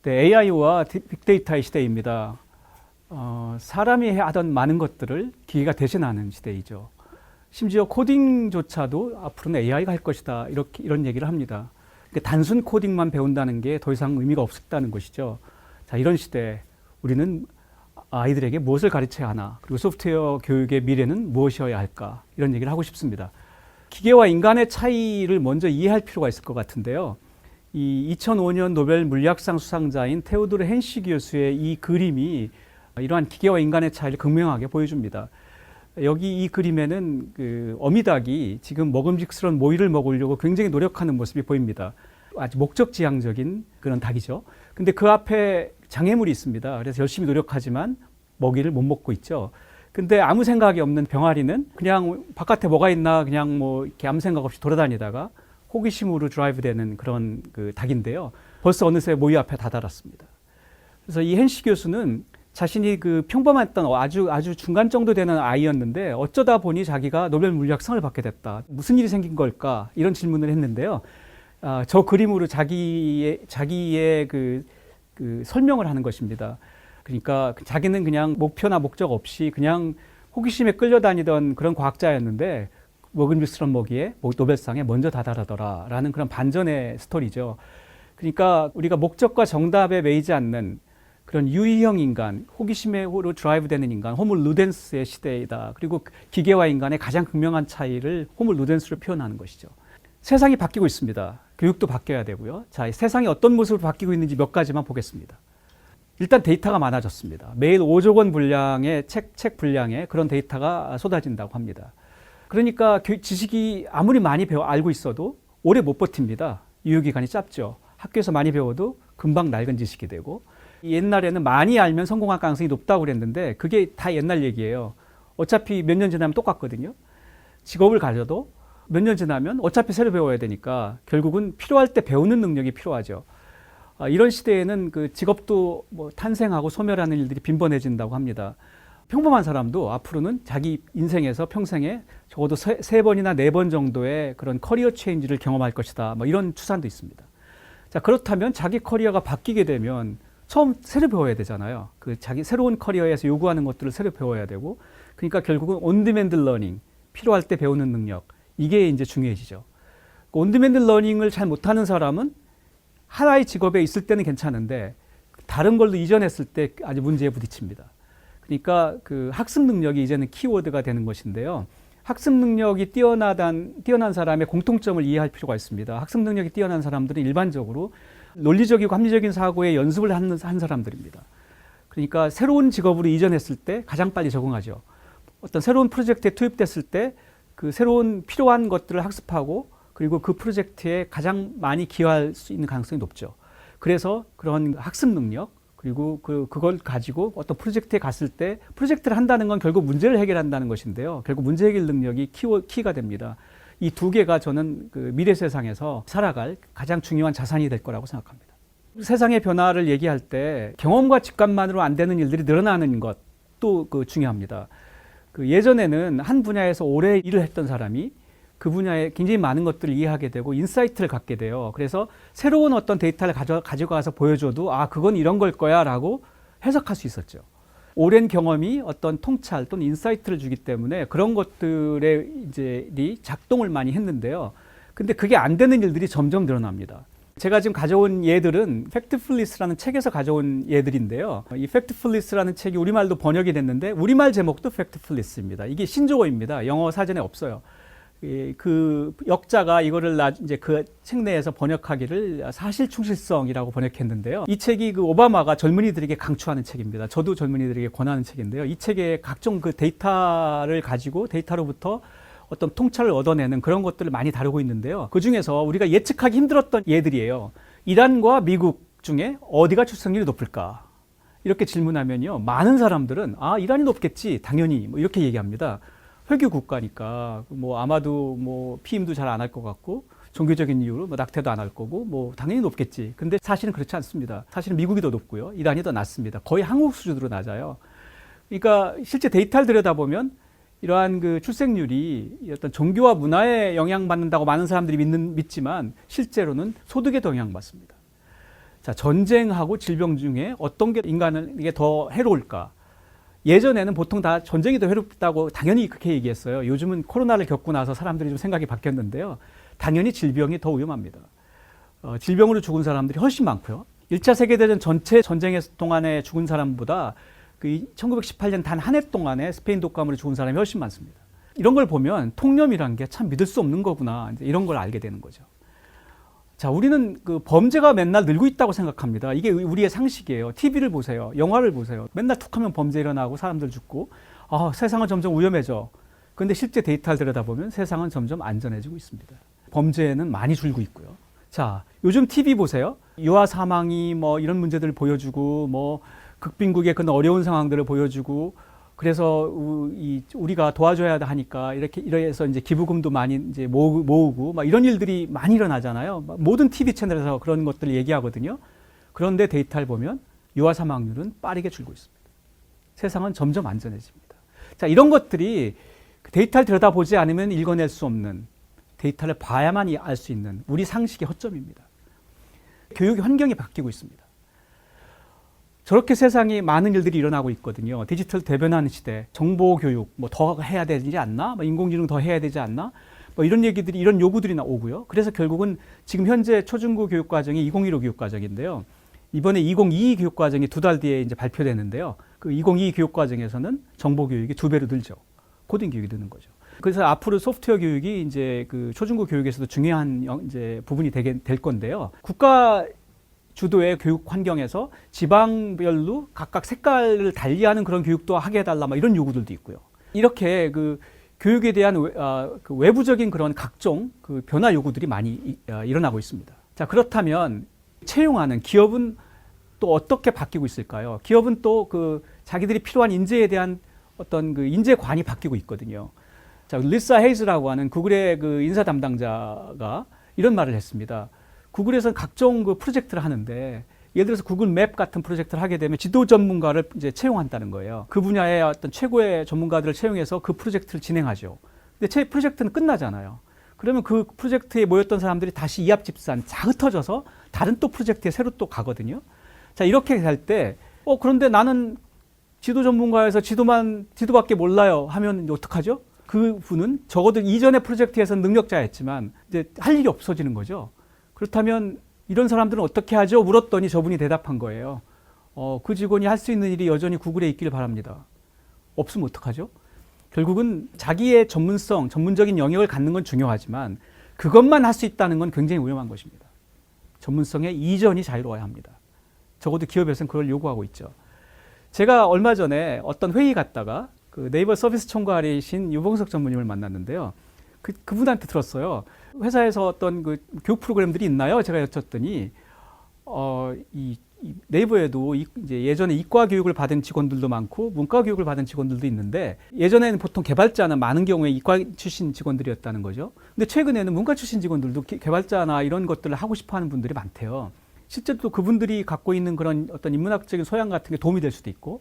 네, AI와 빅데이터의 시대입니다. 사람이 하던 많은 것들을 기계가 대신하는 시대이죠. 심지어 코딩조차도 앞으로는 AI가 할 것이다. 이런 얘기를 합니다. 그러니까 단순 코딩만 배운다는 게 더 이상 의미가 없었다는 것이죠. 자, 이런 시대에 우리는 아이들에게 무엇을 가르쳐야 하나, 그리고 소프트웨어 교육의 미래는 무엇이어야 할까, 이런 얘기를 하고 싶습니다. 기계와 인간의 차이를 먼저 이해할 필요가 있을 것 같은데요. 이 2005년 노벨 물리학상 수상자인 테오도르 헨시 교수의 이 그림이 이러한 기계와 인간의 차이를 극명하게 보여줍니다. 여기 이 그림에는 그 어미닭이 지금 먹음직스러운 모이를 먹으려고 굉장히 노력하는 모습이 보입니다. 아주 목적지향적인 그런 닭이죠. 근데 그 앞에 장애물이 있습니다. 그래서 열심히 노력하지만 먹이를 못 먹고 있죠. 근데 아무 생각이 없는 병아리는 그냥 바깥에 뭐가 있나 그냥 뭐 이렇게 아무 생각 없이 돌아다니다가 호기심으로 드라이브 되는 그런 그 닭인데요. 벌써 어느새 모이 앞에 다다랐습니다. 그래서 이 헨시 교수는 자신이 그 평범했던 아주 중간 정도 되는 아이였는데 어쩌다 보니 자기가 노벨 물리학상을 받게 됐다. 무슨 일이 생긴 걸까? 이런 질문을 했는데요. 저 그림으로 자기의 그 설명을 하는 것입니다. 그러니까 자기는 그냥 목표나 목적 없이 그냥 호기심에 끌려다니던 그런 과학자였는데 먹음직스러운 먹이에 노벨상에 먼저 다다르더라라는 그런 반전의 스토리죠. 그러니까 우리가 목적과 정답에 매이지 않는 그런 유의형 인간, 호기심으로 드라이브 되는 인간, 호모 루덴스의 시대이다. 그리고 기계와 인간의 가장 극명한 차이를 호모 루덴스로 표현하는 것이죠. 세상이 바뀌고 있습니다. 교육도 바뀌어야 되고요. 자, 세상이 어떤 모습으로 바뀌고 있는지 몇 가지만 보겠습니다. 일단 데이터가 많아졌습니다. 매일 5조 권 분량의 책 분량의 그런 데이터가 쏟아진다고 합니다. 그러니까 지식이 아무리 많이 알고 있어도 오래 못 버팁니다. 유효기간이 짧죠. 학교에서 많이 배워도 금방 낡은 지식이 되고, 옛날에는 많이 알면 성공할 가능성이 높다고 그랬는데 그게 다 옛날 얘기예요. 어차피 몇 년 지나면 똑같거든요. 직업을 가져도 몇 년 지나면 어차피 새로 배워야 되니까 결국은 필요할 때 배우는 능력이 필요하죠. 이런 시대에는 그 직업도 뭐 탄생하고 소멸하는 일들이 빈번해진다고 합니다. 평범한 사람도 앞으로는 자기 인생에서 평생에 적어도 세 번이나 네 번 정도의 그런 커리어 체인지를 경험할 것이다. 뭐 이런 추산도 있습니다. 자, 그렇다면 자기 커리어가 바뀌게 되면 처음 새로 배워야 되잖아요. 그 자기 새로운 커리어에서 요구하는 것들을 새로 배워야 되고, 그러니까 결국은 온디맨드 러닝, 필요할 때 배우는 능력, 이게 이제 중요해지죠. 온디맨드 러닝을 잘 못하는 사람은 하나의 직업에 있을 때는 괜찮은데 다른 걸로 이전했을 때 아주 문제에 부딪힙니다. 그러니까 그 학습 능력이 이제는 키워드가 되는 것인데요. 학습 능력이 뛰어난 사람의 공통점을 이해할 필요가 있습니다. 학습 능력이 뛰어난 사람들은 일반적으로 논리적이고 합리적인 사고에 연습을 한 사람들입니다. 그러니까 새로운 직업으로 이전했을 때 가장 빨리 적응하죠. 어떤 새로운 프로젝트에 투입됐을 때 그 새로운 필요한 것들을 학습하고 그리고 그 프로젝트에 가장 많이 기여할 수 있는 가능성이 높죠. 그래서 그런 학습 능력, 그리고 그걸 가지고 어떤 프로젝트에 갔을 때 프로젝트를 한다는 건 결국 문제를 해결한다는 것인데요. 결국 문제 해결 능력이 키가 됩니다. 이 두 개가 저는 그 미래 세상에서 살아갈 가장 중요한 자산이 될 거라고 생각합니다. 세상의 변화를 얘기할 때 경험과 직감만으로 안 되는 일들이 늘어나는 것도 중요합니다. 예전에는 한 분야에서 오래 일을 했던 사람이 그 분야에 굉장히 많은 것들을 이해하게 되고 인사이트를 갖게 돼요. 그래서 새로운 어떤 데이터를 가져가서 보여줘도 그건 이런 걸 거야 라고 해석할 수 있었죠. 오랜 경험이 어떤 통찰 또는 인사이트를 주기 때문에 그런 것들의 이제 작동을 많이 했는데요. 근데 그게 안 되는 일들이 점점 늘어납니다. 제가 지금 가져온 예들은 팩트풀리스라는 책에서 가져온 예들인데요. 이 팩트풀리스라는 책이 우리말도 번역이 됐는데 우리말 제목도 팩트풀리스입니다. 이게 신조어입니다. 영어 사전에 없어요. 그 역자가 이거를 이제 그 책 내에서 번역하기를 사실충실성이라고 번역했는데요. 이 책이 그 오바마가 젊은이들에게 강추하는 책입니다. 저도 젊은이들에게 권하는 책인데요. 이 책에 각종 그 데이터를 가지고 데이터로부터 어떤 통찰을 얻어내는 그런 것들을 많이 다루고 있는데요. 그 중에서 우리가 예측하기 힘들었던 예들이에요. 이란과 미국 중에 어디가 출생률이 높을까? 이렇게 질문하면요. 많은 사람들은 이란이 높겠지. 당연히 뭐 이렇게 얘기합니다. 회교 국가니까 뭐 아마도 뭐 피임도 잘 안 할 것 같고 종교적인 이유로 뭐 낙태도 안 할 거고 뭐 당연히 높겠지. 근데 사실은 그렇지 않습니다. 사실은 미국이 더 높고요. 이란이 더 낮습니다. 거의 한국 수준으로 낮아요. 그러니까 실제 데이터를 들여다보면 이러한 그 출생률이 어떤 종교와 문화에 영향받는다고 많은 사람들이 믿지만 실제로는 소득에도 영향받습니다. 자, 전쟁하고 질병 중에 어떤 게 인간에게 더 해로울까? 예전에는 보통 다 전쟁이 더 해롭다고 당연히 그렇게 얘기했어요. 요즘은 코로나를 겪고 나서 사람들이 좀 생각이 바뀌었는데요. 당연히 질병이 더 위험합니다. 질병으로 죽은 사람들이 훨씬 많고요. 1차 세계대전 전체 전쟁의 동안에 죽은 사람보다 그 1918년 단 한 해 동안에 스페인 독감으로 죽은 사람이 훨씬 많습니다. 이런 걸 보면 통념이란 게 참 믿을 수 없는 거구나. 이제 이런 걸 알게 되는 거죠. 자, 우리는 그 범죄가 맨날 늘고 있다고 생각합니다. 이게 우리의 상식이에요. TV를 보세요. 영화를 보세요. 맨날 툭 하면 범죄 일어나고 사람들 죽고, 세상은 점점 위험해져. 그런데 실제 데이터를 들여다보면 세상은 점점 안전해지고 있습니다. 범죄는 많이 줄고 있고요. 자, 요즘 TV 보세요. 유아 사망이 뭐 이런 문제들을 보여주고, 뭐 극빈국의 그런 어려운 상황들을 보여주고, 그래서 우리가 도와줘야 하니까 이래서 이제 기부금도 많이 이제 모으고 막 이런 일들이 많이 일어나잖아요. 모든 TV 채널에서 그런 것들을 얘기하거든요. 그런데 데이터를 보면 유아 사망률은 빠르게 줄고 있습니다. 세상은 점점 안전해집니다. 자, 이런 것들이 데이터를 들여다보지 않으면 읽어낼 수 없는, 데이터를 봐야만 알 수 있는 우리 상식의 허점입니다. 교육 환경이 바뀌고 있습니다. 저렇게 세상에 많은 일들이 일어나고 있거든요. 디지털 대변하는 시대, 정보 교육 뭐 더 해야 되지 않나? 뭐 인공지능 더 해야 되지 않나? 뭐 이런 얘기들이, 이런 요구들이 나오고요. 그래서 결국은 지금 현재 초중고 교육 과정이 2015 교육 과정인데요. 이번에 2022 교육 과정이 2달 뒤에 이제 발표되는데요. 그 2022 교육 과정에서는 정보 교육이 2배로 늘죠. 코딩 교육이 느는 거죠. 그래서 앞으로 소프트웨어 교육이 이제 그 초중고 교육에서도 중요한 이제 부분이 될 건데요. 국가 주도의 교육 환경에서 지방별로 각각 색깔을 달리하는 그런 교육도 하게 해달라, 막 이런 요구들도 있고요. 이렇게 그 교육에 대한 그 외부적인 그런 각종 그 변화 요구들이 많이 일어나고 있습니다. 자, 그렇다면 채용하는 기업은 또 어떻게 바뀌고 있을까요? 기업은 또 그 자기들이 필요한 인재에 대한 어떤 그 인재관이 바뀌고 있거든요. 자, 리사 헤이즈라고 하는 구글의 그 인사 담당자가 이런 말을 했습니다. 구글에서는 각종 그 프로젝트를 하는데, 예를 들어서 구글 맵 같은 프로젝트를 하게 되면 지도 전문가를 이제 채용한다는 거예요. 그 분야의 어떤 최고의 전문가들을 채용해서 그 프로젝트를 진행하죠. 근데 프로젝트는 끝나잖아요. 그러면 그 프로젝트에 모였던 사람들이 다시 이합집산 다 흩어져서 다른 또 프로젝트에 새로 또 가거든요. 자, 이렇게 할 때, 그런데 나는 지도 전문가에서 지도밖에 몰라요 하면 어떡하죠? 그 분은 적어도 이전의 프로젝트에서는 능력자였지만 이제 할 일이 없어지는 거죠. 그렇다면 이런 사람들은 어떻게 하죠? 물었더니 저분이 대답한 거예요. 그 직원이 할 수 있는 일이 여전히 구글에 있길 바랍니다. 없으면 어떡하죠? 결국은 자기의 전문성, 전문적인 영역을 갖는 건 중요하지만 그것만 할 수 있다는 건 굉장히 위험한 것입니다. 전문성의 이전이 자유로워야 합니다. 적어도 기업에서는 그걸 요구하고 있죠. 제가 얼마 전에 어떤 회의 갔다가 그 네이버 서비스 총괄이신 유봉석 전무님을 만났는데요. 그분한테 들었어요. 회사에서 어떤 그 교육 프로그램들이 있나요? 제가 여쭸더니 이 네이버에도 이제 예전에 이과 교육을 받은 직원들도 많고 문과 교육을 받은 직원들도 있는데, 예전에는 보통 개발자는 많은 경우에 이과 출신 직원들이었다는 거죠. 근데 최근에는 문과 출신 직원들도 개발자나 이런 것들을 하고 싶어하는 분들이 많대요. 실제로 또 그분들이 갖고 있는 그런 어떤 인문학적인 소양 같은 게 도움이 될 수도 있고,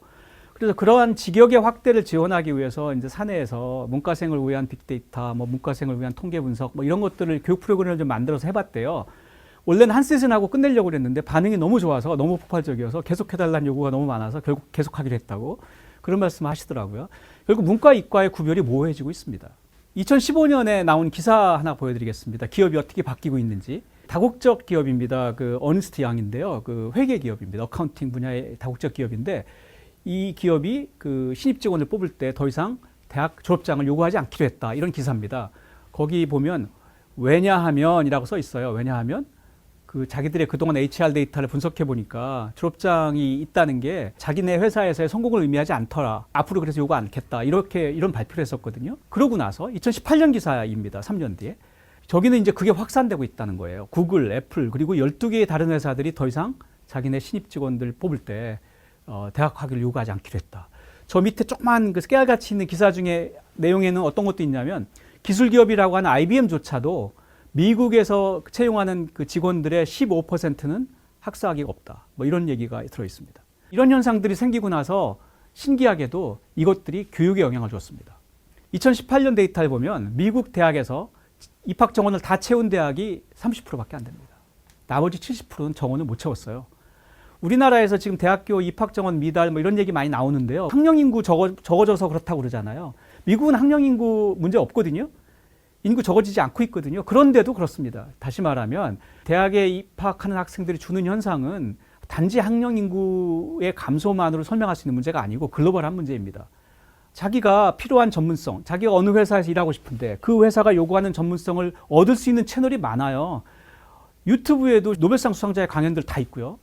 그래서 그러한 직역의 확대를 지원하기 위해서 이제 사내에서 문과생을 위한 빅데이터, 뭐 문과생을 위한 통계 분석, 뭐 이런 것들을 교육 프로그램을 좀 만들어서 해봤대요. 원래는 한 시즌 하고 끝내려고 그랬는데 반응이 너무 좋아서, 너무 폭발적이어서 계속해달라는 요구가 너무 많아서 결국 계속하기로 했다고 그런 말씀을 하시더라고요. 결국 문과, 이과의 구별이 모호해지고 있습니다. 2015년에 나온 기사 하나 보여드리겠습니다. 기업이 어떻게 바뀌고 있는지. 다국적 기업입니다. 그 어니스트 양인데요. 그 회계 기업입니다. 어카운팅 분야의 다국적 기업인데, 이 기업이 그 신입 직원을 뽑을 때 더 이상 대학 졸업장을 요구하지 않기로 했다. 이런 기사입니다. 거기 보면 왜냐하면이라고 써 있어요. 왜냐하면 그 자기들의 그동안 HR 데이터를 분석해 보니까 졸업장이 있다는 게 자기네 회사에서의 성공을 의미하지 않더라. 앞으로 그래서 요구 않겠다. 이런 발표를 했었거든요. 그러고 나서 2018년 기사입니다. 3년 뒤에. 저기는 이제 그게 확산되고 있다는 거예요. 구글, 애플, 그리고 12개의 다른 회사들이 더 이상 자기네 신입 직원들 뽑을 때 대학 학위를 요구하지 않기로 했다. 저 밑에 조그만 그 깨알같이 있는 기사 중에 내용에는 어떤 것도 있냐면, 기술기업이라고 하는 IBM조차도 미국에서 채용하는 그 직원들의 15%는 학사학위가 없다. 뭐 이런 얘기가 들어 있습니다. 이런 현상들이 생기고 나서 신기하게도 이것들이 교육에 영향을 줬습니다. 2018년 데이터를 보면 미국 대학에서 입학 정원을 다 채운 대학이 30%밖에 안 됩니다. 나머지 70%는 정원을 못 채웠어요. 우리나라에서 지금 대학교 입학 정원 미달 뭐 이런 얘기 많이 나오는데요. 학령 인구 적어져서 그렇다고 그러잖아요. 미국은 학령 인구 문제 없거든요. 인구 적어지지 않고 있거든요. 그런데도 그렇습니다. 다시 말하면 대학에 입학하는 학생들이 주는 현상은 단지 학령 인구의 감소만으로 설명할 수 있는 문제가 아니고 글로벌한 문제입니다. 자기가 필요한 전문성, 자기가 어느 회사에서 일하고 싶은데 그 회사가 요구하는 전문성을 얻을 수 있는 채널이 많아요. 유튜브에도 노벨상 수상자의 강연들 다 있고요.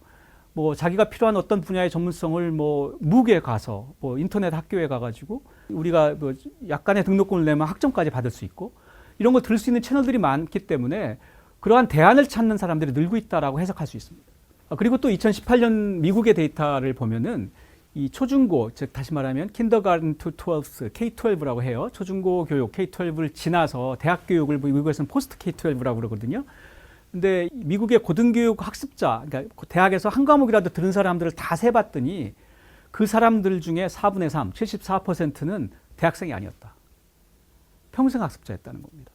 뭐 자기가 필요한 어떤 분야의 전문성을 뭐 무에 가서 뭐 인터넷 학교에 가가지고 우리가 뭐 약간의 등록금을 내면 학점까지 받을 수 있고 이런 걸 들을 수 있는 채널들이 많기 때문에 그러한 대안을 찾는 사람들이 늘고 있다라고 해석할 수 있습니다. 그리고 또 2018년 미국의 데이터를 보면은 이 초중고, 즉 다시 말하면 kindergarten to 12, K-12라고 해요. 초중고 교육 K-12를 지나서 대학 교육을 미국에서는 포스트 K-12라고 그러거든요. 근데 미국의 고등교육 학습자, 그러니까 대학에서 한 과목이라도 들은 사람들을 다 세봤더니 그 사람들 중에 4분의 3, 74%는 대학생이 아니었다. 평생 학습자였다는 겁니다.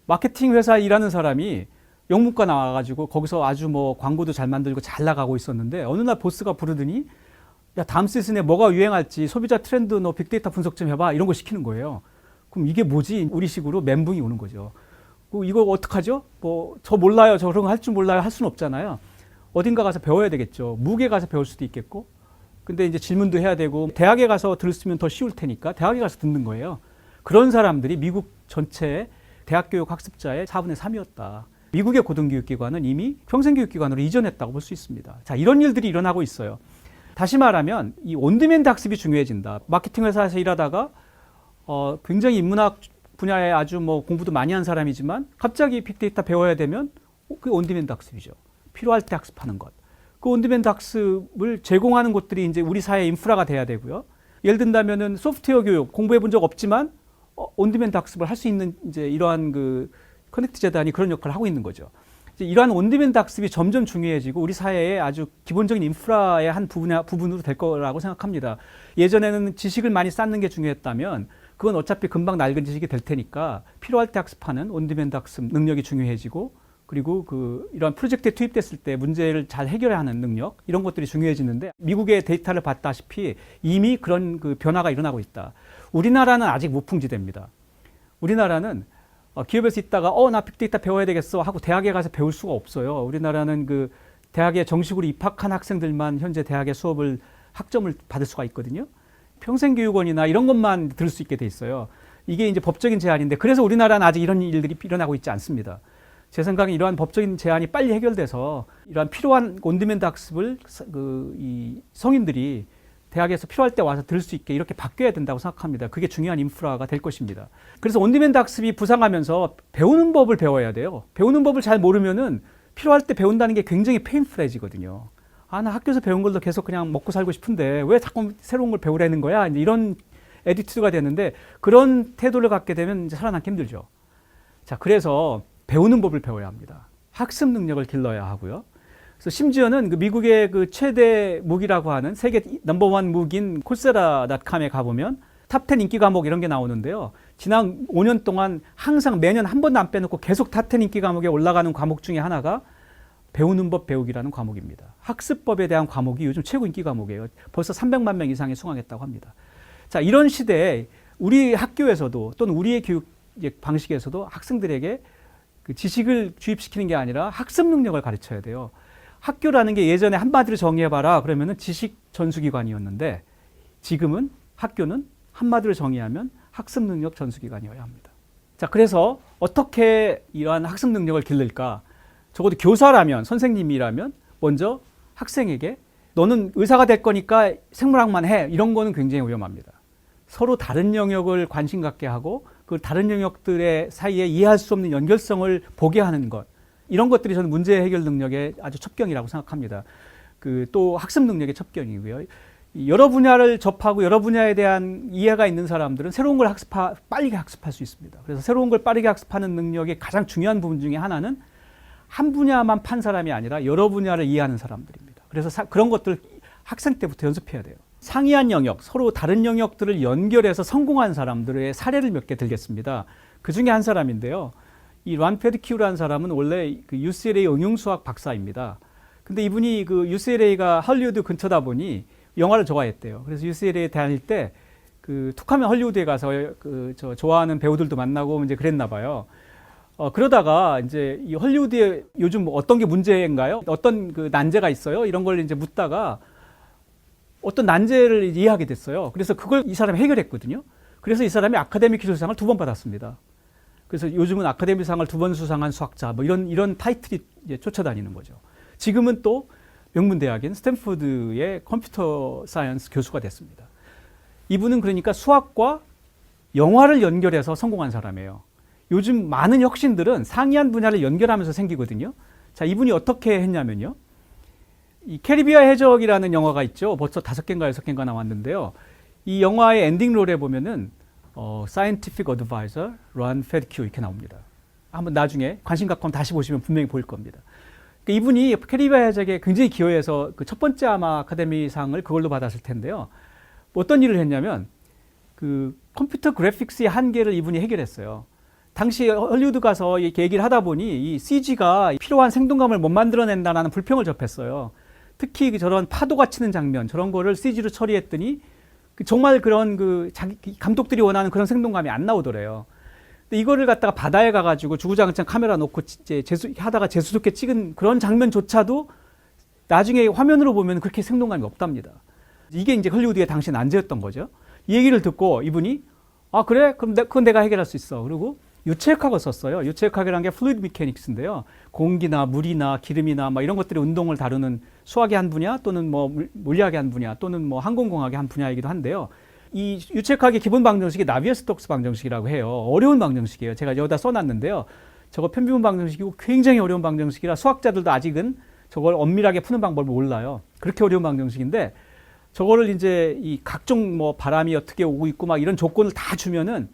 마케팅 회사에 일하는 사람이 영문과 나와가지고 거기서 아주 뭐 광고도 잘 만들고 잘 나가고 있었는데 어느 날 보스가 부르더니 야, 다음 시즌에 뭐가 유행할지 소비자 트렌드 너 빅데이터 분석 좀 해봐 이런 거 시키는 거예요. 그럼 이게 뭐지? 우리식으로 멘붕이 오는 거죠. 이거 어떡하죠? 뭐 저 몰라요. 저 그런 거 할 줄 몰라요. 할 수는 없잖아요. 어딘가 가서 배워야 되겠죠. 무게 가서 배울 수도 있겠고. 근데 이제 질문도 해야 되고 대학에 가서 들으면 더 쉬울 테니까 대학에 가서 듣는 거예요. 그런 사람들이 미국 전체의 대학교육 학습자의 4분의 3이었다. 미국의 고등교육기관은 이미 평생교육기관으로 이전했다고 볼 수 있습니다. 자, 이런 일들이 일어나고 있어요. 다시 말하면 이 온디맨드 학습이 중요해진다. 마케팅 회사에서 일하다가 굉장히 인문학 분야에 아주 뭐 공부도 많이 한 사람이지만 갑자기 빅데이터 배워야 되면 그게 온디맨드 학습이죠. 필요할 때 학습하는 것. 그 온디맨드 학습을 제공하는 곳들이 이제 우리 사회 인프라가 돼야 되고요. 예를 든다면은 소프트웨어 교육 공부해 본 적 없지만 온디맨드 학습을 할 수 있는 이제 이러한 그 커넥트 재단이 그런 역할을 하고 있는 거죠. 이제 이러한 온디맨드 학습이 점점 중요해지고 우리 사회의 아주 기본적인 인프라의 한 부분으로 될 거라고 생각합니다. 예전에는 지식을 많이 쌓는 게 중요했다면 그건 어차피 금방 낡은 지식이 될 테니까 필요할 때 학습하는 온디맨드 학습 능력이 중요해지고 그리고 이러한 프로젝트에 투입됐을 때 문제를 잘 해결해야 하는 능력 이런 것들이 중요해지는데 미국의 데이터를 봤다시피 이미 그런 그 변화가 일어나고 있다. 우리나라는 아직 무풍지대입니다. 우리나라는 기업에서 있다가 나 빅데이터 배워야 되겠어 하고 대학에 가서 배울 수가 없어요. 우리나라는 그 대학에 정식으로 입학한 학생들만 현재 대학의 수업을 학점을 받을 수가 있거든요. 평생교육원이나 이런 것만 들을 수 있게 돼 있어요. 이게 이제 법적인 제한인데 그래서 우리나라는 아직 이런 일들이 일어나고 있지 않습니다. 제 생각엔 이러한 법적인 제한이 빨리 해결돼서 이러한 필요한 온디맨드 학습을 이 성인들이 대학에서 필요할 때 와서 들을 수 있게 이렇게 바뀌어야 된다고 생각합니다. 그게 중요한 인프라가 될 것입니다. 그래서 온디맨드 학습이 부상하면서 배우는 법을 배워야 돼요. 배우는 법을 잘 모르면은 필요할 때 배운다는 게 굉장히 페인풀해지거든요. 나 학교에서 배운 걸로 계속 그냥 먹고 살고 싶은데 왜 자꾸 새로운 걸 배우라는 거야? 이런 애티튜드가 되는데 그런 태도를 갖게 되면 이제 살아남기 힘들죠. 자, 그래서 배우는 법을 배워야 합니다. 학습 능력을 길러야 하고요. 그래서 심지어는 그 미국의 그 최대 무기라고 하는 세계 넘버원 무기인 콜세라닷컴에 가보면 탑10 인기 과목 이런 게 나오는데요. 지난 5년 동안 항상 매년 한 번도 안 빼놓고 계속 탑10 인기 과목에 올라가는 과목 중에 하나가 배우는 법 배우기라는 과목입니다. 학습법에 대한 과목이 요즘 최고 인기 과목이에요. 벌써 300만 명 이상이 수강했다고 합니다. 자, 이런 시대에 우리 학교에서도 또는 우리의 교육 방식에서도 학생들에게 그 지식을 주입시키는 게 아니라 학습 능력을 가르쳐야 돼요. 학교라는 게 예전에 한마디로 정의해봐라 그러면은 지식 전수기관이었는데 지금은 학교는 한마디로 정의하면 학습 능력 전수기관이어야 합니다. 자, 그래서 어떻게 이러한 학습 능력을 기를까? 적어도 교사라면, 선생님이라면 먼저 학생에게 너는 의사가 될 거니까 생물학만 해. 이런 거는 굉장히 위험합니다. 서로 다른 영역을 관심 갖게 하고 그 다른 영역들의 사이에 이해할 수 없는 연결성을 보게 하는 것. 이런 것들이 저는 문제 해결 능력의 아주 첩경이라고 생각합니다. 또 학습 능력의 첩경이고요. 여러 분야를 접하고 여러 분야에 대한 이해가 있는 사람들은 새로운 걸 빠르게 학습할 수 있습니다. 그래서 새로운 걸 빠르게 학습하는 능력의 가장 중요한 부분 중에 하나는 한 분야만 판 사람이 아니라 여러 분야를 이해하는 사람들입니다. 그래서 그런 것들 학생 때부터 연습해야 돼요. 상이한 영역, 서로 다른 영역들을 연결해서 성공한 사람들의 사례를 몇 개 들겠습니다. 그 중에 한 사람인데요. 이 란 페드큐라는 사람은 원래 그 UCLA 응용수학 박사입니다. 근데 이분이 그 UCLA가 할리우드 근처다 보니 영화를 좋아했대요. 그래서 UCLA 다닐 때 그 툭하면 할리우드에 가서 그 저 좋아하는 배우들도 만나고 이제 그랬나 봐요. 그러다가 이제 이 헐리우드에 요즘 어떤 게 문제인가요? 어떤 그 난제가 있어요? 이런 걸 이제 묻다가 어떤 난제를 이해하게 됐어요. 그래서 그걸 이 사람이 해결했거든요. 그래서 이 사람이 아카데미 기술상을 2번 받았습니다. 그래서 요즘은 아카데미상을 2번 수상한 수학자 뭐 이런 타이틀이 이제 쫓아다니는 거죠. 지금은 또 명문대학인 스탠포드의 컴퓨터 사이언스 교수가 됐습니다. 이분은 그러니까 수학과 영화를 연결해서 성공한 사람이에요. 요즘 많은 혁신들은 상이한 분야를 연결하면서 생기거든요. 자, 이분이 어떻게 했냐면요. 이 캐리비아 해적이라는 영화가 있죠. 벌써 5개인가 6개인가 나왔는데요. 이 영화의 엔딩롤에 보면은 Scientific Advisor Ron Fedque 이렇게 나옵니다. 한번 나중에 관심 갖고 다시 보시면 분명히 보일 겁니다. 그러니까 이분이 캐리비아 해적에 굉장히 기여해서 그 첫 번째 아마 아카데미상을 그걸로 받았을 텐데요. 어떤 일을 했냐면 그 컴퓨터 그래픽스의 한계를 이분이 해결했어요. 당시 헐리우드 가서 이렇게 얘기를 하다 보니 이 CG가 필요한 생동감을 못 만들어낸다는 불평을 접했어요. 특히 저런 파도가 치는 장면 저런 거를 CG로 처리했더니 정말 그런 그 자기 감독들이 원하는 그런 생동감이 안 나오더래요. 근데 이거를 갖다가 바다에 가가지고 주구장창 카메라 놓고 이제 하다가 재수롭게 찍은 그런 장면조차도 나중에 화면으로 보면 그렇게 생동감이 없답니다. 이게 이제 헐리우드의 당시 난제였던 거죠. 이 얘기를 듣고 이분이 아 그래? 그럼 그건 내가 해결할 수 있어. 그리고 유체역학을 썼어요. 유체역학이라는 게 플루이드 미케닉스인데요. 공기나 물이나 기름이나 막 이런 것들의 운동을 다루는 수학의 한 분야 또는 뭐 물리학의 한 분야 또는 뭐 항공공학의 한 분야이기도 한데요. 이 유체역학의 기본 방정식이 나비에르-스톡스 방정식이라고 해요. 어려운 방정식이에요. 제가 여기다 써놨는데요. 저거 편비문 방정식이고 굉장히 어려운 방정식이라 수학자들도 아직은 저걸 엄밀하게 푸는 방법을 몰라요. 그렇게 어려운 방정식인데 저거를 이제 이 각종 뭐 바람이 어떻게 오고 있고 막 이런 조건을 다 주면은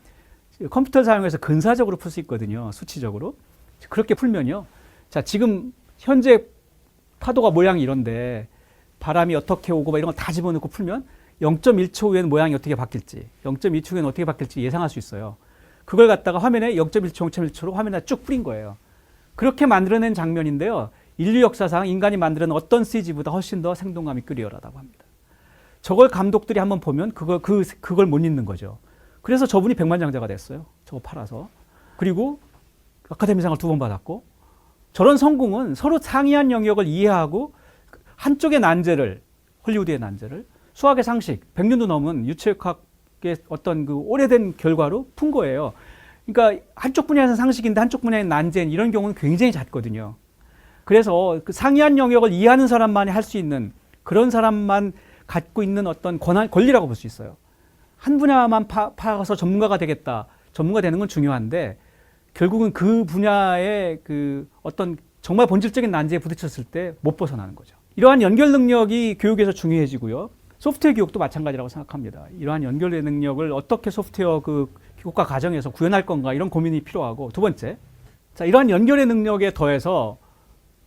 컴퓨터를 사용해서 근사적으로 풀 수 있거든요. 수치적으로. 그렇게 풀면요. 자, 지금 현재 파도가 모양이 이런데 바람이 어떻게 오고 막 이런 걸 다 집어넣고 풀면 0.1초 후에는 모양이 어떻게 바뀔지, 0.2초 후에는 어떻게 바뀔지 예상할 수 있어요. 그걸 갖다가 화면에 0.1초, 0.1초로 화면에 쭉 뿌린 거예요. 그렇게 만들어낸 장면인데요. 인류 역사상 인간이 만드는 어떤 CG보다 훨씬 더 생동감이 클리어하다고 합니다. 저걸 감독들이 한번 보면 그걸 못 잊는 거죠. 그래서 저분이 백만장자가 됐어요. 저거 팔아서. 그리고 아카데미상을 2번 받았고 저런 성공은 서로 상이한 영역을 이해하고 한쪽의 난제를 헐리우드의 난제를 수학의 상식 100년도 넘은 유체역학의 어떤 그 오래된 결과로 푼 거예요. 그러니까 한쪽 분야에서는 상식인데 한쪽 분야의 난제는 이런 경우는 굉장히 잦거든요. 그래서 그 상이한 영역을 이해하는 사람만이 할 수 있는 그런 사람만 갖고 있는 어떤 권리라고 볼 수 있어요. 한 분야만 파서 전문가가 되겠다. 전문가 되는 건 중요한데 결국은 그 분야의 그 어떤 정말 본질적인 난제에 부딪혔을 때 못 벗어나는 거죠. 이러한 연결 능력이 교육에서 중요해지고요. 소프트웨어 교육도 마찬가지라고 생각합니다. 이러한 연결 능력을 어떻게 소프트웨어 그 교육과 과정에서 구현할 건가 이런 고민이 필요하고 두 번째, 자 이러한 연결의 능력에 더해서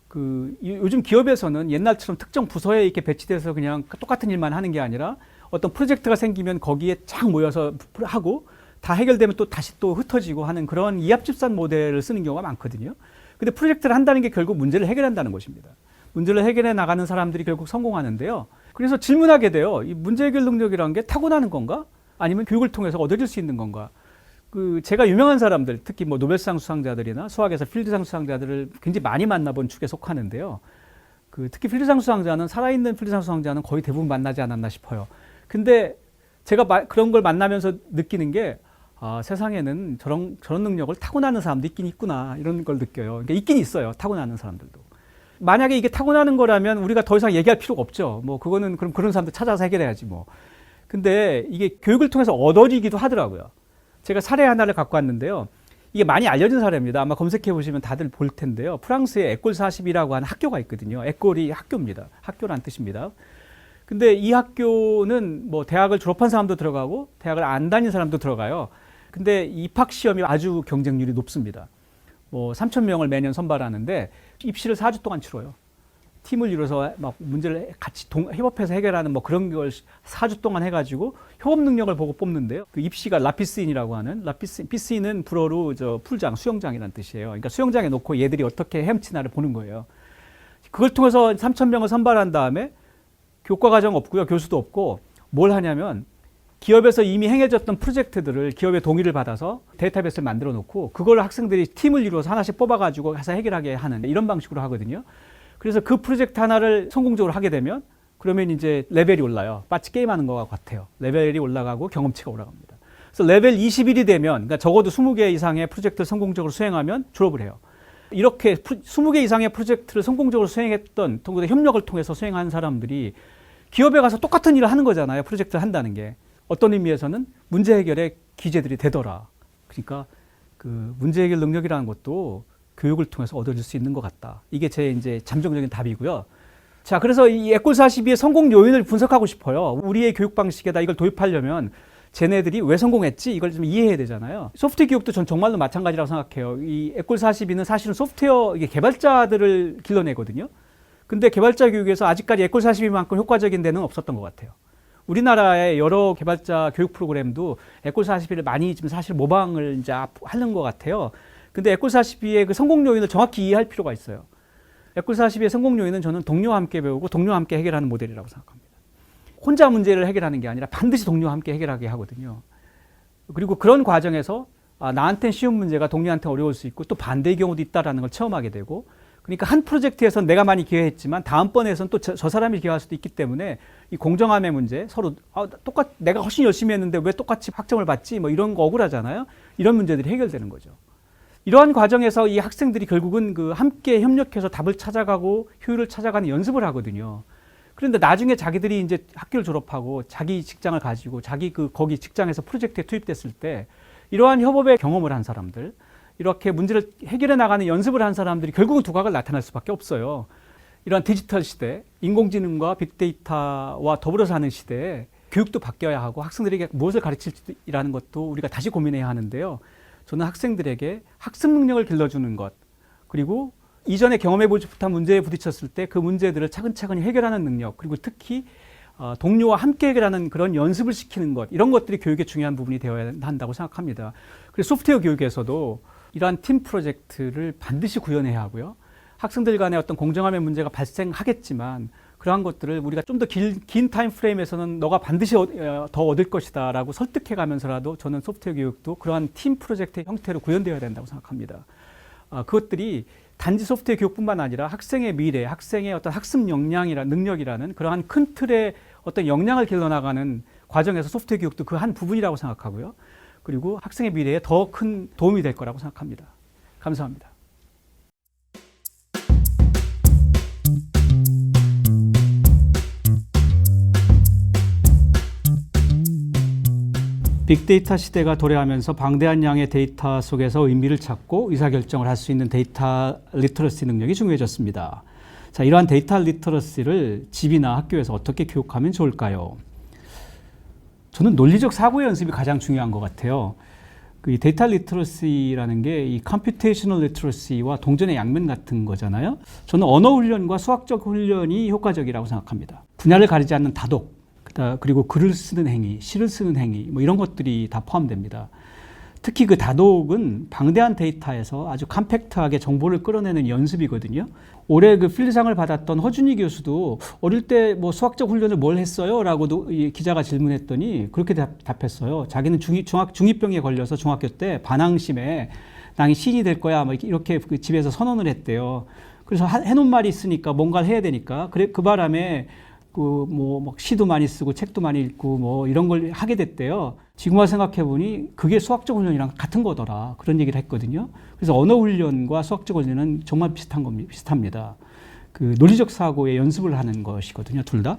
그 요즘 기업에서는 옛날처럼 특정 부서에 이렇게 배치돼서 그냥 똑같은 일만 하는 게 아니라 어떤 프로젝트가 생기면 거기에 쫙 모여서 하고 다 해결되면 또 다시 또 흩어지고 하는 그런 이합집산 모델을 쓰는 경우가 많거든요. 근데 프로젝트를 한다는 게 결국 문제를 해결한다는 것입니다. 문제를 해결해 나가는 사람들이 결국 성공하는데요. 그래서 질문하게 돼요. 이 문제 해결 능력이라는 게 타고나는 건가? 아니면 교육을 통해서 얻어질 수 있는 건가? 그 제가 유명한 사람들, 특히 뭐 노벨상 수상자들이나 수학에서 필드상 수상자들을 굉장히 많이 만나본 축에 속하는데요. 그 특히 필드상 수상자는 살아있는 필드상 수상자는 거의 대부분 만나지 않았나 싶어요. 근데 제가 그런 걸 만나면서 느끼는 게 아, 세상에는 저런 능력을 타고나는 사람도 있긴 있구나 이런 걸 느껴요. 그러니까 있긴 있어요. 타고나는 사람들도. 만약에 이게 타고나는 거라면 우리가 더 이상 얘기할 필요가 없죠. 뭐 그거는 그럼 그런 사람들 찾아서 해결해야지 뭐. 근데 이게 교육을 통해서 얻어지기도 하더라고요. 제가 사례 하나를 갖고 왔는데요. 이게 많이 알려진 사례입니다. 아마 검색해 보시면 다들 볼 텐데요. 프랑스에 에꼴 40이라고 하는 학교가 있거든요. 에꼴이 학교입니다. 학교란 뜻입니다. 근데 이 학교는 뭐 대학을 졸업한 사람도 들어가고 대학을 안 다닌 사람도 들어가요. 근데 입학 시험이 아주 경쟁률이 높습니다. 뭐 3,000명을 매년 선발하는데 입시를 4주 동안 치러요. 팀을 이뤄서 막 문제를 같이 협업해서 해결하는 뭐 그런 걸 4주 동안 해가지고 협업 능력을 보고 뽑는데요. 그 입시가 라피스인이라고 하는 피스인은 불어로 풀장, 수영장이라는 뜻이에요. 그러니까 수영장에 놓고 얘들이 어떻게 헤엄치나를 보는 거예요. 그걸 통해서 3,000명을 선발한 다음에 교과 과정 없고요. 교수도 없고 뭘 하냐면 기업에서 이미 행해졌던 프로젝트들을 기업의 동의를 받아서 데이터베이스를 만들어 놓고 그걸 학생들이 팀을 이루어서 하나씩 뽑아가지고 가서 해결하게 하는 이런 방식으로 하거든요. 그래서 그 프로젝트 하나를 성공적으로 하게 되면 그러면 이제 레벨이 올라요. 마치 게임하는 것 같아요. 레벨이 올라가고 경험치가 올라갑니다. 그래서 레벨 21이 되면 그러니까 적어도 20개 이상의 프로젝트를 성공적으로 수행하면 졸업을 해요. 이렇게 20개 이상의 프로젝트를 성공적으로 수행했던 협력을 통해서 수행한 사람들이 기업에 가서 똑같은 일을 하는 거잖아요. 프로젝트를 한다는 게. 어떤 의미에서는 문제 해결의 기재들이 되더라. 그러니까 그 문제 해결 능력이라는 것도 교육을 통해서 얻어질 수 있는 것 같다. 이게 제 이제 잠정적인 답이고요. 자, 그래서 이 에꼴 42의 성공 요인을 분석하고 싶어요. 우리의 교육 방식에다 이걸 도입하려면 쟤네들이 왜 성공했지? 이걸 좀 이해해야 되잖아요. 소프트웨어 교육도 전 정말로 마찬가지라고 생각해요. 이 에꼴 42는 사실은 소프트웨어 개발자들을 길러내거든요. 근데 개발자 교육에서 아직까지 에꼴 42만큼 효과적인 데는 없었던 것 같아요. 우리나라의 여러 개발자 교육 프로그램도 에꼴 42를 많이 지금 사실 모방을 이제 하는 것 같아요. 근데 에꼴 42의 그 성공 요인을 정확히 이해할 필요가 있어요. 에꼴 42의 성공 요인은 저는 동료와 함께 배우고 동료와 함께 해결하는 모델이라고 생각합니다. 혼자 문제를 해결하는 게 아니라 반드시 동료와 함께 해결하게 하거든요. 그리고 그런 과정에서 나한테는 쉬운 문제가 동료한테 어려울 수 있고 또 반대의 경우도 있다는 걸 체험하게 되고 그러니까 한 프로젝트에서는 내가 많이 기여했지만 다음번에서는 또 저 사람이 기여할 수도 있기 때문에 이 공정함의 문제 서로 내가 훨씬 열심히 했는데 왜 똑같이 학점을 받지 뭐 이런 거 억울하잖아요. 이런 문제들이 해결되는 거죠. 이러한 과정에서 이 학생들이 결국은 그 함께 협력해서 답을 찾아가고 효율을 찾아가는 연습을 하거든요. 그런데 나중에 자기들이 이제 학교를 졸업하고 자기 직장을 가지고 거기 직장에서 프로젝트에 투입됐을 때 이러한 협업의 경험을 한 사람들 이렇게 문제를 해결해 나가는 연습을 한 사람들이 결국은 두각을 나타낼 수밖에 없어요. 이러한 디지털 시대, 인공지능과 빅데이터와 더불어서 하는 시대에 교육도 바뀌어야 하고 학생들에게 무엇을 가르칠지라는 것도 우리가 다시 고민해야 하는데요. 저는 학생들에게 학습 능력을 길러주는 것 그리고 이전에 경험해보지 못한 문제에 부딪혔을 때 그 문제들을 차근차근히 해결하는 능력 그리고 특히 동료와 함께 해결하는 그런 연습을 시키는 것 이런 것들이 교육의 중요한 부분이 되어야 한다고 생각합니다. 그래서 소프트웨어 교육에서도 이러한 팀 프로젝트를 반드시 구현해야 하고요. 학생들 간의 어떤 공정함의 문제가 발생하겠지만 그러한 것들을 우리가 좀 더 긴 타임 프레임에서는 너가 반드시 더 얻을 것이다 라고 설득해 가면서라도 저는 소프트웨어 교육도 그러한 팀 프로젝트의 형태로 구현되어야 된다고 생각합니다. 그것들이 단지 소프트웨어 교육뿐만 아니라 학생의 미래, 학생의 어떤 학습 역량이나 능력이라는 그러한 큰 틀의 어떤 역량을 길러나가는 과정에서 소프트웨어 교육도 그 한 부분이라고 생각하고요. 그리고 학생의 미래에 더 큰 도움이 될 거라고 생각합니다. 감사합니다. 빅데이터 시대가 도래하면서 방대한 양의 데이터 속에서 의미를 찾고 의사결정을 할 수 있는 데이터 리터러시 능력이 중요해졌습니다. 자, 이러한 데이터 리터러시를 집이나 학교에서 어떻게 교육하면 좋을까요? 저는 논리적 사고 연습이 가장 중요한 것 같아요. 그 데이터 리터러시라는 게 이 컴퓨테이셔널 리터러시와 동전의 양면 같은 거잖아요. 저는 언어 훈련과 수학적 훈련이 효과적이라고 생각합니다. 분야를 가리지 않는 다독, 그리고 글을 쓰는 행위, 시를 쓰는 행위, 뭐 이런 것들이 다 포함됩니다. 특히 그 다독은 방대한 데이터에서 아주 컴팩트하게 정보를 끌어내는 연습이거든요. 올해 그 필리상을 받았던 허준희 교수도 어릴 때 뭐 수학적 훈련을 뭘 했어요? 라고도 이 기자가 질문했더니 그렇게 답했어요. 자기는 중2병에 걸려서 중학교 때 반항심에 나는 시인이 될 거야. 뭐 이렇게 그 집에서 선언을 했대요. 그래서 해놓은 말이 있으니까 뭔가를 해야 되니까 그 바람에 뭐 시도 많이 쓰고 책도 많이 읽고 뭐 이런 걸 하게 됐대요. 지금 와서 생각해 보니 그게 수학적 훈련이랑 같은 거더라. 그런 얘기를 했거든요. 그래서 언어 훈련과 수학적 훈련은 정말 비슷합니다. 그 논리적 사고의 연습을 하는 것이거든요. 둘 다.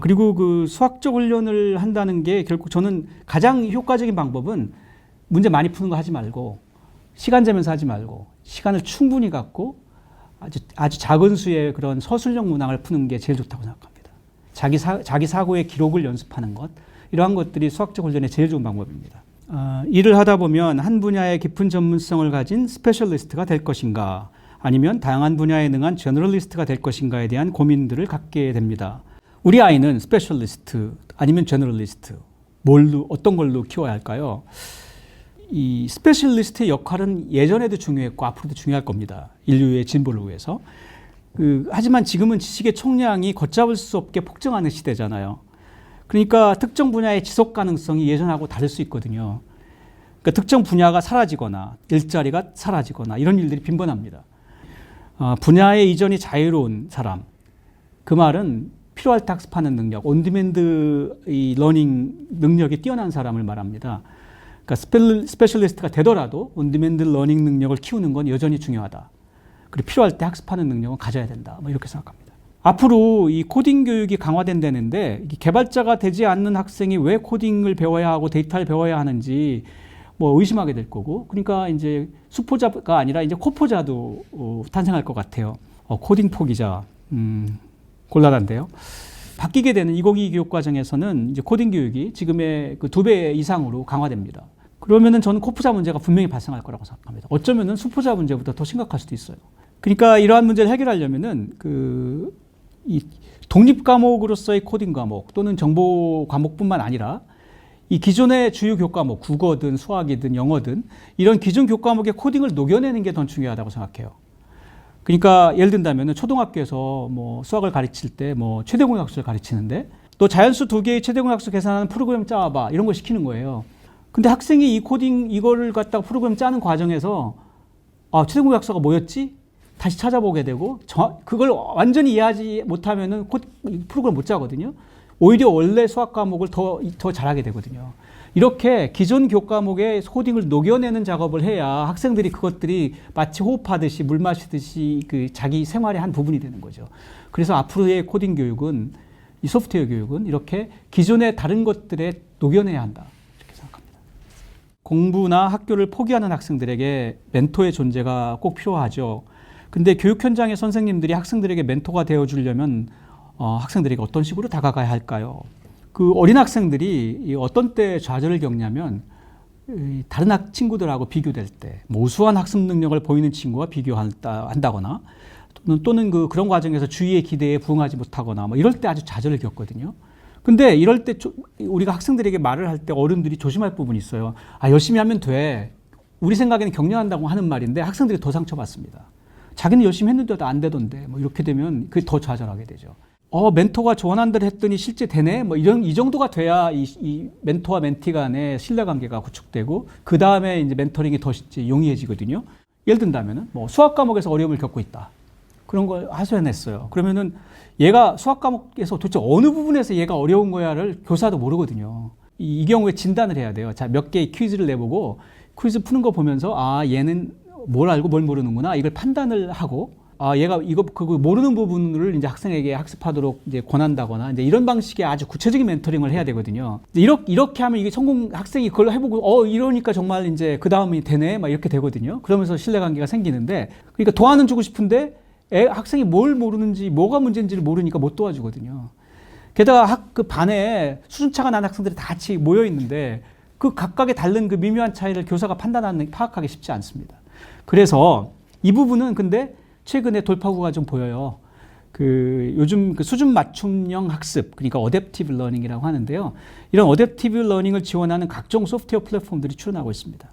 그리고 그 수학적 훈련을 한다는 게 결국 저는 가장 효과적인 방법은 문제 많이 푸는 거 하지 말고 시간 재면서 하지 말고 시간을 충분히 갖고 아주 작은 수의 그런 서술형 문항을 푸는 게 제일 좋다고 생각합니다. 자기 사고의 기록을 연습하는 것 이러한 것들이 수학적 훈련의 제일 좋은 방법입니다. 일을 하다 보면 한 분야의 깊은 전문성을 가진 스페셜리스트가 될 것인가 아니면 다양한 분야에 능한 제너럴리스트가 될 것인가에 대한 고민들을 갖게 됩니다. 우리 아이는 스페셜리스트 아니면 제너럴리스트 어떤 걸로 키워야 할까요? 이 스페셜리스트의 역할은 예전에도 중요했고 앞으로도 중요할 겁니다. 인류의 진보를 위해서. 하지만 지금은 지식의 총량이 걷잡을 수 없게 폭증하는 시대잖아요. 그러니까 특정 분야의 지속 가능성이 예전하고 다를 수 있거든요. 그러니까 특정 분야가 사라지거나 일자리가 사라지거나 이런 일들이 빈번합니다. 분야의 이전이 자유로운 사람, 그 말은 필요할 때 학습하는 능력, 온디맨드 이 러닝 능력이 뛰어난 사람을 말합니다. 그러니까 스페셜리스트가 되더라도 온디맨드 러닝 능력을 키우는 건 여전히 중요하다. 그리고 필요할 때 학습하는 능력은 가져야 된다. 뭐 이렇게 생각합니다. 앞으로 이 코딩 교육이 강화된다는데 개발자가 되지 않는 학생이 왜 코딩을 배워야 하고 데이터를 배워야 하는지 뭐 의심하게 될 거고, 그러니까 이제 수포자가 아니라 이제 코포자도 탄생할 것 같아요. 코딩 포기자, 곤란한데요. 바뀌게 되는 2022 교육 과정에서는 이제 코딩 교육이 지금의 그 2배 이상으로 강화됩니다. 그러면은 저는 코포자 문제가 분명히 발생할 거라고 생각합니다. 어쩌면은 수포자 문제보다 더 심각할 수도 있어요. 그러니까 이러한 문제를 해결하려면은 이 독립 과목으로서의 코딩 과목 또는 정보 과목뿐만 아니라 이 기존의 주요 교과목, 국어든 수학이든 영어든 이런 기존 교과목의 코딩을 녹여내는 게 더 중요하다고 생각해요. 그러니까 예를 든다면 초등학교에서 뭐 수학을 가르칠 때 뭐 최대공약수를 가르치는데 또 자연수 2개의 최대공약수 계산하는 프로그램 짜봐 이런 걸 시키는 거예요. 근데 학생이 이 코딩 이거를 갖다가 프로그램 짜는 과정에서 최대공약수가 뭐였지? 다시 찾아보게 되고 그걸 완전히 이해하지 못하면은 프로그램 못 짜거든요. 오히려 원래 수학 과목을 더 잘하게 되거든요. 이렇게 기존 교과목의 코딩을 녹여내는 작업을 해야 학생들이 그것들이 마치 호흡하듯이 물 마시듯이 그 자기 생활의 한 부분이 되는 거죠. 그래서 앞으로의 코딩 교육은 이 소프트웨어 교육은 이렇게 기존의 다른 것들에 녹여내야 한다. 이렇게 생각합니다. 공부나 학교를 포기하는 학생들에게 멘토의 존재가 꼭 필요하죠. 근데 교육 현장의 선생님들이 학생들에게 멘토가 되어주려면 학생들에게 어떤 식으로 다가가야 할까요? 그 어린 학생들이 어떤 때 좌절을 겪냐면 다른 친구들하고 비교될 때 우수한 학습 능력을 보이는 친구와 비교한다거나 또는 그런 과정에서 주위의 기대에 부응하지 못하거나 뭐 이럴 때 아주 좌절을 겪거든요. 근데 이럴 때 우리가 학생들에게 말을 할 때 어른들이 조심할 부분이 있어요. 열심히 하면 돼. 우리 생각에는 격려한다고 하는 말인데 학생들이 더 상처받습니다. 자기는 열심히 했는데도 안 되던데 뭐 이렇게 되면 그게 더 좌절하게 되죠. 멘토가 조언한 대로 했더니 실제 되네? 뭐 이 정도가 돼야 이 멘토와 멘티 간의 신뢰관계가 구축되고, 그 다음에 이제 멘토링이 더 용이해지거든요. 예를 든다면은, 수학 과목에서 어려움을 겪고 있다. 그런 걸 하소연했어요. 그러면은 얘가 수학 과목에서 도대체 어느 부분에서 얘가 어려운 거야를 교사도 모르거든요. 이 경우에 진단을 해야 돼요. 자, 몇 개의 퀴즈를 내보고, 퀴즈 푸는 거 보면서, 얘는 뭘 알고 뭘 모르는구나. 이걸 판단을 하고, 얘가 그거 모르는 부분을 이제 학생에게 학습하도록 이제 권한다거나 이제 이런 방식의 아주 구체적인 멘토링을 해야 되거든요. 이렇게 하면 이게 학생이 그걸 해보고, 이러니까 정말 이제 그 다음이 되네. 막 이렇게 되거든요. 그러면서 신뢰관계가 생기는데, 그러니까 도와는 주고 싶은데, 학생이 뭘 모르는지, 뭐가 문제인지를 모르니까 못 도와주거든요. 게다가 그 반에 수준차가 난 학생들이 다 같이 모여 있는데, 그 각각의 다른 그 미묘한 차이를 교사가 파악하기 쉽지 않습니다. 그래서 이 부분은 근데 최근에 돌파구가 좀 보여요. 요즘 수준 맞춤형 학습, 그러니까 어댑티브 러닝이라고 하는데요. 이런 어댑티브 러닝을 지원하는 각종 소프트웨어 플랫폼들이 출현하고 있습니다.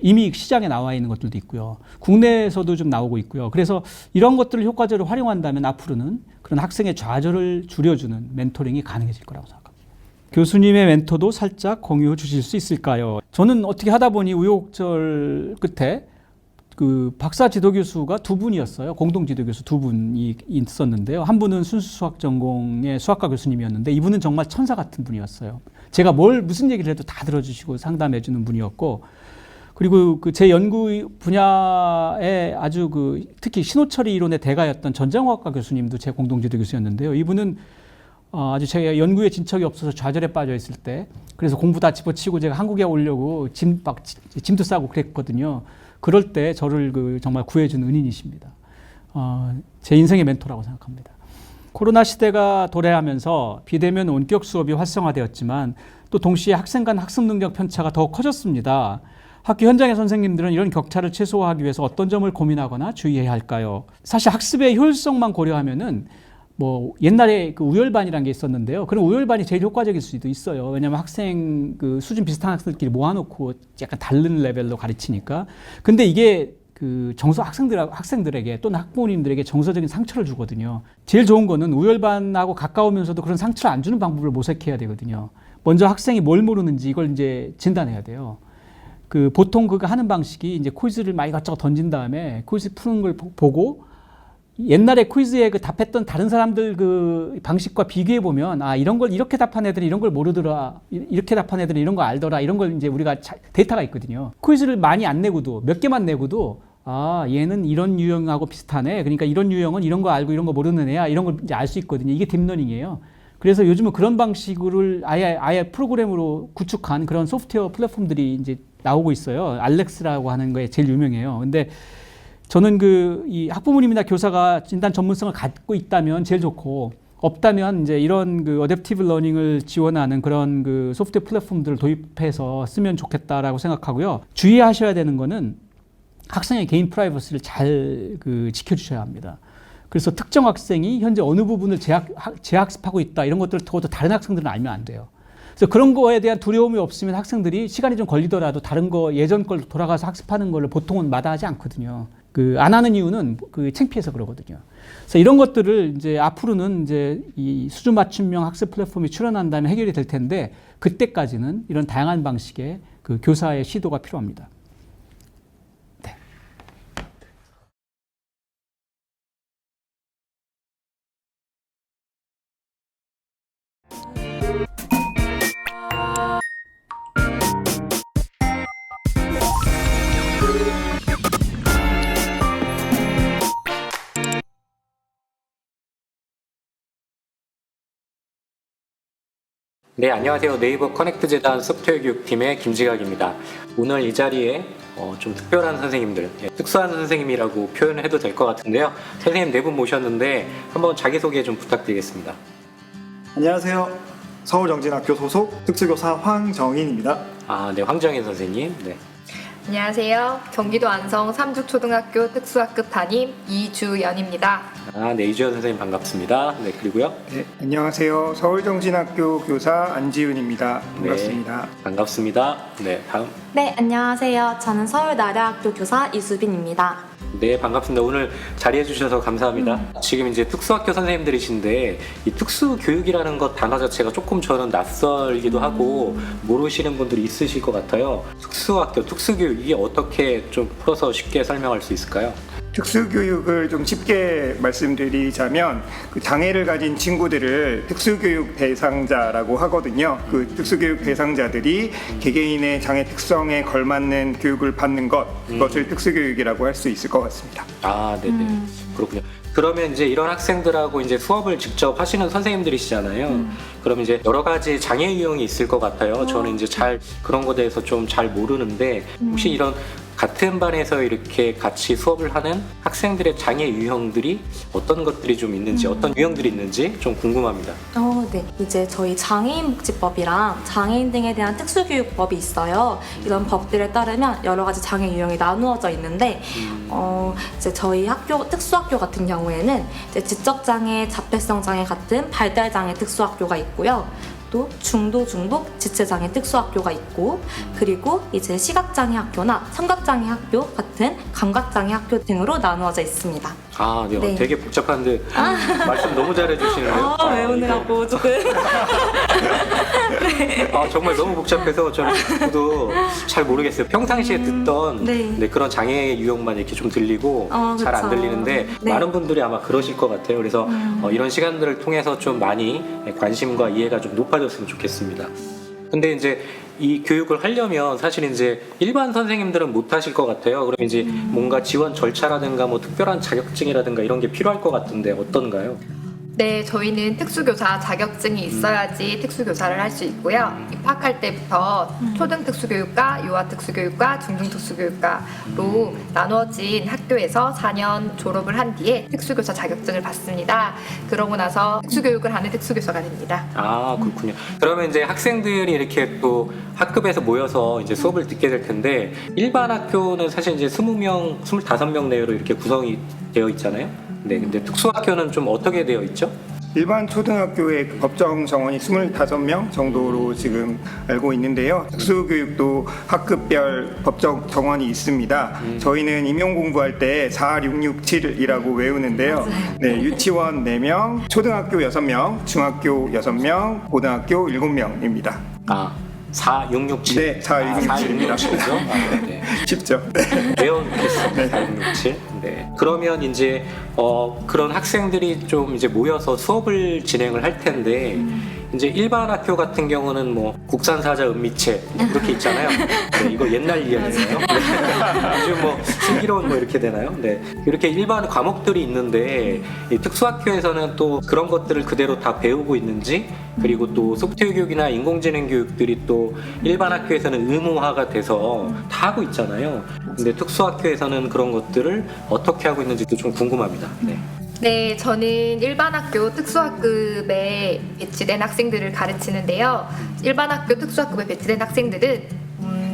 이미 시장에 나와 있는 것들도 있고요. 국내에서도 좀 나오고 있고요. 그래서 이런 것들을 효과적으로 활용한다면 앞으로는 그런 학생의 좌절을 줄여주는 멘토링이 가능해질 거라고 생각합니다. 교수님의 멘토도 살짝 공유해 주실 수 있을까요? 저는 어떻게 하다 보니 우여곡절 끝에 박사 지도 교수가 2분이었어요. 공동 지도 교수 2분이 있었는데요. 한 분은 순수 수학 전공의 수학과 교수님이었는데 이분은 정말 천사 같은 분이었어요. 제가 무슨 얘기를 해도 다 들어주시고 상담해 주는 분이었고, 그리고 제 연구 분야에 아주 특히 신호처리 이론의 대가였던 전자공학과 교수님도 제 공동 지도 교수였는데요. 이분은 아주 제가 연구에 진척이 없어서 좌절에 빠져 있을 때, 그래서 공부 다 집어치우고 제가 한국에 오려고 짐도 싸고 그랬거든요. 그럴 때 저를 정말 구해준 은인이십니다. 제 인생의 멘토라고 생각합니다. 코로나 시대가 도래하면서 비대면 원격 수업이 활성화되었지만 또 동시에 학생 간 학습 능력 편차가 더 커졌습니다. 학교 현장의 선생님들은 이런 격차를 최소화하기 위해서 어떤 점을 고민하거나 주의해야 할까요? 사실 학습의 효율성만 고려하면은 옛날에 우열반이라는 게 있었는데요. 그런 우열반이 제일 효과적일 수도 있어요. 왜냐하면 학생 수준 비슷한 학생들끼리 모아놓고 약간 다른 레벨로 가르치니까. 근데 이게 그 학생들에게 또는 학부모님들에게 정서적인 상처를 주거든요. 제일 좋은 거는 우열반하고 가까우면서도 그런 상처를 안 주는 방법을 모색해야 되거든요. 먼저 학생이 뭘 모르는지 이걸 이제 진단해야 돼요. 그 보통 그거 하는 방식이 이제 퀴즈를 막 이것저것 던진 다음에 퀴즈 푸는 걸 보고 옛날에 퀴즈에 그 답했던 다른 사람들 그 방식과 비교해 보면 아 이런 걸 이렇게 답한 애들이 이런 걸 모르더라, 이렇게 답한 애들은 이런 거 알더라, 이런 걸 이제 우리가 데이터가 있거든요. 퀴즈를 많이 안 내고도 몇 개만 내고도 아 얘는 이런 유형하고 비슷하네, 그러니까 이런 유형은 이런 거 알고 이런 거 모르는 애야, 이런 걸 이제 알 수 있거든요. 이게 딥러닝이에요. 그래서 요즘은 그런 방식을 아예 프로그램으로 구축한 그런 소프트웨어 플랫폼들이 이제 나오고 있어요. 알렉스라고 하는 거에 제일 유명해요. 근데 저는 이 학부모님이나 교사가 진단 전문성을 갖고 있다면 제일 좋고, 없다면 이제 이런 그 어댑티브 러닝을 지원하는 그런 그 소프트웨어 플랫폼들을 도입해서 쓰면 좋겠다라고 생각하고요. 주의하셔야 되는 거는 학생의 개인 프라이버시를 잘 지켜주셔야 합니다. 그래서 특정 학생이 현재 어느 부분을 재학습하고 있다, 이런 것들을 적어도 다른 학생들은 알면 안 돼요. 그래서 그런 거에 대한 두려움이 없으면 학생들이 시간이 좀 걸리더라도 다른 거 예전 걸 돌아가서 학습하는 거를 보통은 마다하지 않거든요. 안 하는 이유는 창피해서 그러거든요. 그래서 이런 것들을 이제 앞으로는 이제 이 수준 맞춤형 학습 플랫폼이 출현한다면 해결이 될 텐데, 그때까지는 이런 다양한 방식의 그 교사의 시도가 필요합니다. 네. 네, 안녕하세요. 네이버 커넥트 재단 소프트웨어 교육팀의 김지각입니다. 오늘 이 자리에 좀 특별한 선생님들, 특수한 선생님이라고 표현을 해도 될 것 같은데요. 선생님 네 분 모셨는데 한번 자기소개 좀 부탁드리겠습니다. 안녕하세요. 서울정진학교 소속 특수교사 황정인입니다. 네, 황정인 선생님. 네. 안녕하세요. 경기도 안성 삼죽초등학교 특수학급 담임 이주연입니다. 네, 이주연 선생님 반갑습니다. 네, 그리고요. 네, 안녕하세요. 서울정진학교 교사 안지훈입니다. 반갑습니다. 네, 반갑습니다. 네, 다음. 네, 안녕하세요. 저는 서울나래학교 교사 이수빈입니다. 네, 반갑습니다. 오늘 자리해 주셔서 감사합니다. 지금 이제 특수학교 선생님들이신데 이 특수교육이라는 것 단어 자체가 조금 저는 낯설기도 하고 모르시는 분들이 있으실 것 같아요. 특수학교, 특수교육 이게 어떻게 좀 풀어서 쉽게 설명할 수 있을까요? 특수교육을 좀 쉽게 말씀드리자면 장애를 가진 친구들을 특수교육 대상자라고 하거든요. 그 특수교육 대상자들이 개개인의 장애 특성에 걸맞는 교육을 받는 그것을 특수교육이라고 할 수 있을 것 같습니다. 네네. 그렇군요. 그러면 이제 이런 학생들하고 이제 수업을 직접 하시는 선생님들이시잖아요. 그럼 이제 여러 가지 장애 유형이 있을 것 같아요. 저는 이제 그런 거에 대해서 좀 잘 모르는데 혹시 이런 같은 반에서 이렇게 같이 수업을 하는 학생들의 장애 유형들이 어떤 것들이 좀 있는지, 어떤 유형들이 있는지 좀 궁금합니다. 네. 이제 저희 장애인복지법이랑 장애인 등에 대한 특수교육법이 있어요. 이런 법들에 따르면 여러 가지 장애 유형이 나누어져 있는데, 이제 저희 특수학교 같은 경우에는 이제 지적장애, 자폐성장애 같은 발달장애 특수학교가 있고요. 또 중도, 중복, 지체장애 특수학교가 있고, 그리고 이제 시각장애 학교나 청각장애 학교 같은 감각장애 학교 등으로 나누어져 있습니다. 네. 네. 되게 복잡한데 말씀 너무 잘해주시네요. 외우느라고 조금. 정말 너무 복잡해서 저도 잘 모르겠어요. 평상시에 듣던 네. 그런 장애 유형만 이렇게 좀 들리고 잘 안 그쵸. 들리는데 네. 많은 분들이 아마 그러실 것 같아요. 그래서 이런 시간들을 통해서 좀 많이 관심과 이해가 좀 높아졌으면 좋겠습니다. 근데 이제 이 교육을 하려면 사실 이제 일반 선생님들은 못 하실 것 같아요. 그럼 이제 뭔가 지원 절차라든가 뭐 특별한 자격증이라든가 이런 게 필요할 것 같은데 어떤가요? 네, 저희는 특수교사 자격증이 있어야지 특수교사를 할 수 있고요. 입학할 때부터 초등 특수교육과, 유아 특수교육과, 중등 특수교육과로 나누어진 학교에서 4년 졸업을 한 뒤에 특수교사 자격증을 받습니다. 그러고 나서 특수교육을 하는 특수교사가 됩니다. 그렇군요. 그러면 이제 학생들이 이렇게 또 학급에서 모여서 이제 수업을 듣게 될 텐데 일반 학교는 사실 이제 20명, 25명 내외로 이렇게 구성이 되어 있잖아요. 네, 근데 특수학교는 좀 어떻게 되어 있죠? 일반 초등학교의 법정 정원이 25명 정도로 지금 알고 있는데요. 특수교육도 학급별 법정 정원이 있습니다. 저희는 임용 공부할 때 4667이라고 외우는데요. 네, 유치원 4명, 초등학교 6명, 중학교 6명, 고등학교 7명입니다. 4667. 네, 4667입니다. 4667이죠? 네. 쉽죠? 외워놓겠습니다. 4667. 네. 그러면 이제 그런 학생들이 좀 이제 모여서 수업을 진행을 할 텐데 이제 일반 학교 같은 경우는 뭐 국산사자 은미채 이렇게 있잖아요. 네, 이거 옛날 이야기네요. 네. 요즘 뭐 슬기로운 뭐 이렇게 되나요? 네. 이렇게 일반 과목들이 있는데 이 특수학교에서는 또 그런 것들을 그대로 다 배우고 있는지, 그리고 또 소프트웨어 교육이나 인공지능 교육들이 또 일반 학교에서는 의무화가 돼서 다 하고 있잖아요. 근데 특수학교에서는 그런 것들을 어떻게 하고 있는지도 좀 궁금합니다. 네. 네, 저는 일반 학교 특수학급에 배치된 학생들을 가르치는데요. 일반 학교 특수학급에 배치된 학생들은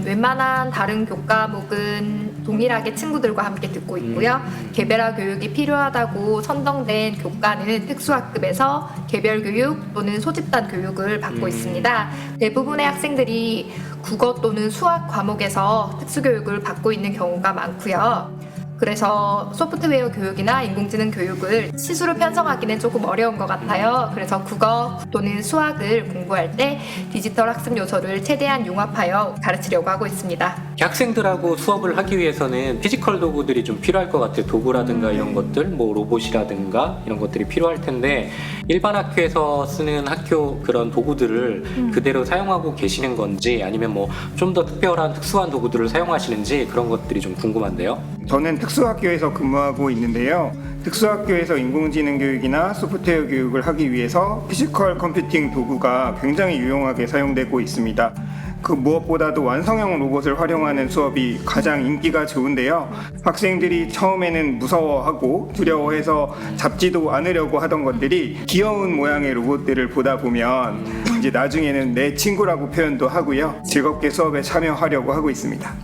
웬만한 다른 교과목은 동일하게 친구들과 함께 듣고 있고요. 개별화 교육이 필요하다고 선정된 교과는 특수학급에서 개별 교육 또는 소집단 교육을 받고 있습니다. 대부분의 학생들이 국어 또는 수학 과목에서 특수교육을 받고 있는 경우가 많고요. 그래서 소프트웨어 교육이나 인공지능 교육을 시수로 편성하기는 조금 어려운 것 같아요. 그래서 국어 또는 수학을 공부할 때 디지털 학습 요소를 최대한 융합하여 가르치려고 하고 있습니다. 학생들하고 수업을 하기 위해서는 피지컬 도구들이 좀 필요할 것 같아요. 도구라든가 이런 것들, 뭐 로봇이라든가 이런 것들이 필요할 텐데 일반 학교에서 쓰는 학교 그런 도구들을 그대로 사용하고 계시는 건지, 아니면 뭐 좀 더 특별한 특수한 도구들을 사용하시는지 그런 것들이 좀 궁금한데요. 저는 특수학교에서 근무하고 있는데요. 특수학교에서 인공지능 교육이나 소프트웨어 교육을 하기 위해서 피지컬 컴퓨팅 도구가 굉장히 유용하게 사용되고 있습니다. 그 무엇보다도 완성형 로봇을 활용하는 수업이 가장 인기가 좋은데요. 학생들이 처음에는 무서워하고 두려워해서 잡지도 않으려고 하던 것들이 귀여운 모양의 로봇들을 보다 보면 이제 나중에는 내 친구라고 표현도 하고요. 즐겁게 수업에 참여하려고 하고 있습니다.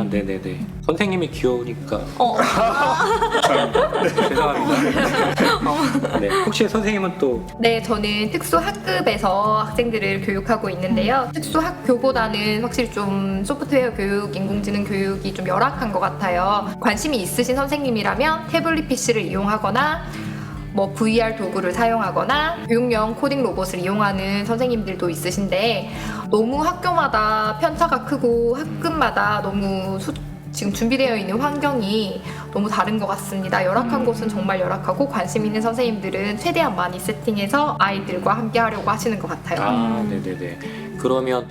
네네네. 선생님이 귀여우니까. 죄송합니다. 네. 혹시 선생님은 또? 네, 저는 특수학급에서 학생들을 교육하고 있는데요. 특수학교보다는 확실히 좀 소프트웨어 교육, 인공지능 교육이 좀 열악한 것 같아요. 관심이 있으신 선생님이라면 태블릿 PC를 이용하거나 뭐 VR 도구를 사용하거나 교육용 코딩 로봇을 이용하는 선생님들도 있으신데, 너무 학교마다 편차가 크고 학급마다 너무 지금 준비되어 있는 환경이 너무 다른 것 같습니다. 열악한 곳은 정말 열악하고 관심 있는 선생님들은 최대한 많이 세팅해서 아이들과 함께 하려고 하시는 것 같아요. 네네네. 그러면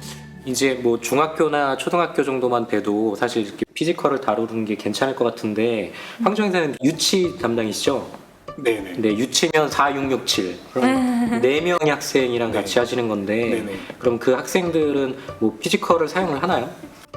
이제 뭐 중학교나 초등학교 정도만 돼도 사실 이렇게 피지컬을 다루는 게 괜찮을 것 같은데, 황정희 유치 담당이시죠? 네네. 네, 유치면 4667. 그럼 4명의 학생이랑 같이 하시는 건데, 네네. 그럼 그 학생들은 뭐 피지컬을 사용을 하나요?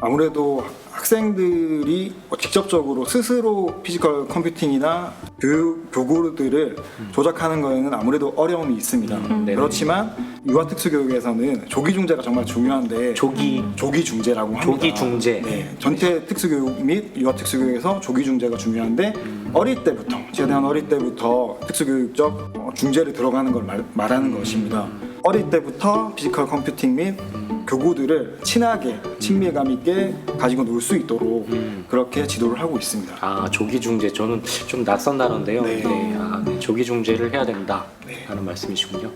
아무래도 학생들이 직접적으로 스스로 피지컬 컴퓨팅이나 교육 도구들을 조작하는 거에는 아무래도 어려움이 있습니다. 네네. 그렇지만 유아특수교육에서는 조기중재가 정말 중요한데 조기중재라고 합니다. 조기중재. 네, 전체 특수교육 및 유아특수교육에서 조기중재가 중요한데 어릴 때부터, 최대한 어릴 때부터 특수교육적 중재를 들어가는 걸 말하는 것입니다. 어릴 때부터 피지컬 컴퓨팅 및 교구들을 친하게 친밀감 있게 가지고 놀 수 있도록 그렇게 지도를 하고 있습니다. 조기중재. 저는 좀 낯선 단어인데요. 네. 네, 조기중재를 해야 된다. 라는 말씀이시군요.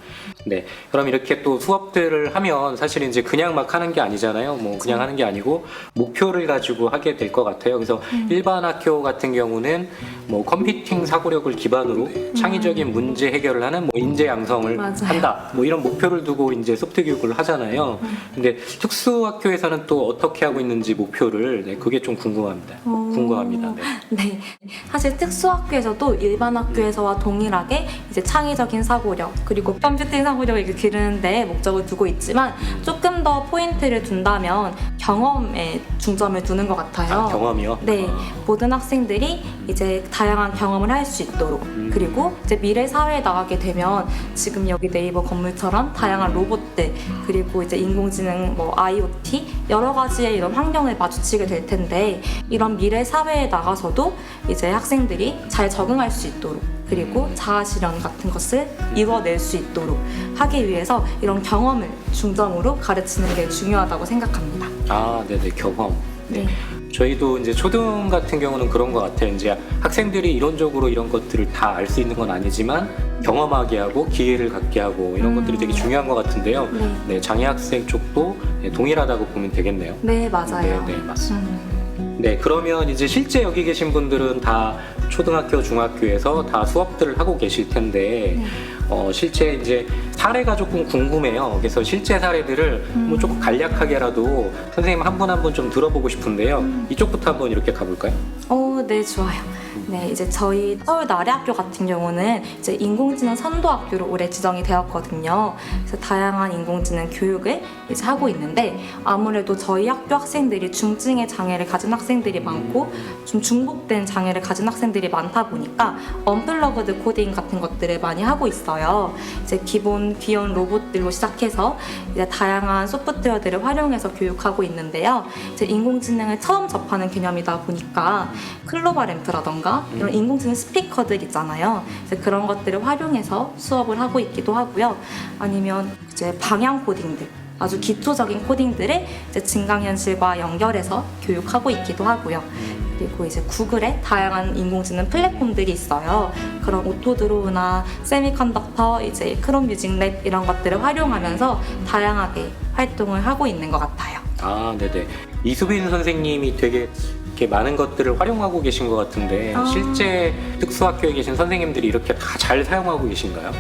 네. 그럼 이렇게 또 수업들을 하면 사실 이제 그냥 막 하는 게 아니잖아요. 뭐 그냥 하는 게 아니고 목표를 가지고 하게 될 것 같아요. 그래서 일반 학교 같은 경우는 뭐 컴퓨팅 사고력을 기반으로 창의적인 문제 해결을 하는 뭐 인재 양성을 맞아요. 한다. 뭐 이런 목표를 두고 이제 소프트 교육을 하잖아요. 근데 특수학교에서는 또 어떻게 하고 있는지 목표를, 그게 좀 궁금합니다. 궁금합니다. 네. 네, 사실 특수학교에서도 일반 학교에서와 동일하게 이제 창의적인 사고력 그리고 컴퓨팅 사고력을 기르는 데 목적을 두고 있지만 조금 더 포인트를 둔다면 경험에 중점을 두는 것 같아요. 아, 경험이요? 네, 아. 모든 학생들이 이제 다양한 경험을 할 수 있도록 그리고 이제 미래 사회에 나가게 되면 지금 여기 네이버 건물처럼 다양한 로봇들 그리고 이제 인공지능, 뭐 IoT 여러 가지의 이런 환경을 마주치게 될 텐데 이런 미래 사회에 나가서도 이제 학생들이 잘 적응할 수 있도록 그리고 자아 실현 같은 것을 이뤄낼 수 있도록 하기 위해서 이런 경험을 중점으로 가르치는 게 중요하다고 생각합니다. 아, 네네, 경험. 네. 저희도 이제 초등 같은 경우는 그런 것 같아요. 이제 학생들이 이론적으로 이런 것들을 다 알 수 있는 건 아니지만 경험하게 하고 기회를 갖게 하고 이런 것들이 되게 중요한 것 같은데요. 네. 네, 장애 학생 쪽도 동일하다고 보면 되겠네요. 네, 맞아요. 네, 맞습니다. 네, 그러면 이제 실제 여기 계신 분들은 다 초등학교, 중학교에서 다 수업들을 하고 계실 텐데, 실제 이제 사례가 조금 궁금해요. 그래서 실제 사례들을 뭐 조금 간략하게라도 선생님 한 분 한 분 좀 들어보고 싶은데요. 이쪽부터 한번 이렇게 가볼까요? 네, 좋아요. 네, 이제 저희 서울 나래학교 같은 경우는 이제 인공지능 선도학교로 올해 지정이 되었거든요. 그래서 다양한 인공지능 교육을 이제 하고 있는데 아무래도 저희 학교 학생들이 중증의 장애를 가진 학생들이 많고 좀 중복된 장애를 가진 학생들이 많다 보니까 언플러그드 코딩 같은 것들을 많이 하고 있어요. 이제 기본 귀여운 로봇들로 시작해서 이제 다양한 소프트웨어들을 활용해서 교육하고 있는데요. 이제 인공지능을 처음 접하는 개념이다 보니까 클로바 램프라던가 이런 인공지능 스피커들 있잖아요. 이제 그런 것들을 활용해서 수업을 하고 있기도 하고요. 아니면 이제 방향 코딩들, 아주 기초적인 코딩들을 이제 증강현실과 연결해서 교육하고 있기도 하고요. 그리고 이제 구글의 다양한 인공지능 플랫폼들이 있어요. 그런 오토드로우나 세미컨덕터, 이제 크롬 뮤직랩 이런 것들을 활용하면서 다양하게 활동을 하고 있는 것 같아요. 아, 네네. 이수빈 선생님이 되게 이렇게 많은 것들을 활용하고 계신 것 같은데 실제 특수학교에 계신 선생님들이 이렇게 다 잘 사용하고 계신가요?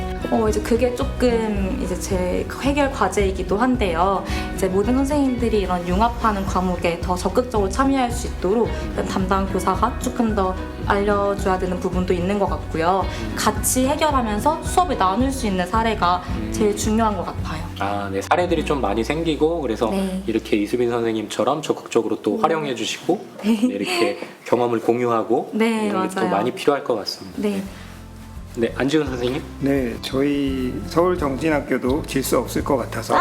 이제 그게 조금 이제 제 해결 과제이기도 한데요. 이제 모든 선생님들이 이런 융합하는 과목에 더 적극적으로 참여할 수 있도록 담당 교사가 조금 더 알려줘야 되는 부분도 있는 것 같고요. 같이 해결하면서 수업을 나눌 수 있는 사례가 제일 중요한 것 같아요. 아, 네. 사례들이 좀 많이 생기고 그래서 네. 이렇게 이수빈 선생님처럼 적극적으로 또 활용해 주시고 네, 이렇게 경험을 공유하고 네, 이런 게 또 맞아요. 많이 필요할 것 같습니다. 네. 네, 안지훈 선생님. 네, 저희 서울정진학교도 질 수 없을 것 같아서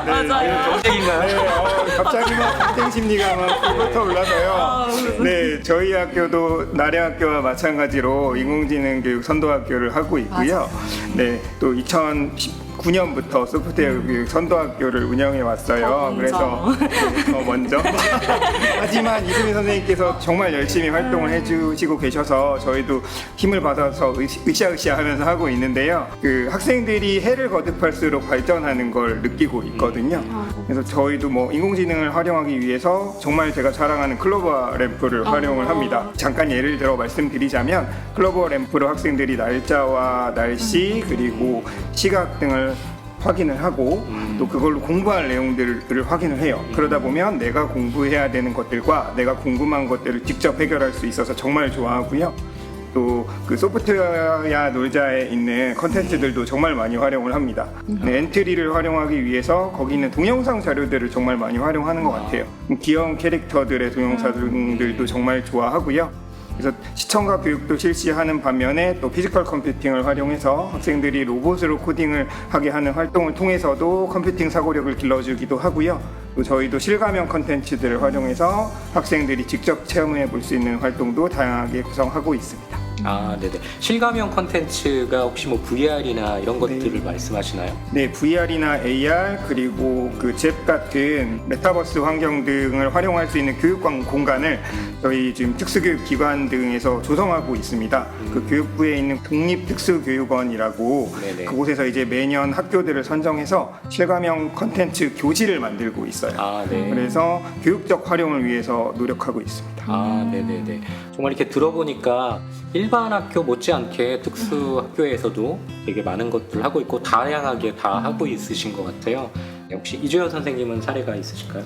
맞아요. 경쟁인가요? 네, 갑자기 막 경쟁 심리가 막 불부터 올라서요. 네, 저희 학교도 나래학교와 마찬가지로 인공지능 교육 선도학교를 하고 있고요. 네, 또 2019년부터 소프트웨어 교육 선도학교를 운영해 왔어요. 그래서 더 먼저. 하지만 이수민 선생님께서 정말 열심히 활동을 해주시고 계셔서 저희도 힘을 받아서 으쌰으쌰하면서 하고 있는데요. 그 학생들이 해를 거듭할수록 발전하는 걸 느끼고 있거든요. 그래서 저희도 뭐 인공지능을 활용하기 위해서 정말 제가 자랑하는 클로버 램프를 활용을 합니다. 잠깐 예를 들어 말씀드리자면 클로버 램프로 학생들이 날짜와 날씨 그리고 시각 등을 확인을 하고 또 그걸로 공부할 내용들을 확인을 해요. 그러다 보면 내가 공부해야 되는 것들과 내가 궁금한 것들을 직접 해결할 수 있어서 정말 좋아하고요. 또 그 소프트웨어야 놀자에 있는 컨텐츠들도 정말 많이 활용을 합니다. 네, 엔트리를 활용하기 위해서 거기 있는 동영상 자료들을 정말 많이 활용하는 것 같아요. 귀여운 캐릭터들의 동영상들도 정말 좋아하고요. 그래서 시청각 교육도 실시하는 반면에 또 피지컬 컴퓨팅을 활용해서 학생들이 로봇으로 코딩을 하게 하는 활동을 통해서도 컴퓨팅 사고력을 길러주기도 하고요. 또 저희도 실감형 컨텐츠들을 활용해서 학생들이 직접 체험해 볼 수 있는 활동도 다양하게 구성하고 있습니다. 아, 네네. 실감형 컨텐츠가 혹시 뭐 VR이나 이런 것들을 말씀하시나요? 네, VR이나 AR 그리고 그 잽 같은 메타버스 환경 등을 활용할 수 있는 교육 공간을 저희 지금 특수교육기관 등에서 조성하고 있습니다. 그 교육부에 있는 국립특수교육원이라고 네네. 그곳에서 이제 매년 학교들을 선정해서 실감형 컨텐츠 교실을 만들고 있어요. 아, 네. 그래서 교육적 활용을 위해서 노력하고 있습니다. 아, 네네네. 정말 이렇게 들어보니까 일반 학교 못지않게 특수 학교에서도 되게 많은 것들을 하고 있고 다양하게 다 하고 있으신 것 같아요. 네, 혹시 이주연 선생님은 사례가 있으실까요?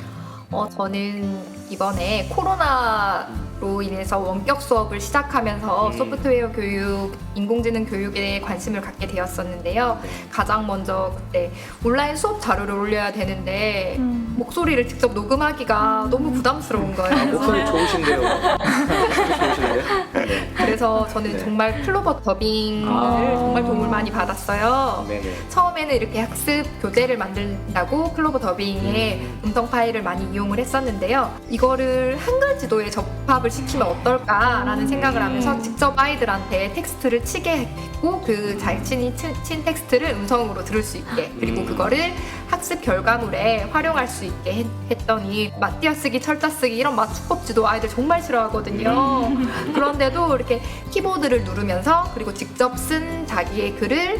저는 이번에 코로나로 인해서 원격 수업을 시작하면서 소프트웨어 교육, 인공지능 교육에 관심을 갖게 되었었는데요. 가장 먼저 그때 온라인 수업 자료를 올려야 되는데 목소리를 직접 녹음하기가 너무 부담스러운 거예요. 목소리 좋으신데요. 목소리 좋으신데요? 네. 그래서 저는 네. 정말 클로버 더빙을 아. 정말 도움을 많이 받았어요. 네네. 처음에는 이렇게 학습 교재를 만든다고 클로버 더빙의 음성 파일을 많이 이용을 했었는데요. 이거를 한글 지도에 접합을 시키면 어떨까라는 생각을 하면서 직접 아이들한테 텍스트를 치게 했고 그 자신이 친 텍스트를 음성으로 들을 수 있게 그리고 그거를 학습 결과물에 활용할 수 있게 했더니 맞디아 쓰기, 철자 쓰기 이런 맞춤법 지도 아이들 정말 싫어하거든요. 그런데도 이렇게 키보드를 누르면서 그리고 직접 쓴 자기의 글을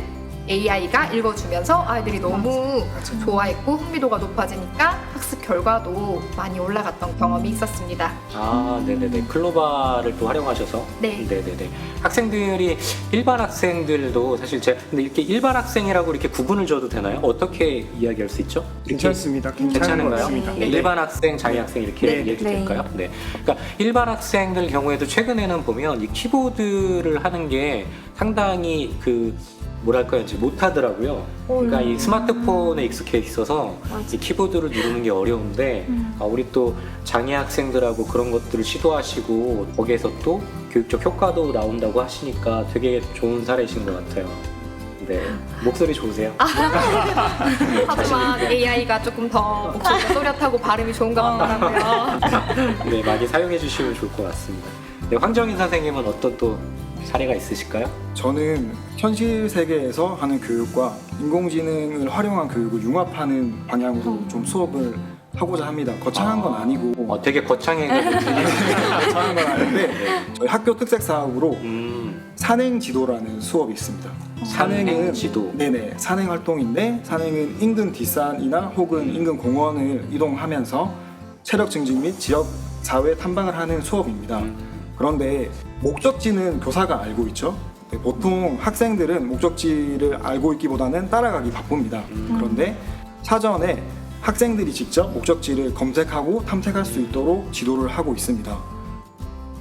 AI가 읽어주면서 아이들이 너무 좋아했고 흥미도가 높아지니까 학습 결과도 많이 올라갔던 경험이 있었습니다. 아, 네네네. 클로바를 또 활용하셔서. 네. 네네네. 학생들이 일반 학생들도 사실 근데 이렇게 일반 학생이라고 이렇게 구분을 줘도 되나요? 어떻게 이야기할 수 있죠? 괜찮습니다. 괜찮은 것 괜찮은가요? 같습니다. 네, 일반 학생, 장애 학생 이렇게 네. 얘기해도 네. 될까요? 네. 그러니까 일반 학생들 경우에도 최근에는 보면 이 키보드를 하는 게 상당히 뭐랄까요, 이제 못하더라고요. 그러니까 이 스마트폰에 익숙해 있어서 이 키보드를 누르는 게 어려운데 우리 또 장애 학생들하고 그런 것들을 시도하시고 거기에서 또 교육적 효과도 나온다고 하시니까 되게 좋은 사례이신 것 같아요. 네, 목소리 좋으세요? 하지만 AI가 조금 더 목소리가 또렷하고 발음이 좋은 것 같더라고요. 네, 많이 사용해 주시면 좋을 것 같습니다. 네, 황정인 선생님은 어떤 또 사례가 있으실까요? 저는 현실 세계에서 하는 교육과 인공지능을 활용한 교육을 융합하는 방향으로 좀 수업을 하고자 합니다. 거창한 건 아니고 되게 거창해가지고 거창한 건 아닌데 저희 학교 특색 사업으로 산행 지도라는 수업이 있습니다. 산행 지도. 네네, 산행 활동인데 산행은 인근 뒷산이나 혹은 인근 공원을 이동하면서 체력 증진 및 지역 사회 탐방을 하는 수업입니다. 그런데 목적지는 교사가 알고 있죠. 네, 보통 학생들은 목적지를 알고 있기보다는 따라가기 바쁩니다. 그런데 사전에 학생들이 직접 목적지를 검색하고 탐색할 수 있도록 지도를 하고 있습니다.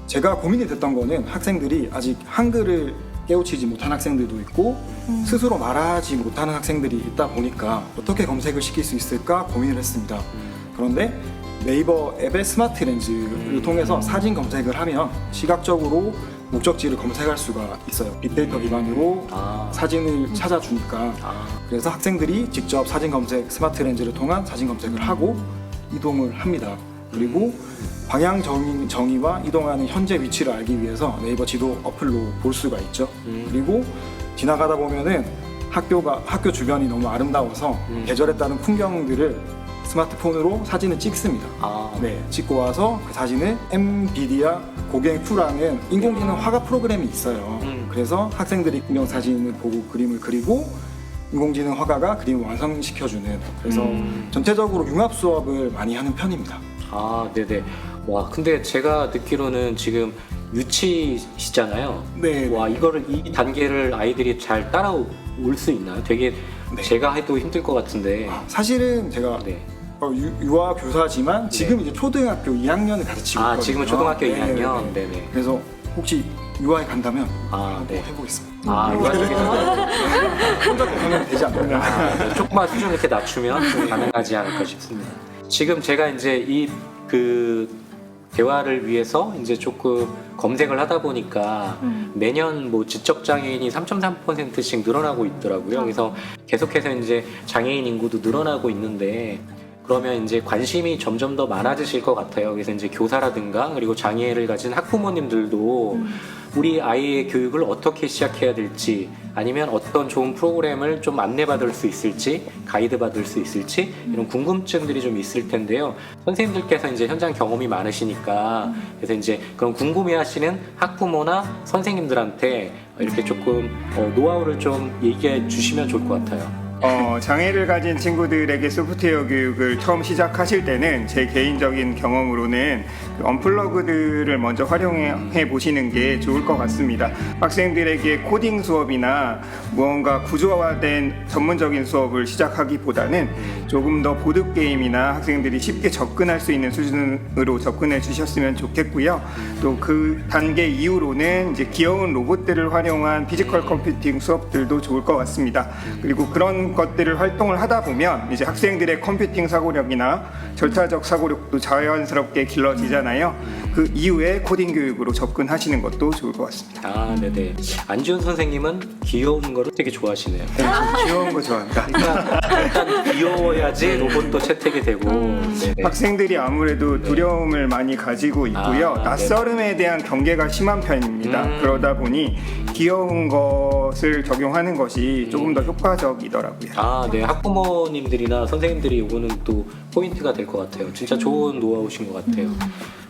제가 고민이 됐던 거는 학생들이 아직 한글을 깨우치지 못한 학생들도 있고 스스로 말하지 못하는 학생들이 있다 보니까 어떻게 검색을 시킬 수 있을까 고민을 했습니다. 그런데 네이버 앱의 스마트 렌즈를 통해서 사진 검색을 하면 시각적으로 목적지를 검색할 수가 있어요. 빅데이터 기반으로 사진을 찾아주니까. 그래서 학생들이 직접 사진 검색, 스마트 렌즈를 통한 사진 검색을 하고 이동을 합니다. 그리고 방향 정의와 이동하는 현재 위치를 알기 위해서 네이버 지도 어플로 볼 수가 있죠. 그리고 지나가다 보면은 학교 주변이 너무 아름다워서 계절에 따른 풍경들을 스마트폰으로 사진을 찍습니다. 네, 찍고 와서 그 사진을 엔비디아 고갱2라는 인공지능 화가 프로그램이 있어요. 그래서 학생들이 풍경 사진을 보고 그림을 그리고 인공지능 화가가 그림을 완성시켜주는, 그래서 전체적으로 융합 수업을 많이 하는 편입니다. 네네. 와, 근데 제가 듣기로는 지금 유치시잖아요. 네. 와, 이 단계를 아이들이 잘 따라올 수 있나요? 되게 네. 제가 해도 힘들 것 같은데. 사실은 제가 네. 유아 교사지만 지금 이제 초등학교 2학년을 가르치고 있거든요. 지금은 초등학교 네, 2학년. 네. 네네. 그래서 혹시 유아에 간다면 한번 네. 해보겠습니다. 유아 쪽에서 혼자 가면 되지 않나요? 조금만 수준 이렇게 낮추면 가능하지 않을까 싶습니다. 지금 제가 이제 대화를 위해서 이제 조금 검색을 하다 보니까 매년 뭐 지적 장애인이 3.3%씩 늘어나고 있더라고요. 그래서 계속해서 이제 장애인 인구도 늘어나고 있는데, 그러면 이제 관심이 점점 더 많아지실 것 같아요. 그래서 이제 교사라든가 그리고 장애를 가진 학부모님들도 우리 아이의 교육을 어떻게 시작해야 될지, 아니면 어떤 좋은 프로그램을 좀 안내받을 수 있을지, 가이드 받을 수 있을지, 이런 궁금증들이 좀 있을 텐데요. 선생님들께서 이제 현장 경험이 많으시니까, 그래서 이제 그런 궁금해하시는 학부모나 선생님들한테 이렇게 조금 노하우를 좀 얘기해 주시면 좋을 것 같아요. 장애를 가진 친구들에게 소프트웨어 교육을 처음 시작하실 때는 제 개인적인 경험으로는 그 언플러그들을 먼저 활용해 보시는 게 좋을 것 같습니다. 학생들에게 코딩 수업이나 무언가 구조화된 전문적인 수업을 시작하기보다는 조금 더 보드게임이나 학생들이 쉽게 접근할 수 있는 수준으로 접근해 주셨으면 좋겠고요. 또 그 단계 이후로는 이제 귀여운 로봇들을 활용한 피지컬 컴퓨팅 수업들도 좋을 것 같습니다. 그리고 그런 이런 것들을 활동을 하다 보면 이제 학생들의 컴퓨팅 사고력이나 절차적 사고력도 자연스럽게 길러지잖아요. 그 이후에 코딩 교육으로 접근하시는 것도 좋을 것 같습니다. 아, 네네. 안지훈 선생님은 귀여운 거를 되게 좋아하시네요. 귀여운 거 좋아합니다. 그러니까 일단 귀여워야지 로봇도 채택이 되고. 네네. 학생들이 아무래도 두려움을 많이 가지고 있고요. 아, 낯설음에 대한 경계가 심한 편입니다. 그러다 보니 귀여운 것을 적용하는 것이 조금 더 효과적이더라고요. 아, 네. 학부모님들이나 선생님들이 이거는 또 포인트가 될 것 같아요. 진짜 좋은 노하우신 것 같아요.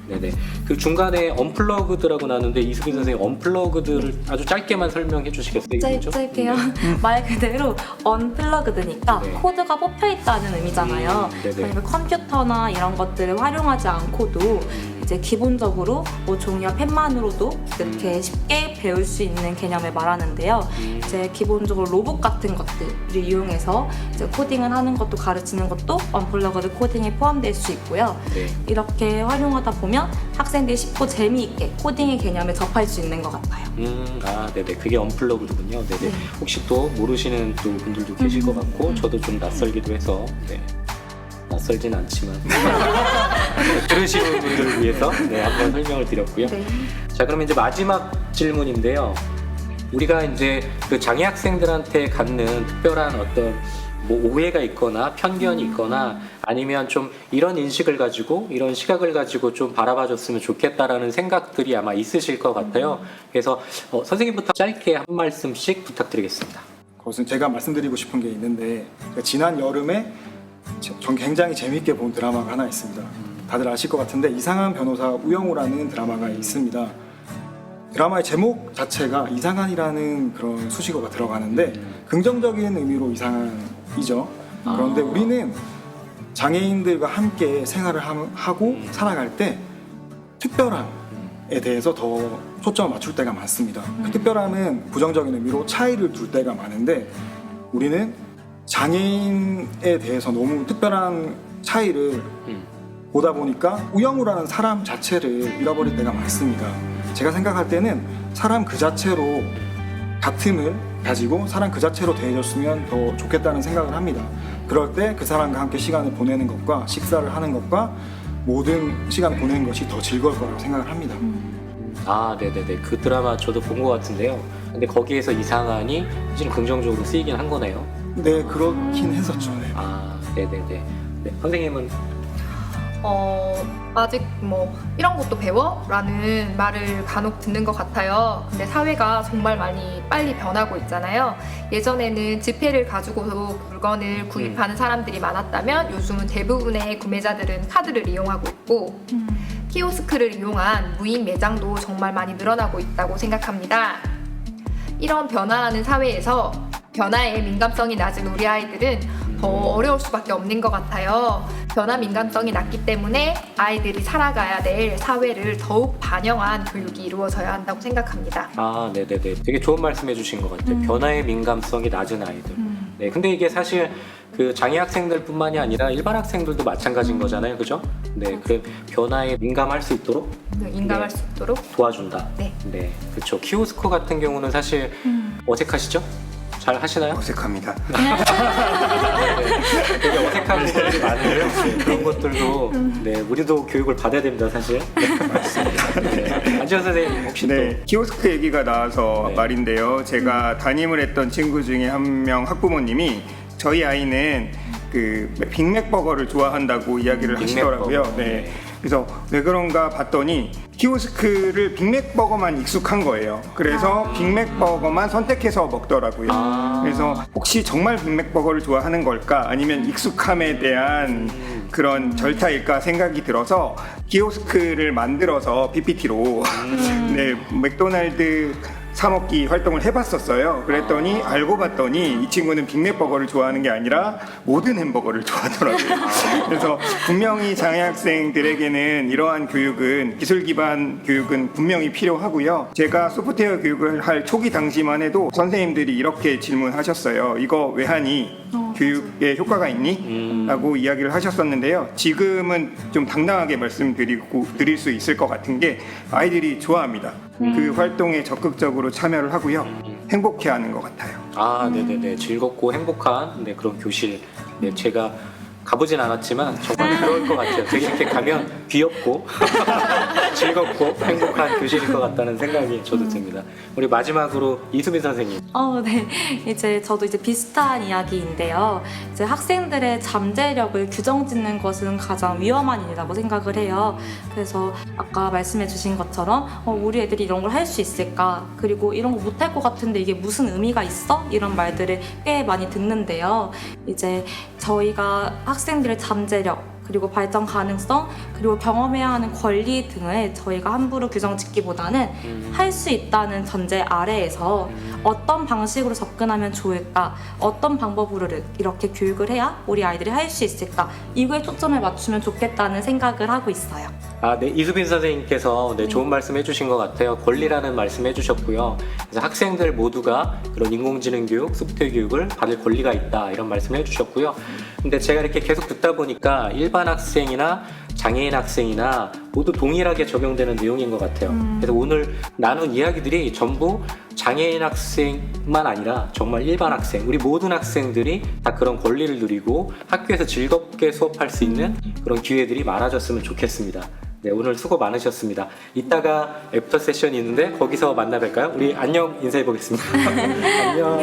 네네. 그 중간에 언플러그드라고 나왔는데 이수빈 선생님 언플러그드를 아주 짧게만 설명해 주시겠어요? 이거죠? 짧게요. 말 그대로 언플러그드니까 네. 코드가 뽑혀 있다는 의미잖아요. 네네. 그러니까 컴퓨터나 이런 것들을 활용하지 않고도 이제 기본적으로 뭐 종이와 펜만으로도 이렇게 쉽게 배울 수 있는 개념을 말하는데요. 이제 기본적으로 로봇 같은 것들을 이용해서 이제 코딩을 하는 것도 가르치는 것도 언플러그드 코딩에 포함될 수 있고요. 네. 이렇게 활용하다 보면 학생들이 쉽고 재미있게 코딩의 개념에 접할 수 있는 것 같아요. 아, 네네. 그게 언플러그드군요. 네네. 네. 혹시 또 모르시는 또 분들도 계실 것 같고, 저도 좀 낯설기도 해서, 네. 낯설진 않지만. 들으시는 분들을 위해서, 네, 한번 설명을 드렸고요. 네. 자, 그럼 이제 마지막 질문인데요. 우리가 이제 그 장애 학생들한테 갖는 특별한 어떤 뭐 오해가 있거나 편견이 있거나 아니면 좀 이런 인식을 가지고 이런 시각을 가지고 좀 바라봐 줬으면 좋겠다라는 생각들이 아마 있으실 것 같아요. 그래서 선생님부터 짧게 한 말씀씩 부탁드리겠습니다. 그것은 제가 말씀드리고 싶은 게 있는데 제가 지난 여름에 전 굉장히 재밌게 본 드라마가 하나 있습니다. 다들 아실 것 같은데 이상한 변호사 우영우라는 드라마가 있습니다. 드라마의 제목 자체가 이상한이라는 그런 수식어가 들어가는데 긍정적인 의미로 이상한이죠. 그런데 우리는 장애인들과 함께 생활을 하고 살아갈 때 특별함에 대해서 더 초점을 맞출 때가 많습니다. 그 특별함은 부정적인 의미로 차이를 둘 때가 많은데 우리는 장애인에 대해서 너무 특별한 차이를 보다 보니까 우영우라는 사람 자체를 잃어버릴 때가 많습니다. 제가 생각할 때는 사람 그 자체로 같음을 가지고 사람 그 자체로 대해줬으면 더 좋겠다는 생각을 합니다. 그럴 때 그 사람과 함께 시간을 보내는 것과 식사를 하는 것과 모든 시간을 보내는 것이 더 즐거울 거라고 생각을 합니다. 아, 네네네. 그 드라마 저도 본 것 같은데요. 근데 거기에서 이상한이 사실은 긍정적으로 쓰이긴 한 거네요. 네, 그렇긴 했었죠. 네. 아, 네네네. 네, 선생님은 아직 뭐 이런 것도 배워? 라는 말을 간혹 듣는 것 같아요. 근데 사회가 정말 많이 빨리 변하고 있잖아요. 예전에는 지폐를 가지고도 물건을 구입하는 사람들이 많았다면 요즘은 대부분의 구매자들은 카드를 이용하고 있고 키오스크를 이용한 무인 매장도 정말 많이 늘어나고 있다고 생각합니다. 이런 변화하는 사회에서 변화에 민감성이 낮은 우리 아이들은 더 어려울 수밖에 없는 것 같아요. 변화 민감성이 낮기 때문에 아이들이 살아가야 될 사회를 더욱 반영한 교육이 이루어져야 한다고 생각합니다. 아, 네네네. 되게 좋은 말씀 해주신 것 같아요. 변화의 민감성이 낮은 아이들. 네, 근데 이게 사실 그 장애 학생들뿐만이 아니라 일반 학생들도 마찬가지인 거잖아요, 그죠? 네, 그 변화에 민감할 수 있도록 민감할 네. 수 있도록 도와준다. 네. 네, 그렇죠. 키오스크 같은 경우는 사실 어색하시죠? 잘 하시나요? 어색합니다. 되게 어색한 부분들이 많은데요. 네, 그런 것들도 네, 우리도 교육을 받아야 됩니다, 사실. 네, 맞습니다. 네. 안지현 선생님 혹시 네, 키오스크 얘기가 나와서 네. 말인데요. 제가 담임을 했던 친구 중에 한 명 학부모님이 저희 아이는 그 빅맥버거를 좋아한다고 이야기를 하시더라고요. 빅맥버거. 네. 그래서 왜 그런가 봤더니 키오스크를 빅맥버거만 익숙한 거예요. 그래서 빅맥버거만 선택해서 먹더라고요. 그래서 혹시 정말 빅맥버거를 좋아하는 걸까? 아니면 익숙함에 대한 그런 절차일까 생각이 들어서 키오스크를 만들어서 PPT로 네, 맥도날드 사먹기 활동을 해봤었어요. 그랬더니 알고 봤더니 이 친구는 빅맥버거를 좋아하는 게 아니라 모든 햄버거를 좋아하더라고요. 그래서 분명히 장애 학생들에게는 이러한 교육은 기술 기반 교육은 분명히 필요하고요. 제가 소프트웨어 교육을 할 초기 당시만 해도 선생님들이 이렇게 질문하셨어요. 이거 왜 하니? 교육에 효과가 있니? 라고 이야기를 하셨었는데요. 지금은 좀 당당하게 말씀드릴 수 있을 것 같은 게 아이들이 좋아합니다. 그 활동에 적극적으로 참여를 하고요. 행복해하는 것 같아요. 네네네. 즐겁고 행복한 그런 교실. 네, 제가 가보진 않았지만 정말 그럴 것 같아요. 되게 이렇게 가면 귀엽고 즐겁고 행복한 교실일 것 같다는 생각이 저도 듭니다. 우리 마지막으로 이수빈 선생님. 네. 저도 비슷한 이야기인데요. 학생들의 잠재력을 규정짓는 것은 가장 위험한 일이라고 생각을 해요. 그래서 아까 말씀해 주신 것처럼 우리 애들이 이런 걸 할 수 있을까? 그리고 이런 거 못할 것 같은데 이게 무슨 의미가 있어? 이런 말들을 꽤 많이 듣는데요. 저희가 학생들의 잠재력, 그리고 발전 가능성, 그리고 경험해야 하는 권리 등을 저희가 함부로 규정짓기보다는 할 수 있다는 전제 아래에서 어떤 방식으로 접근하면 좋을까, 어떤 방법으로 이렇게 교육을 해야 우리 아이들이 할 수 있을까, 이거에 초점을 맞추면 좋겠다는 생각을 하고 있어요. 네, 이수빈 선생님께서 좋은 말씀 해주신 것 같아요. 권리라는 말씀 해주셨고요. 그래서 학생들 모두가 그런 인공지능 교육, 소프트웨어 교육을 받을 권리가 있다 이런 말씀을 해주셨고요. 근데 제가 이렇게 계속 듣다 보니까 일반 학생이나 장애인 학생이나 모두 동일하게 적용되는 내용인 것 같아요. 그래서 오늘 나눈 이야기들이 전부 장애인 학생만 아니라 정말 일반 학생, 우리 모든 학생들이 다 그런 권리를 누리고 학교에서 즐겁게 수업할 수 있는 그런 기회들이 많아졌으면 좋겠습니다. 네, 오늘 수고 많으셨습니다. 이따가 애프터 세션이 있는데 거기서 만나 뵐까요? 우리 안녕 인사해 보겠습니다. 안녕.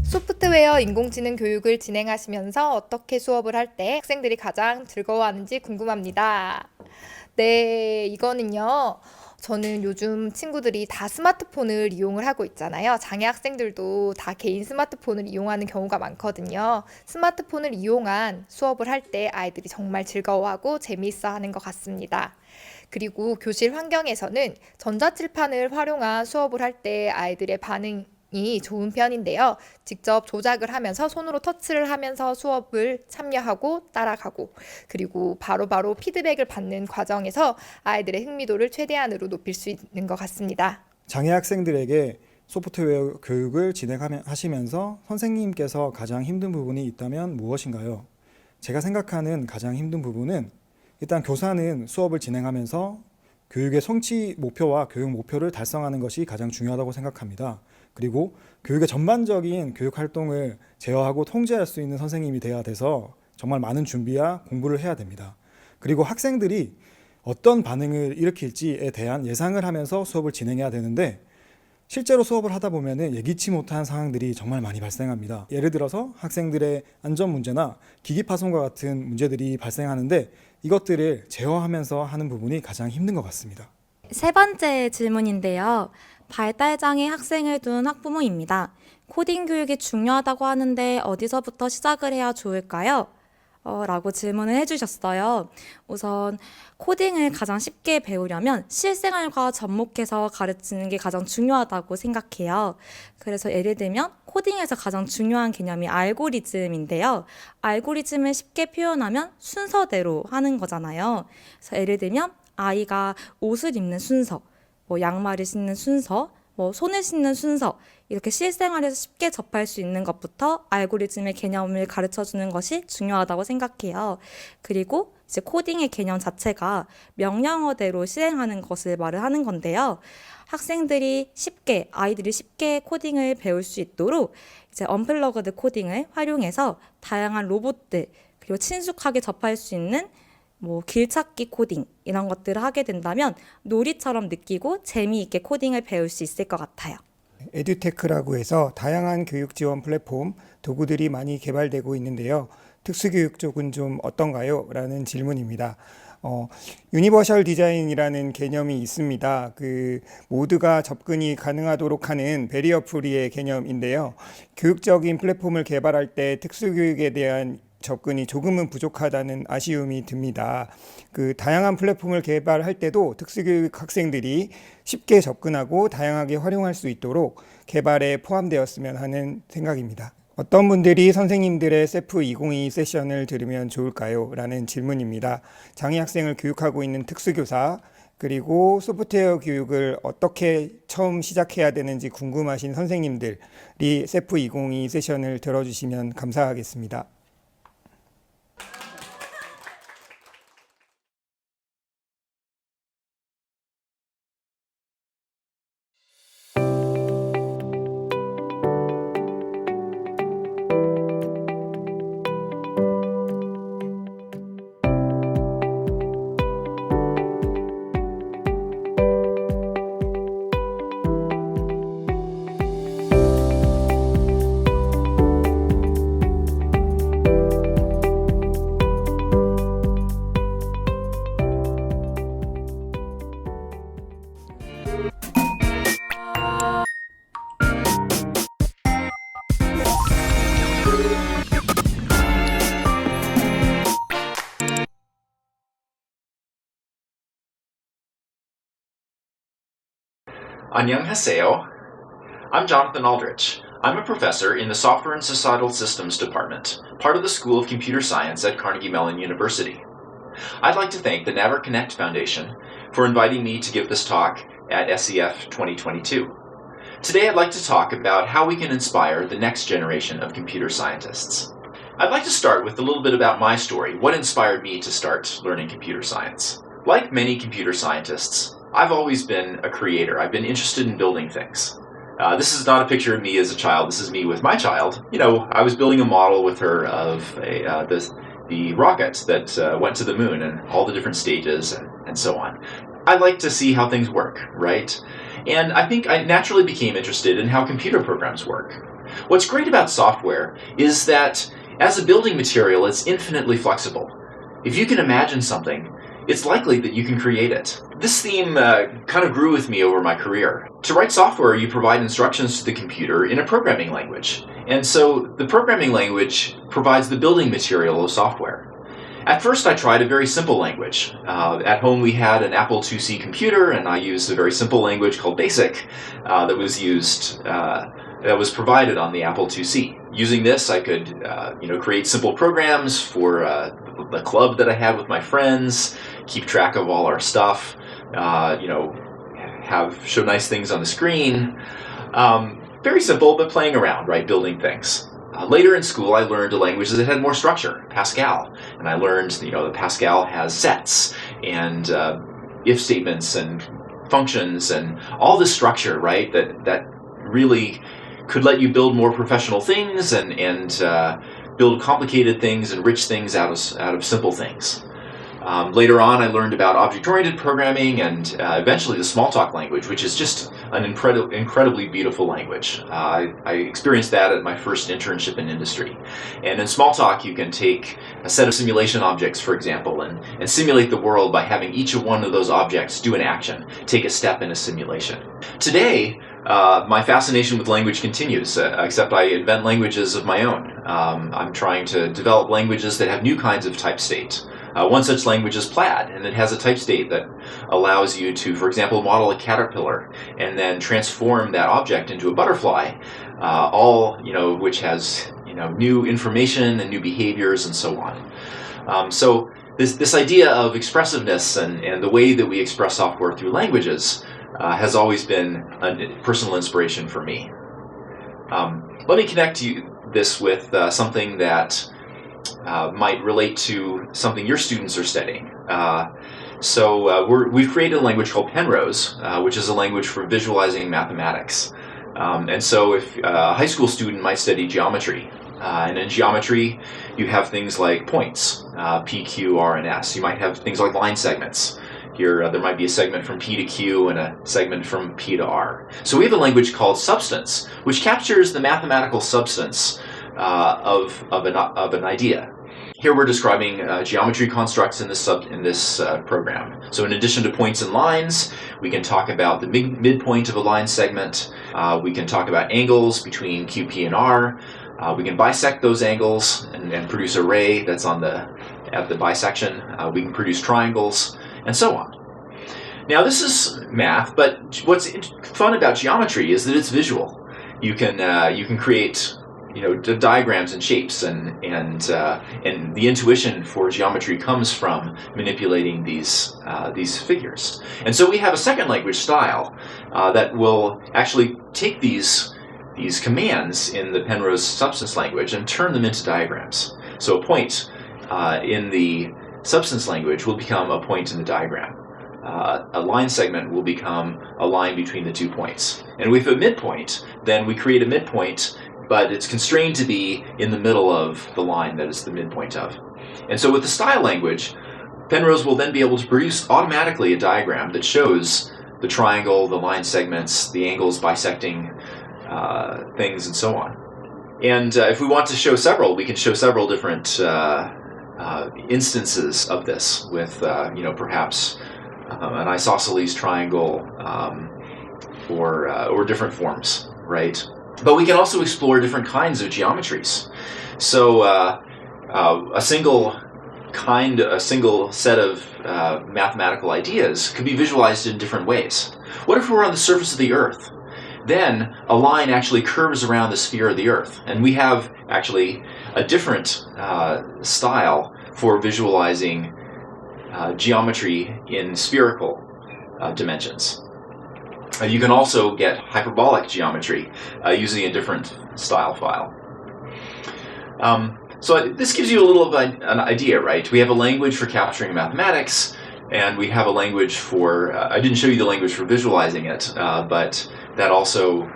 소프트웨어 인공지능 교육을 진행하시면서 어떻게 수업을 할 때 학생들이 가장 즐거워하는지 궁금합니다. 네, 이거는요. 저는 요즘 친구들이 다 스마트폰을 이용을 하고 있잖아요. 장애 학생들도 다 개인 스마트폰을 이용하는 경우가 많거든요. 스마트폰을 이용한 수업을 할 때 아이들이 정말 즐거워하고 재미있어 하는 것 같습니다. 그리고 교실 환경에서는 전자칠판을 활용한 수업을 할 때 아이들의 반응이 좋은 편인데요. 직접 조작을 하면서 손으로 터치를 하면서 수업을 참여하고 따라가고 그리고 바로바로 피드백을 받는 과정에서 아이들의 흥미도를 최대한으로 높일 수 있는 것 같습니다. 장애 학생들에게 소프트웨어 교육을 진행하시면서 선생님께서 가장 힘든 부분이 있다면 무엇인가요? 제가 생각하는 가장 힘든 부분은 일단 교사는 수업을 진행하면서 교육의 성취 목표와 교육 목표를 달성하는 것이 가장 중요하다고 생각합니다. 그리고 교육의 전반적인 교육 활동을 제어하고 통제할 수 있는 선생님이 돼야 돼서 정말 많은 준비와 공부를 해야 됩니다. 그리고 학생들이 어떤 반응을 일으킬지에 대한 예상을 하면서 수업을 진행해야 되는데 실제로 수업을 하다 보면 예기치 못한 상황들이 정말 많이 발생합니다. 예를 들어서 학생들의 안전 문제나 기기 파손과 같은 문제들이 발생하는데 이것들을 제어하면서 하는 부분이 가장 힘든 것 같습니다. 세 번째 질문인데요. 발달장애 학생을 둔 학부모입니다. 코딩 교육이 중요하다고 하는데 어디서부터 시작을 해야 좋을까요? 라고 질문을 해주셨어요. 우선 코딩을 가장 쉽게 배우려면 실생활과 접목해서 가르치는 게 가장 중요하다고 생각해요. 그래서 예를 들면 코딩에서 가장 중요한 개념이 알고리즘인데요. 알고리즘을 쉽게 표현하면 순서대로 하는 거잖아요. 그래서 예를 들면 아이가 옷을 입는 순서, 양말을 신는 순서, 손을 씻는 순서, 이렇게 실생활에서 쉽게 접할 수 있는 것부터 알고리즘의 개념을 가르쳐주는 것이 중요하다고 생각해요. 그리고 이제 코딩의 개념 자체가 명령어대로 실행하는 것을 말을 하는 건데요. 아이들이 쉽게 코딩을 배울 수 있도록 이제 언플러그드 코딩을 활용해서 다양한 로봇들, 그리고 친숙하게 접할 수 있는 길찾기 코딩 이런 것들을 하게 된다면 놀이처럼 느끼고 재미있게 코딩을 배울 수 있을 것 같아요. 에듀테크라고 해서 다양한 교육 지원 플랫폼 도구들이 많이 개발되고 있는데요. 특수교육 쪽은 좀 어떤가요? 라는 질문입니다. 유니버셜 디자인이라는 개념이 있습니다. 모두가 접근이 가능하도록 하는 베리어 프리의 개념인데요. 교육적인 플랫폼을 개발할 때 특수교육에 대한 접근이 조금은 부족하다는 아쉬움이 듭니다. 다양한 플랫폼을 개발할 때도 특수교육 학생들이 쉽게 접근하고 다양하게 활용할 수 있도록 개발에 포함되었으면 하는 생각입니다. 어떤 분들이 선생님들의 세프 2022 세션을 들으면 좋을까요? 라는 질문입니다. 장애 학생을 교육하고 있는 특수교사, 그리고 소프트웨어 교육을 어떻게 처음 시작해야 되는지 궁금하신 선생님들이 세프 2022 세션을 들어주시면 감사하겠습니다. Annyeonghaseyo. I'm Jonathan Aldrich. I'm a professor in the Software and Societal Systems Department, part of the School of Computer Science at Carnegie Mellon University. I'd like to thank the Naver Connect Foundation for inviting me to give this talk at SEF 2022. Today I'd like to talk about how we can inspire the next generation of computer scientists. I'd like to start with a little bit about my story, what inspired me to start learning computer science. Like many computer scientists, I've always been a creator. I've been interested in building things. This is not a picture of me as a child. This is me with my child. You know, I was building a model with her of the rocket that went to the moon and all the different stages and so on. I like to see how things work, right? And I think I naturally became interested in how computer programs work. What's great about software is that as a building material, it's infinitely flexible. If you can imagine something, it's likely that you can create it. This theme kind of grew with me over my career. To write software, you provide instructions to the computer in a programming language. And so the programming language provides the building material of software. At first, I tried a very simple language. At home, we had an Apple IIc computer, and I used a very simple language called BASIC that was provided on the Apple IIc. Using this, I could create simple programs for the club that I had with my friends, keep track of all our stuff, show nice things on the screen. Very simple, but playing around, right, building things. Later in school, I learned a language that had more structure, Pascal. And I learned, that Pascal has sets and if statements and functions and all this structure, right, that really could let you build more professional things and build complicated things and rich things out of simple things. Later on, I learned about object-oriented programming and eventually the Smalltalk language, which is just an incredibly beautiful language. I experienced that at my first internship in industry. And in Smalltalk, you can take a set of simulation objects, for example, and simulate the world by having each one of those objects do an action, take a step in a simulation. Today, my fascination with language continues, except I invent languages of my own. I'm trying to develop languages that have new kinds of type state. One such language is Plaid, and it has a type state that allows you to, for example, model a caterpillar and then transform that object into a butterfly, which has new information and new behaviors and so on. So this idea of expressiveness and the way that we express software through languages has always been a personal inspiration for me. Let me connect this with something that might relate to something your students are studying. We've created a language called Penrose, which is a language for visualizing mathematics. And so if a high school student might study geometry, and in geometry you have things like points, P, Q, R, and S. You might have things like line segments. Here, there might be a segment from P to Q and a segment from P to R. So we have a language called Substance, which captures the mathematical substance of an idea. Here we're describing geometry constructs in this program. So in addition to points and lines, we can talk about the midpoint of a line segment. We can talk about angles between Q, P, and R. We can bisect those angles and produce a ray that's at the bisection. We can produce triangles, and so on. Now this is math, but what's fun about geometry is that it's visual. You can create diagrams and shapes, and the intuition for geometry comes from manipulating these figures. And so we have a second language style that will actually take these commands in the Penrose substance language and turn them into diagrams. So a point in the substance language will become a point in the diagram. A line segment will become a line between the 2 points. And with a midpoint, then we create a midpoint, but it's constrained to be in the middle of the line that is the midpoint of. And so with the style language, Penrose will then be able to produce automatically a diagram that shows the triangle, the line segments, the angles bisecting things, and so on. And if we want to show several, we can show several different instances of this with, perhaps an isosceles triangle or different forms, right? But we can also explore different kinds of geometries. So a single set of mathematical ideas could be visualized in different ways. What if we're on the surface of the Earth? Then a line actually curves around the sphere of the Earth, and we have actually a different style for visualizing geometry in spherical dimensions. You can also get hyperbolic geometry using a different style file. So this gives you a little of an idea, right? We have a language for capturing mathematics, and we have a language for, I didn't show you the language for visualizing it, but that also,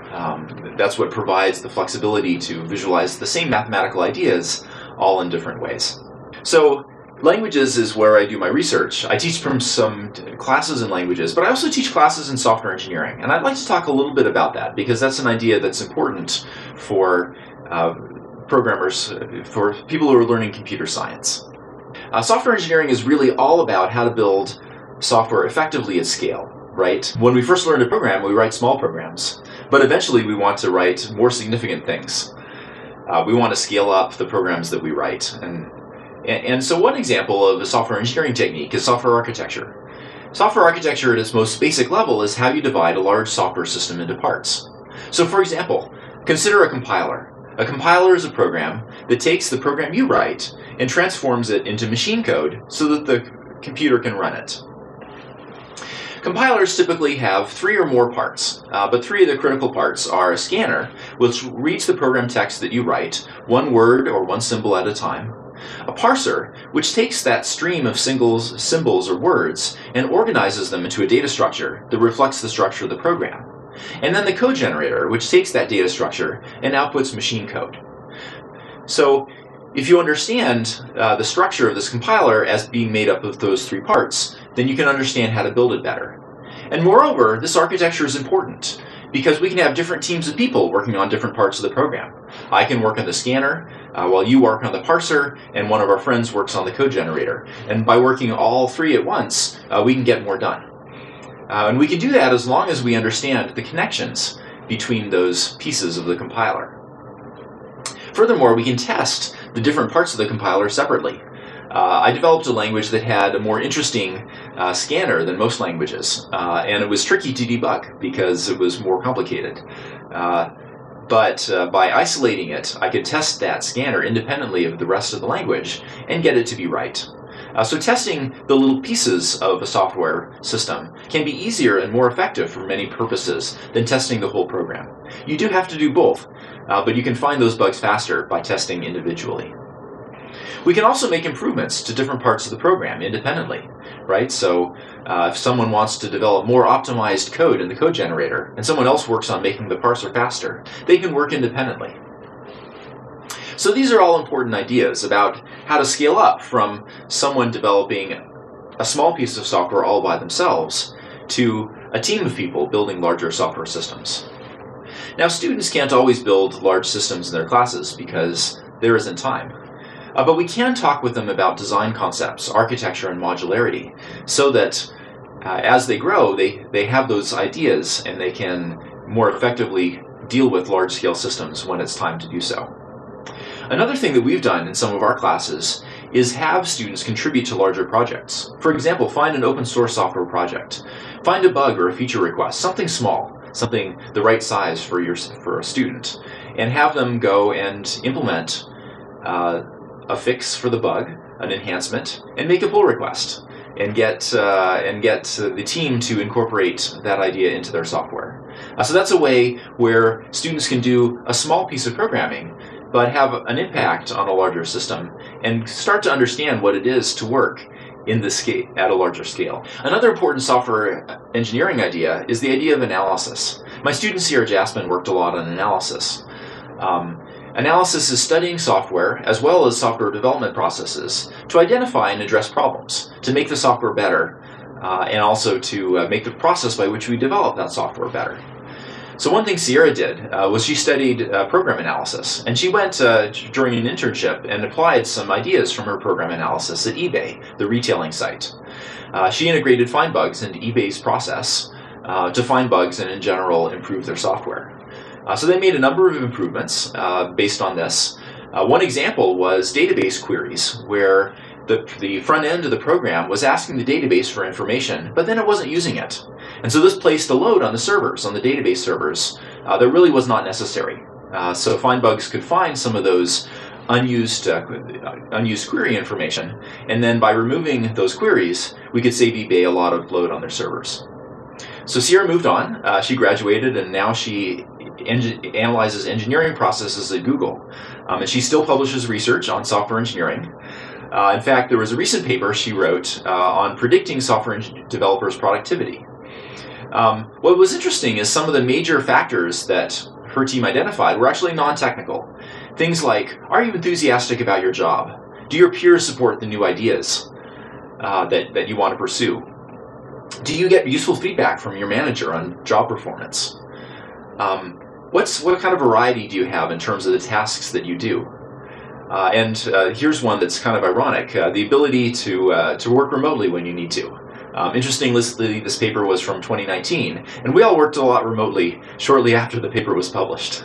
that's what provides the flexibility to visualize the same mathematical ideas all in different ways. So languages is where I do my research. I teach from some classes in languages, but I also teach classes in software engineering. And I'd like to talk a little bit about that because that's an idea that's important for programmers, for people who are learning computer science. Software engineering is really all about how to build software effectively at scale, right? When we first learn to program, we write small programs, but eventually we want to write more significant things. We want to scale up the programs that we write. And so one example of a software engineering technique is software architecture. Software architecture at its most basic level is how you divide a large software system into parts. So for example, consider a compiler. A compiler is a program that takes the program you write and transforms it into machine code so that the computer can run it. Compilers typically have 3 or more parts, but 3 of the critical parts are a scanner, which reads the program text that you write, 1 word or 1 symbol at a time, a parser, which takes that stream of symbols or words and organizes them into a data structure that reflects the structure of the program, and then the code generator, which takes that data structure and outputs machine code. So if you understand the structure of this compiler as being made up of those 3 parts, then you can understand how to build it better. And moreover, this architecture is important because we can have different teams of people working on different parts of the program. I can work on the scanner while you work on the parser, and one of our friends works on the code generator. And by working all 3 at once, we can get more done. And we can do that as long as we understand the connections between those pieces of the compiler. Furthermore, we can test the different parts of the compiler separately. I developed a language that had a more interesting scanner than most languages, and it was tricky to debug because it was more complicated. But by isolating it, I could test that scanner independently of the rest of the language and get it to be right. So testing the little pieces of a software system can be easier and more effective for many purposes than testing the whole program. You do have to do both, but you can find those bugs faster by testing individually. We can also make improvements to different parts of the program independently, right? So if someone wants to develop more optimized code in the code generator and someone else works on making the parser faster, they can work independently. So these are all important ideas about how to scale up from someone developing a small piece of software all by themselves to a team of people building larger software systems. Now, students can't always build large systems in their classes because there isn't time. But we can talk with them about design concepts, architecture, and modularity so that as they grow, they have those ideas and they can more effectively deal with large-scale systems when it's time to do so. Another thing that we've done in some of our classes is have students contribute to larger projects. For example, find an open source software project. Find a bug or a feature request, something small, something the right size for a student, and have them go and implement a fix for the bug, an enhancement, and make a pull request, and get the team to incorporate that idea into their software. So that's a way where students can do a small piece of programming, but have an impact on a larger system, and start to understand what it is to work in the scale at a larger scale. Another important software engineering idea is the idea of analysis. My students here at Jasmine worked a lot on analysis. Analysis is studying software as well as software development processes to identify and address problems, to make the software better, and also to make the process by which we develop that software better. So one thing Sierra did was she studied program analysis, and she went during an internship and applied some ideas from her program analysis at eBay, the retailing site. She integrated FindBugs into eBay's process to find bugs and in general improve their software. So they made a number of improvements based on this. One example was database queries, where the front end of the program was asking the database for information, but then it wasn't using it. And so this placed a load on the servers, on the database servers, that really was not necessary. So FindBugs could find some of those unused query information, and then by removing those queries, we could save eBay a lot of load on their servers. So Sierra moved on. She graduated, and now she analyzes engineering processes at Google. And she still publishes research on software engineering. In fact, there was a recent paper she wrote on predicting software developers' productivity. What was interesting is some of the major factors that her team identified were actually non-technical. Things like, are you enthusiastic about your job? Do your peers support the new ideas that you want to pursue? Do you get useful feedback from your manager on job performance? What kind of variety do you have in terms of the tasks that you do? And here's one that's kind of ironic, the ability to work remotely when you need to. Interestingly, this paper was from 2019, and we all worked a lot remotely shortly after the paper was published.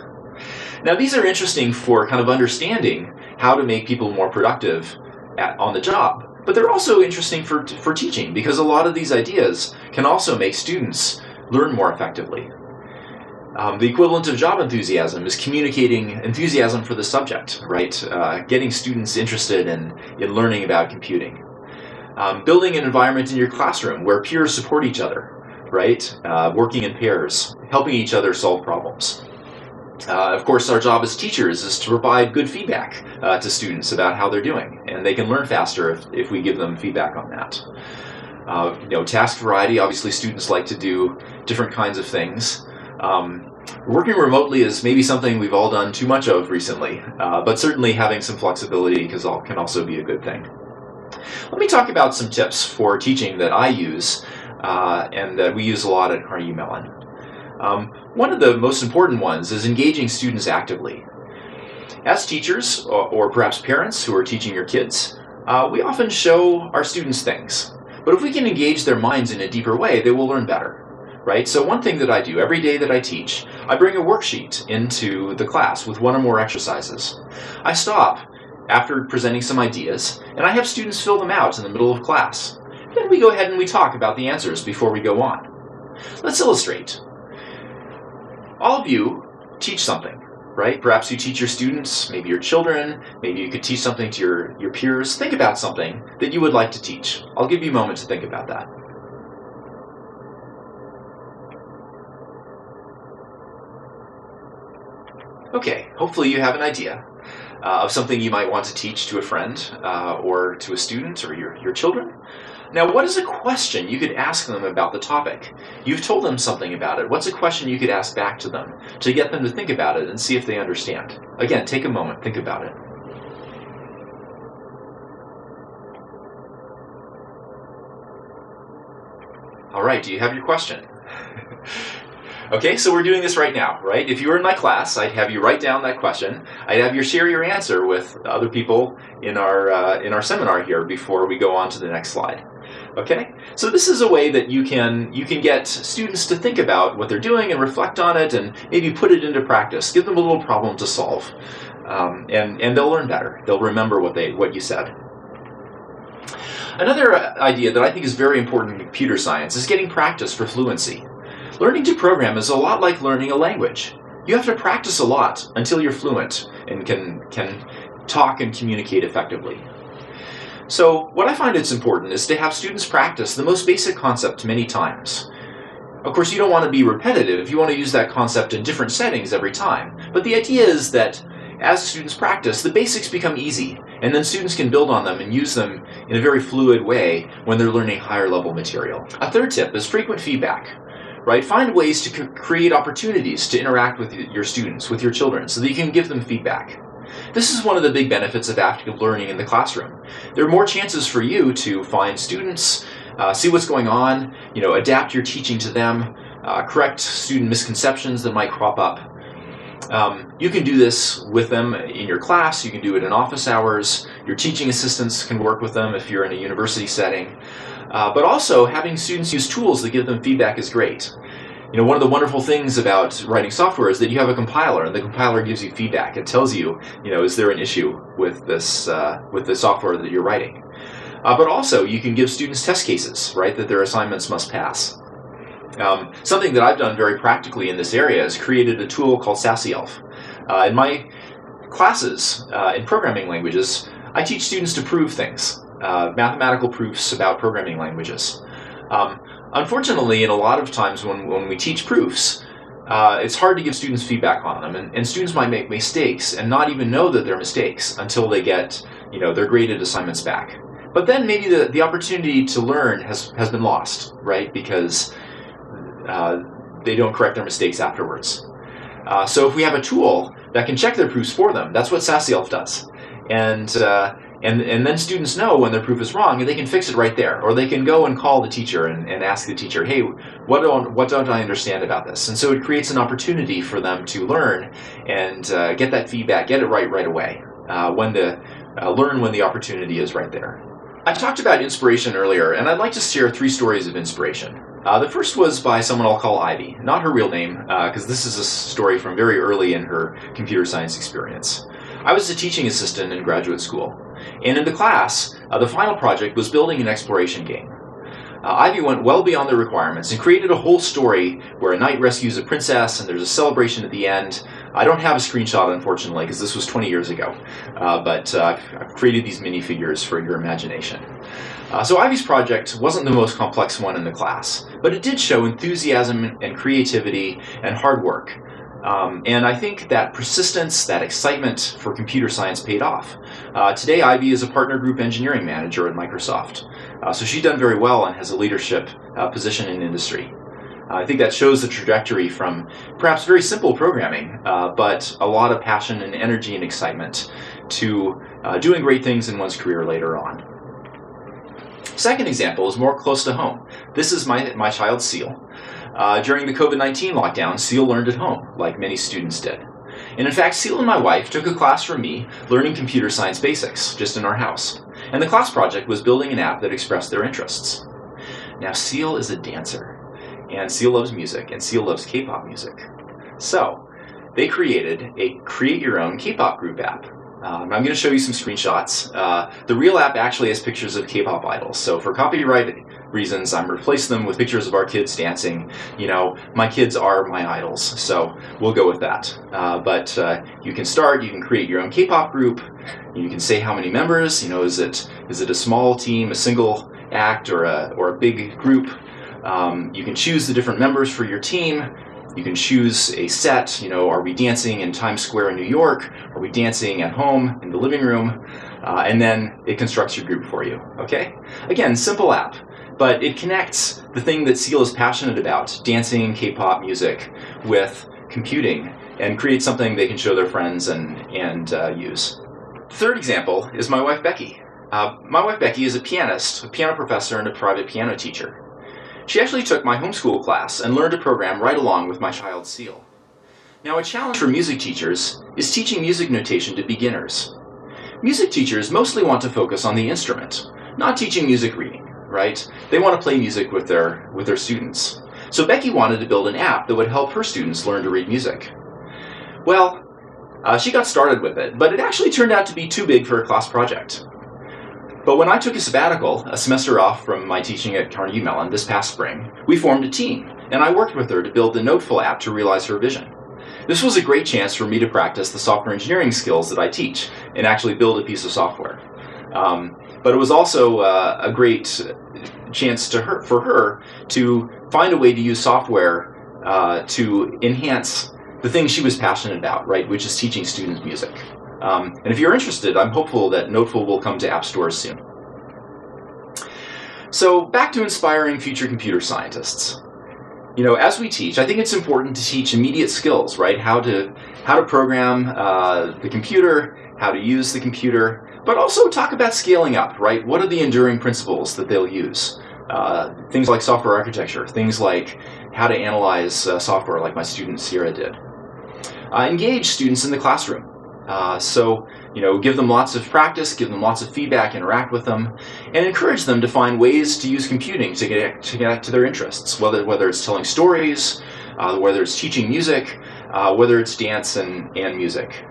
Now, these are interesting for kind of understanding how to make people more productive on the job, but they're also interesting for teaching, because a lot of these ideas can also make students learn more effectively. The equivalent of job enthusiasm is communicating enthusiasm for the subject, right? Getting students interested in learning about computing. Building an environment in your classroom where peers support each other, right? Working in pairs, helping each other solve problems. Of course, our job as teachers is to provide good feedback to students about how they're doing, and they can learn faster if we give them feedback on that. Task variety, obviously students like to do different kinds of things. Working remotely is maybe something we've all done too much of recently, but certainly having some flexibility can also be a good thing. Let me talk about some tips for teaching that I use and that we use a lot at Carnegie Mellon. One of the most important ones is engaging students actively. As teachers, or perhaps parents who are teaching your kids, we often show our students things. But if we can engage their minds in a deeper way, they will learn better. Right? So one thing that I do every day that I teach, I bring a worksheet into the class with one or more exercises. I stop after presenting some ideas, and I have students fill them out in the middle of class. Then we go ahead and we talk about the answers before we go on. Let's illustrate. All of you teach something, right? Perhaps you teach your students, maybe your children, maybe you could teach something to your peers. Think about something that you would like to teach. I'll give you a moment to think about that. Okay, hopefully you have an idea of something you might want to teach to a friend or to a student or your children. Now, what is a question you could ask them about the topic? You've told them something about it. What's a question you could ask back to them to get them to think about it and see if they understand? Again, take a moment, think about it. All right, do you have your question? Okay, so we're doing this right now, right? If you were in my class, I'd have you write down that question. I'd have you share your answer with other people in our seminar here before we go on to the next slide. Okay, so this is a way that you can get students to think about what they're doing and reflect on it and maybe put it into practice. Give them a little problem to solve, and they'll learn better. They'll remember what you said. Another idea that I think is very important in computer science is getting practice for fluency. Learning to program is a lot like learning a language. You have to practice a lot until you're fluent and can talk and communicate effectively. So what I find it's important is to have students practice the most basic concept many times. Of course, you don't want to be repetitive. You want to use that concept in different settings every time. But the idea is that as students practice, the basics become easy, and then students can build on them and use them in a very fluid way when they're learning higher level material. A third tip is frequent feedback. Right? Find ways to create opportunities to interact with your students, with your children, so that you can give them feedback. This is one of the big benefits of active learning in the classroom. There are more chances for you to find students, see what's going on, adapt your teaching to them, correct student misconceptions that might crop up. You can do this with them in your class. You can do it in office hours. Your teaching assistants can work with them if you're in a university setting. But also, having students use tools that give them feedback is great. One of the wonderful things about writing software is that you have a compiler, and the compiler gives you feedback. It tells you, is there an issue with this software that you're writing? But also, you can give students test cases, right, that their assignments must pass. Something that I've done very practically in this area is created a tool called SassyElf. In my classes in programming languages, I teach students to prove things, mathematical proofs about programming languages. Unfortunately, in a lot of times when we teach proofs, it's hard to give students feedback on them, and students might make mistakes and not even know that they're mistakes until they get, their graded assignments back. But then maybe the opportunity to learn has been lost, right? Because they don't correct their mistakes afterwards. So if we have a tool that can check their proofs for them, that's what SassyElf does. And then students know when their proof is wrong, and they can fix it right there. Or they can go and call the teacher and ask the teacher, hey, what don't I understand about this? And so it creates an opportunity for them to learn and get that feedback, get it right away, learn when the opportunity is right there. I talked about inspiration earlier, and I'd like to share 3 stories of inspiration. The first was by someone I'll call Ivy, not her real name, because this is a story from very early in her computer science experience. I was a teaching assistant in graduate school, and in the class, the final project was building an exploration game. Ivy went well beyond the requirements and created a whole story where a knight rescues a princess and there's a celebration at the end. I don't have a screenshot, unfortunately, because this was 20 years ago, but I've created these minifigures for your imagination. So Ivy's project wasn't the most complex one in the class, but it did show enthusiasm and creativity and hard work. And I think that persistence, that excitement for computer science paid off. Today, Ivy is a partner group engineering manager at Microsoft. So she's done very well and has a leadership position in industry. I think that shows the trajectory from perhaps very simple programming, but a lot of passion and energy and excitement to doing great things in one's career later on. Second example is more close to home. This is my child, Seal. During the COVID-19 lockdown, Seal learned at home, like many students did. And in fact, Seal and my wife took a class from me learning computer science basics, just in our house. And the class project was building an app that expressed their interests. Now, Seal is a dancer, and Seal loves music, and Seal loves K-pop music. So, they created a create-your-own K-pop group app. I'm going to show you some screenshots. The real app actually has pictures of K-pop idols, so for copyright reasons, I'm replacing them with pictures of our kids dancing. My kids are my idols, so we'll go with that. But you can create your own K-pop group. You can say how many members. Is it a small team, a single act, or a big group? You can choose the different members for your team. You can choose a set, are we dancing in Times Square in New York? Are we dancing at home in the living room? And then it constructs your group for you, okay? Again, simple app, but it connects the thing that Seal is passionate about, dancing, K-pop music, with computing, and creates something they can show their friends and use. Third example is my wife, Becky. My wife, Becky, is a pianist, a piano professor, and a private piano teacher. She actually took my homeschool class and learned to program right along with my child, Seal. Now, a challenge for music teachers is teaching music notation to beginners. Music teachers mostly want to focus on the instrument, not teaching music reading, right? They want to play music with their students. So Becky wanted to build an app that would help her students learn to read music. Well, she got started with it, but it actually turned out to be too big for a class project. But when I took a sabbatical, a semester off from my teaching at Carnegie Mellon this past spring, we formed a team, and I worked with her to build the Noteful app to realize her vision. This was a great chance for me to practice the software engineering skills that I teach and actually build a piece of software. But it was also a great chance for her to find a way to use software to enhance the thing she was passionate about, right, which is teaching students music. And if you're interested, I'm hopeful that Noteful will come to app stores soon. So back to inspiring future computer scientists. As we teach, I think it's important to teach immediate skills, right? How to program the computer, how to use the computer, but also talk about scaling up, right? What are the enduring principles that they'll use? Things like software architecture, things like how to analyze software like my student Sierra did. Engage students in the classroom. So give them lots of practice, give them lots of feedback, interact with them, and encourage them to find ways to use computing to get to their interests, whether it's telling stories, whether it's teaching music, whether it's dance and music.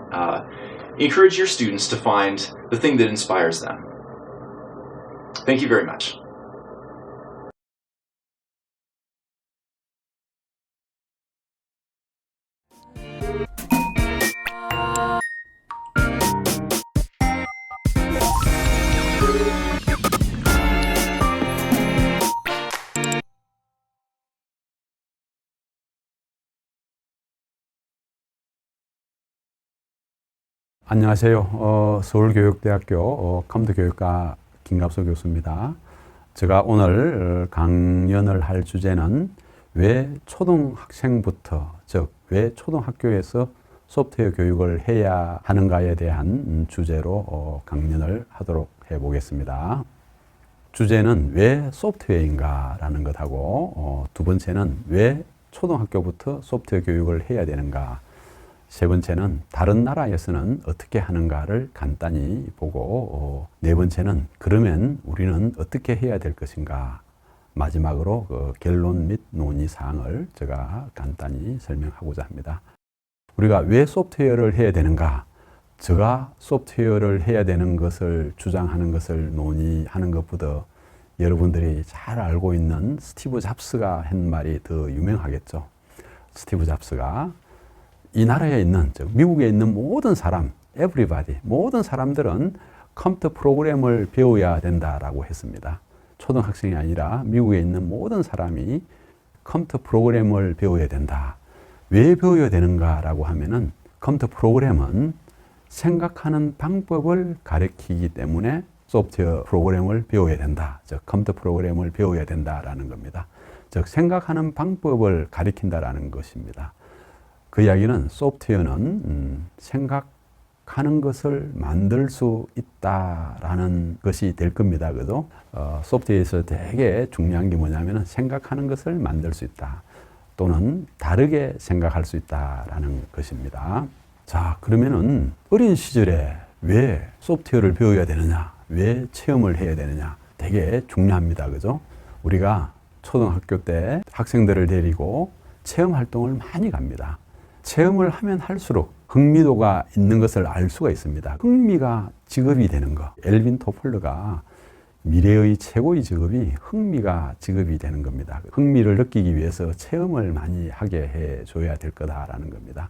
Encourage your students to find the thing that inspires them. Thank you very much. 안녕하세요. 서울교육대학교 컴퓨터교육과 김갑수 교수입니다. 제가 오늘 강연을 할 주제는 왜 초등학생부터, 즉 왜 초등학교에서 소프트웨어 교육을 해야 하는가에 대한 주제로 강연을 하도록 해보겠습니다. 주제는 왜 소프트웨어인가 라는 것하고 두 번째는 왜 초등학교부터 소프트웨어 교육을 해야 되는가, 세 번째는 다른 나라에서는 어떻게 하는가를 간단히 보고 네 번째는 그러면 우리는 어떻게 해야 될 것인가, 마지막으로 그 결론 및 논의 사항을 제가 간단히 설명하고자 합니다. 우리가 왜 소프트웨어를 해야 되는가, 제가 소프트웨어를 해야 되는 것을 주장하는 것을 논의하는 것보다 여러분들이 잘 알고 있는 스티브 잡스가 한 말이 더 유명하겠죠. 스티브 잡스가 이 나라에 있는, 즉 미국에 있는 모든 사람, everybody, 모든 사람들은 컴퓨터 프로그램을 배워야 된다라고 했습니다. 초등학생이 아니라 미국에 있는 모든 사람이 컴퓨터 프로그램을 배워야 된다. 왜 배워야 되는가라고 하면은 컴퓨터 프로그램은 생각하는 방법을 가르치기 때문에 소프트웨어 프로그램을 배워야 된다. 즉 컴퓨터 프로그램을 배워야 된다라는 겁니다. 즉 생각하는 방법을 가르친다라는 것입니다. 그 이야기는 소프트웨어는 생각하는 것을 만들 수 있다라는 것이 될 겁니다. 그죠? 소프트웨어에서 되게 중요한 게 뭐냐면 생각하는 것을 만들 수 있다. 또는 다르게 생각할 수 있다라는 것입니다. 자, 그러면은 어린 시절에 왜 소프트웨어를 배워야 되느냐? 왜 체험을 해야 되느냐? 되게 중요합니다. 그죠? 우리가 초등학교 때 학생들을 데리고 체험 활동을 많이 갑니다. 체험을 하면 할수록 흥미도가 있는 것을 알 수가 있습니다. 흥미가 직업이 되는 것. 엘빈 토플러가 미래의 최고의 직업이 흥미가 직업이 되는 겁니다. 흥미를 느끼기 위해서 체험을 많이 하게 해줘야 될 거다라는 겁니다.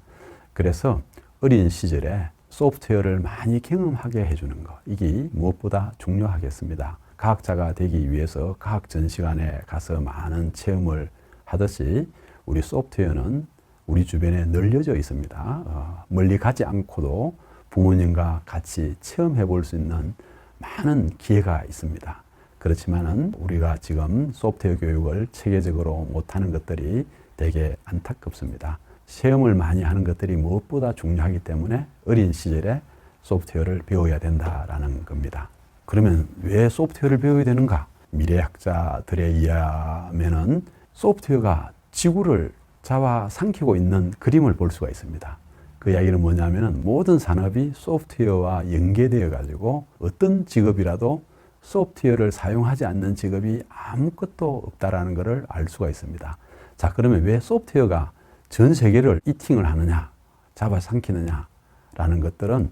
그래서 어린 시절에 소프트웨어를 많이 경험하게 해주는 것, 이게 무엇보다 중요하겠습니다. 과학자가 되기 위해서 과학 전시관에 가서 많은 체험을 하듯이 우리 소프트웨어는 우리 주변에 널려져 있습니다. 멀리 가지 않고도 부모님과 같이 체험해 볼 수 있는 많은 기회가 있습니다. 그렇지만은 우리가 지금 소프트웨어 교육을 체계적으로 못하는 것들이 되게 안타깝습니다. 체험을 많이 하는 것들이 무엇보다 중요하기 때문에 어린 시절에 소프트웨어를 배워야 된다라는 겁니다. 그러면 왜 소프트웨어를 배워야 되는가? 미래학자들에 의하면은 소프트웨어가 지구를 잡아삼키고 있는 그림을 볼 수가 있습니다. 그 이야기는 뭐냐면은 모든 산업이 소프트웨어와 연계되어 가지고 어떤 직업이라도 소프트웨어를 사용하지 않는 직업이 아무것도 없다라는 것을 알 수가 있습니다. 자, 그러면 왜 소프트웨어가 전 세계를 이팅을 하느냐, 잡아삼키느냐라는 것들은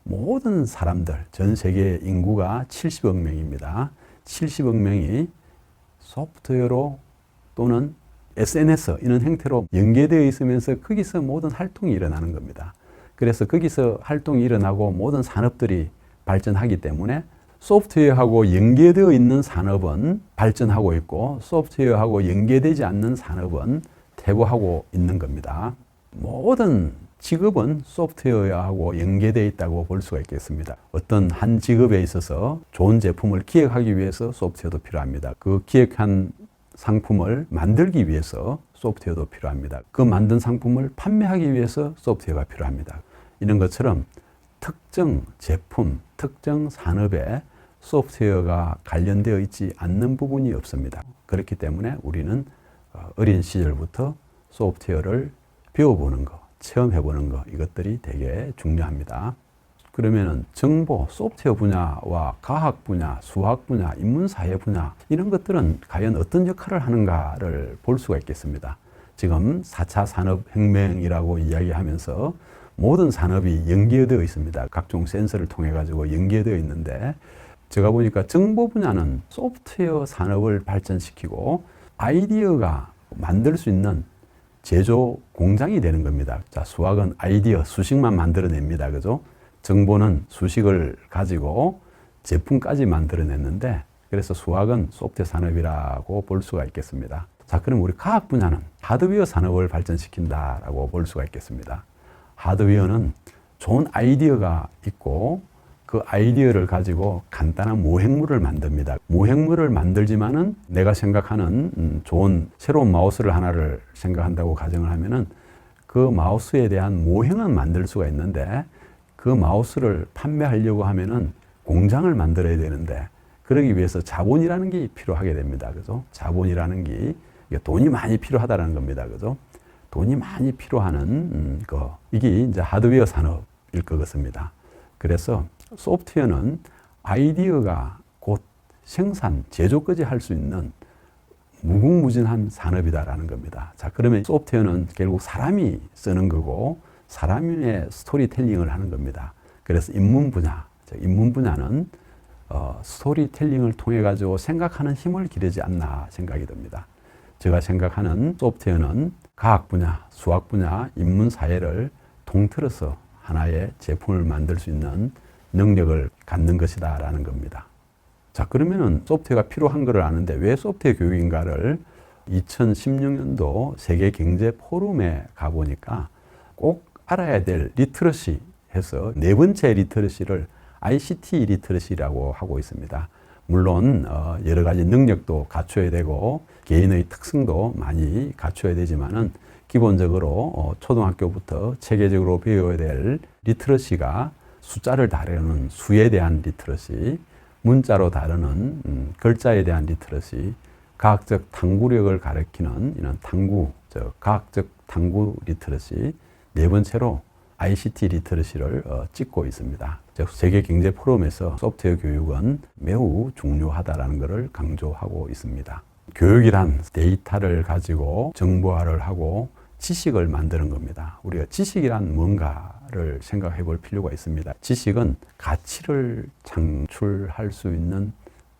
모든 사람들, 전 세계 인구가 70억 명입니다. 70억 명이 소프트웨어로 또는 SNS 이런 형태로 연계되어 있으면서 거기서 모든 활동이 일어나는 겁니다. 그래서 거기서 활동이 일어나고 모든 산업들이 발전하기 때문에 소프트웨어하고 연계되어 있는 산업은 발전하고 있고 소프트웨어하고 연계되지 않는 산업은 퇴보하고 있는 겁니다. 모든 직업은 소프트웨어하고 연계되어 있다고 볼 수가 있겠습니다. 어떤 한 직업에 있어서 좋은 제품을 기획하기 위해서 소프트웨어도 필요합니다. 그 기획한 상품을 만들기 위해서 소프트웨어도 필요합니다. 그 만든 상품을 판매하기 위해서 소프트웨어가 필요합니다. 이런 것처럼 특정 제품, 특정 산업에 소프트웨어가 관련되어 있지 않는 부분이 없습니다. 그렇기 때문에 우리는 어린 시절부터 소프트웨어를 배워보는 것, 체험해보는 것, 이것들이 되게 중요합니다. 그러면은 정보, 소프트웨어 분야와 과학 분야, 수학 분야, 인문사회 분야 이런 것들은 과연 어떤 역할을 하는가를 볼 수가 있겠습니다. 지금 4차 산업혁명이라고 이야기하면서 모든 산업이 연계되어 있습니다. 각종 센서를 통해 가지고 연계되어 있는데 제가 보니까 정보 분야는 소프트웨어 산업을 발전시키고 아이디어가 만들 수 있는 제조 공장이 되는 겁니다. 자, 수학은 아이디어, 수식만 만들어냅니다. 그죠? 정보는 수식을 가지고 제품까지 만들어냈는데, 그래서 수학은 소프트웨어 산업이라고 볼 수가 있겠습니다. 자, 그럼 우리 과학 분야는 하드웨어 산업을 발전시킨다라고 볼 수가 있겠습니다. 하드웨어는 좋은 아이디어가 있고 그 아이디어를 가지고 간단한 모형물을 만듭니다. 모형물을 만들지만은 내가 생각하는 좋은 새로운 마우스를 하나를 생각한다고 가정을 하면은 그 마우스에 대한 모형은 만들 수가 있는데 그 마우스를 판매하려고 하면은 공장을 만들어야 되는데 그러기 위해서 자본이라는 게 필요하게 됩니다. 그죠? 자본이라는 게 돈이 많이 필요하다는 겁니다. 그죠? 돈이 많이 필요한 이게 이제 하드웨어 산업일 것 같습니다. 그래서 소프트웨어는 아이디어가 곧 생산, 제조까지 할 수 있는 무궁무진한 산업이다라는 겁니다. 자, 그러면 소프트웨어는 결국 사람이 쓰는 거고 사람의 스토리텔링을 하는 겁니다. 그래서 인문 분야, 인문 분야는 스토리텔링을 통해 가지고 생각하는 힘을 기르지 않나 생각이 듭니다. 제가 생각하는 소프트웨어는 과학 분야, 수학 분야, 인문 사회를 통틀어서 하나의 제품을 만들 수 있는 능력을 갖는 것이다라는 겁니다. 자, 그러면은 소프트웨어가 필요한 것을 아는데 왜 소프트웨어 교육인가를 2016년도 세계 경제 포럼에 가보니까 꼭 알아야 될 리터러시 해서 네 번째 리터러시를 ICT 리터러시라고 하고 있습니다. 물론 여러 가지 능력도 갖춰야 되고 개인의 특성도 많이 갖춰야 되지만은 기본적으로 초등학교부터 체계적으로 배워야 될 리터러시가 숫자를 다루는 수에 대한 리터러시, 문자로 다루는 글자에 대한 리터러시, 과학적 탐구력을 가리키는 이런 과학적 탐구 리터러시, 네 번째로 ICT 리터러시를 찍고 있습니다. 세계 경제 포럼에서 소프트웨어 교육은 매우 중요하다는 것을 강조하고 있습니다. 교육이란 데이터를 가지고 정보화를 하고 지식을 만드는 겁니다. 우리가 지식이란 뭔가를 생각해 볼 필요가 있습니다. 지식은 가치를 창출할 수 있는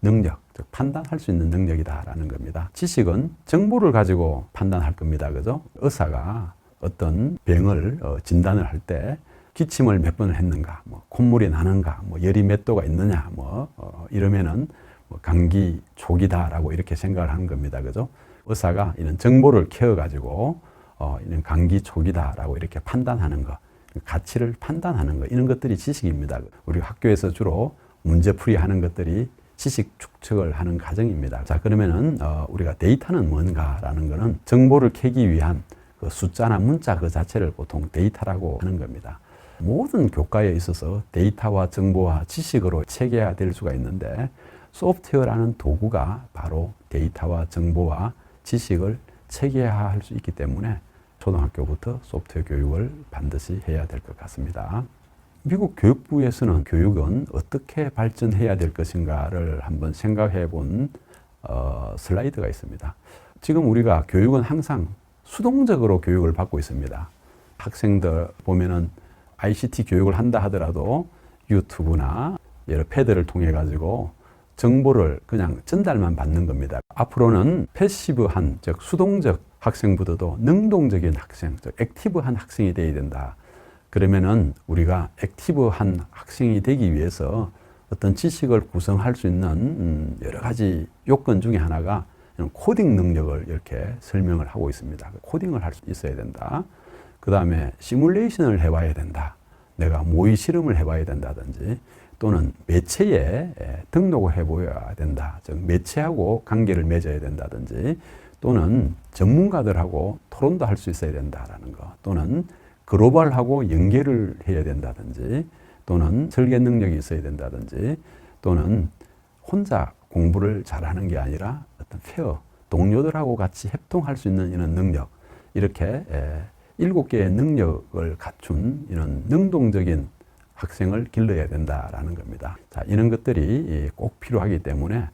능력, 즉 판단할 수 있는 능력이다라는 겁니다. 지식은 정보를 가지고 판단할 겁니다. 그죠? 의사가 어떤 병을 진단을 할 때 기침을 몇 번을 했는가, 콧물이 나는가, 열이 몇 도가 있느냐, 이러면은 감기 초기다라고 이렇게 생각을 하는 겁니다. 그죠? 의사가 이런 정보를 캐어가지고 이런 감기 초기다라고 이렇게 판단하는 것, 가치를 판단하는 것, 이런 것들이 지식입니다. 우리 학교에서 주로 문제풀이 하는 것들이 지식 축적을 하는 과정입니다. 자, 그러면은 우리가 데이터는 뭔가라는 거는 정보를 캐기 위한 그 숫자나 문자 그 자체를 보통 데이터라고 하는 겁니다. 모든 교과에 있어서 데이터와 정보와 지식으로 체계화될 수가 있는데 소프트웨어라는 도구가 바로 데이터와 정보와 지식을 체계화할 수 있기 때문에 초등학교부터 소프트웨어 교육을 반드시 해야 될 것 같습니다. 미국 교육부에서는 교육은 어떻게 발전해야 될 것인가를 한번 생각해 본 슬라이드가 있습니다. 지금 우리가 교육은 항상 수동적으로 교육을 받고 있습니다. 학생들 보면은 ICT 교육을 한다 하더라도 유튜브나 여러 패드를 통해 가지고 정보를 그냥 전달만 받는 겁니다. 앞으로는 패시브한, 즉 수동적 학생보다도 능동적인 학생, 즉 액티브한 학생이 되어야 된다. 그러면은 우리가 액티브한 학생이 되기 위해서 어떤 지식을 구성할 수 있는 여러 가지 요건 중에 하나가 코딩 능력을 이렇게 설명을 하고 있습니다. 코딩을 할 수 있어야 된다. 그 다음에 시뮬레이션을 해봐야 된다. 내가 모의 실험을 해봐야 된다든지 또는 매체에 등록을 해보아야 된다. 즉 매체하고 관계를 맺어야 된다든지 또는 전문가들하고 토론도 할 수 있어야 된다라는 거, 또는 글로벌하고 연계를 해야 된다든지 또는 설계 능력이 있어야 된다든지 또는 혼자 공부를 잘하는 게 아니라 어떤 페어, 동료들하고 같이 협동할 수 있는 이런 능력, 이렇게 7개의 능력을 갖춘 이런 능동적인 학생을 길러야 된다라는 겁니다. 자, 이런 것들이 꼭 필요하기 때문에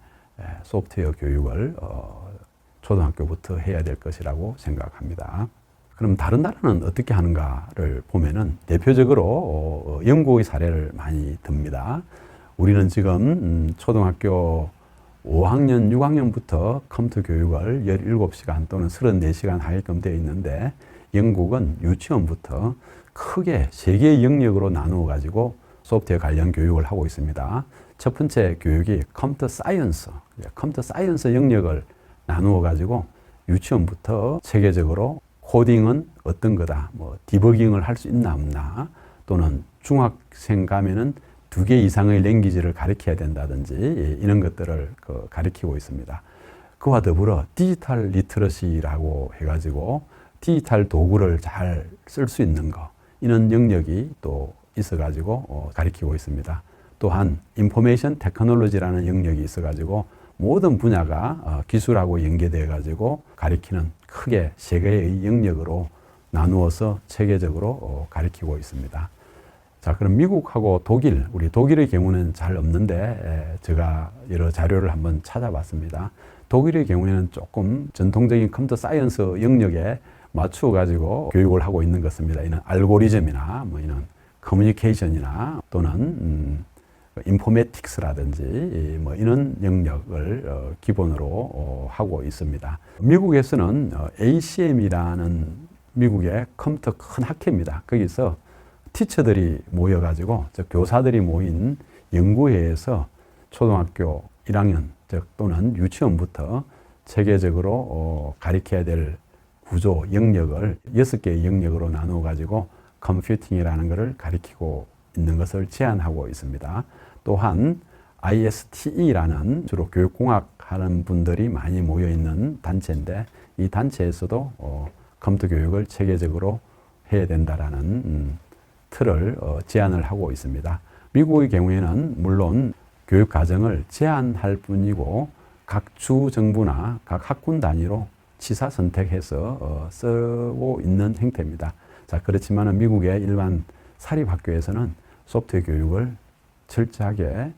소프트웨어 교육을 초등학교부터 해야 될 것이라고 생각합니다. 그럼 다른 나라는 어떻게 하는가를 보면은 대표적으로 영국의 사례를 많이 듭니다. 우리는 지금 초등학교 5학년, 6학년부터 컴퓨터 교육을 17시간 또는 34시간 하게끔 되어 있는데 영국은 유치원부터 크게 3개의 영역으로 나누어 가지고 소프트웨어 관련 교육을 하고 있습니다. 첫 번째 교육이 컴퓨터 사이언스 영역을 나누어 가지고 유치원부터 체계적으로 코딩은 어떤 거다, 뭐 디버깅을 할 수 있나 없나, 또는 중학생 가면은 2개 이상의 랭귀지를 가르쳐야 된다든지 이런 것들을 가르치고 있습니다. 그와 더불어 디지털 리터러시라고 해가지고 디지털 도구를 잘 쓸 수 있는 거, 이런 영역이 또 있어가지고 가르치고 있습니다. 또한 인포메이션 테크놀로지라는 영역이 있어가지고 모든 분야가 기술하고 연계되어가지고 가르치는 크게 3개의 영역으로 나누어서 체계적으로 가르치고 있습니다. 자, 그럼 미국하고 독일, 우리 독일의 경우는 잘 없는데 제가 여러 자료를 한번 찾아봤습니다. 독일의 경우에는 조금 전통적인 컴퓨터 사이언스 영역에 맞추어 가지고 교육을 하고 있는 것입니다. 이런 알고리즘이나 뭐 이런 커뮤니케이션이나 또는 인포메틱스라든지 뭐 이런 영역을 기본으로 하고 있습니다. 미국에서는 ACM이라는 미국의 컴퓨터 큰 학회입니다. 거기서 티처들이 모여가지고, 즉 교사들이 모인 연구회에서 초등학교 1학년 즉 또는 유치원부터 체계적으로 가르쳐야 될 구조 영역을 6개의 영역으로 나누어 가지고 컴퓨팅이라는 것을 가르치고 있는 것을 제안하고 있습니다. 또한 ISTE라는 주로 교육공학 하는 분들이 많이 모여 있는 단체인데, 이 단체에서도 컴퓨터 교육을 체계적으로 해야 된다라는 틀을 제안을 하고 있습니다. 미국의 경우에는 물론 교육 과정을 제한할 뿐이고 각 주 정부나 각 학군 단위로 치사 선택해서 쓰고 있는 형태입니다. 자, 그렇지만 미국의 일반 사립학교에서는 소프트웨어 교육을 철저하게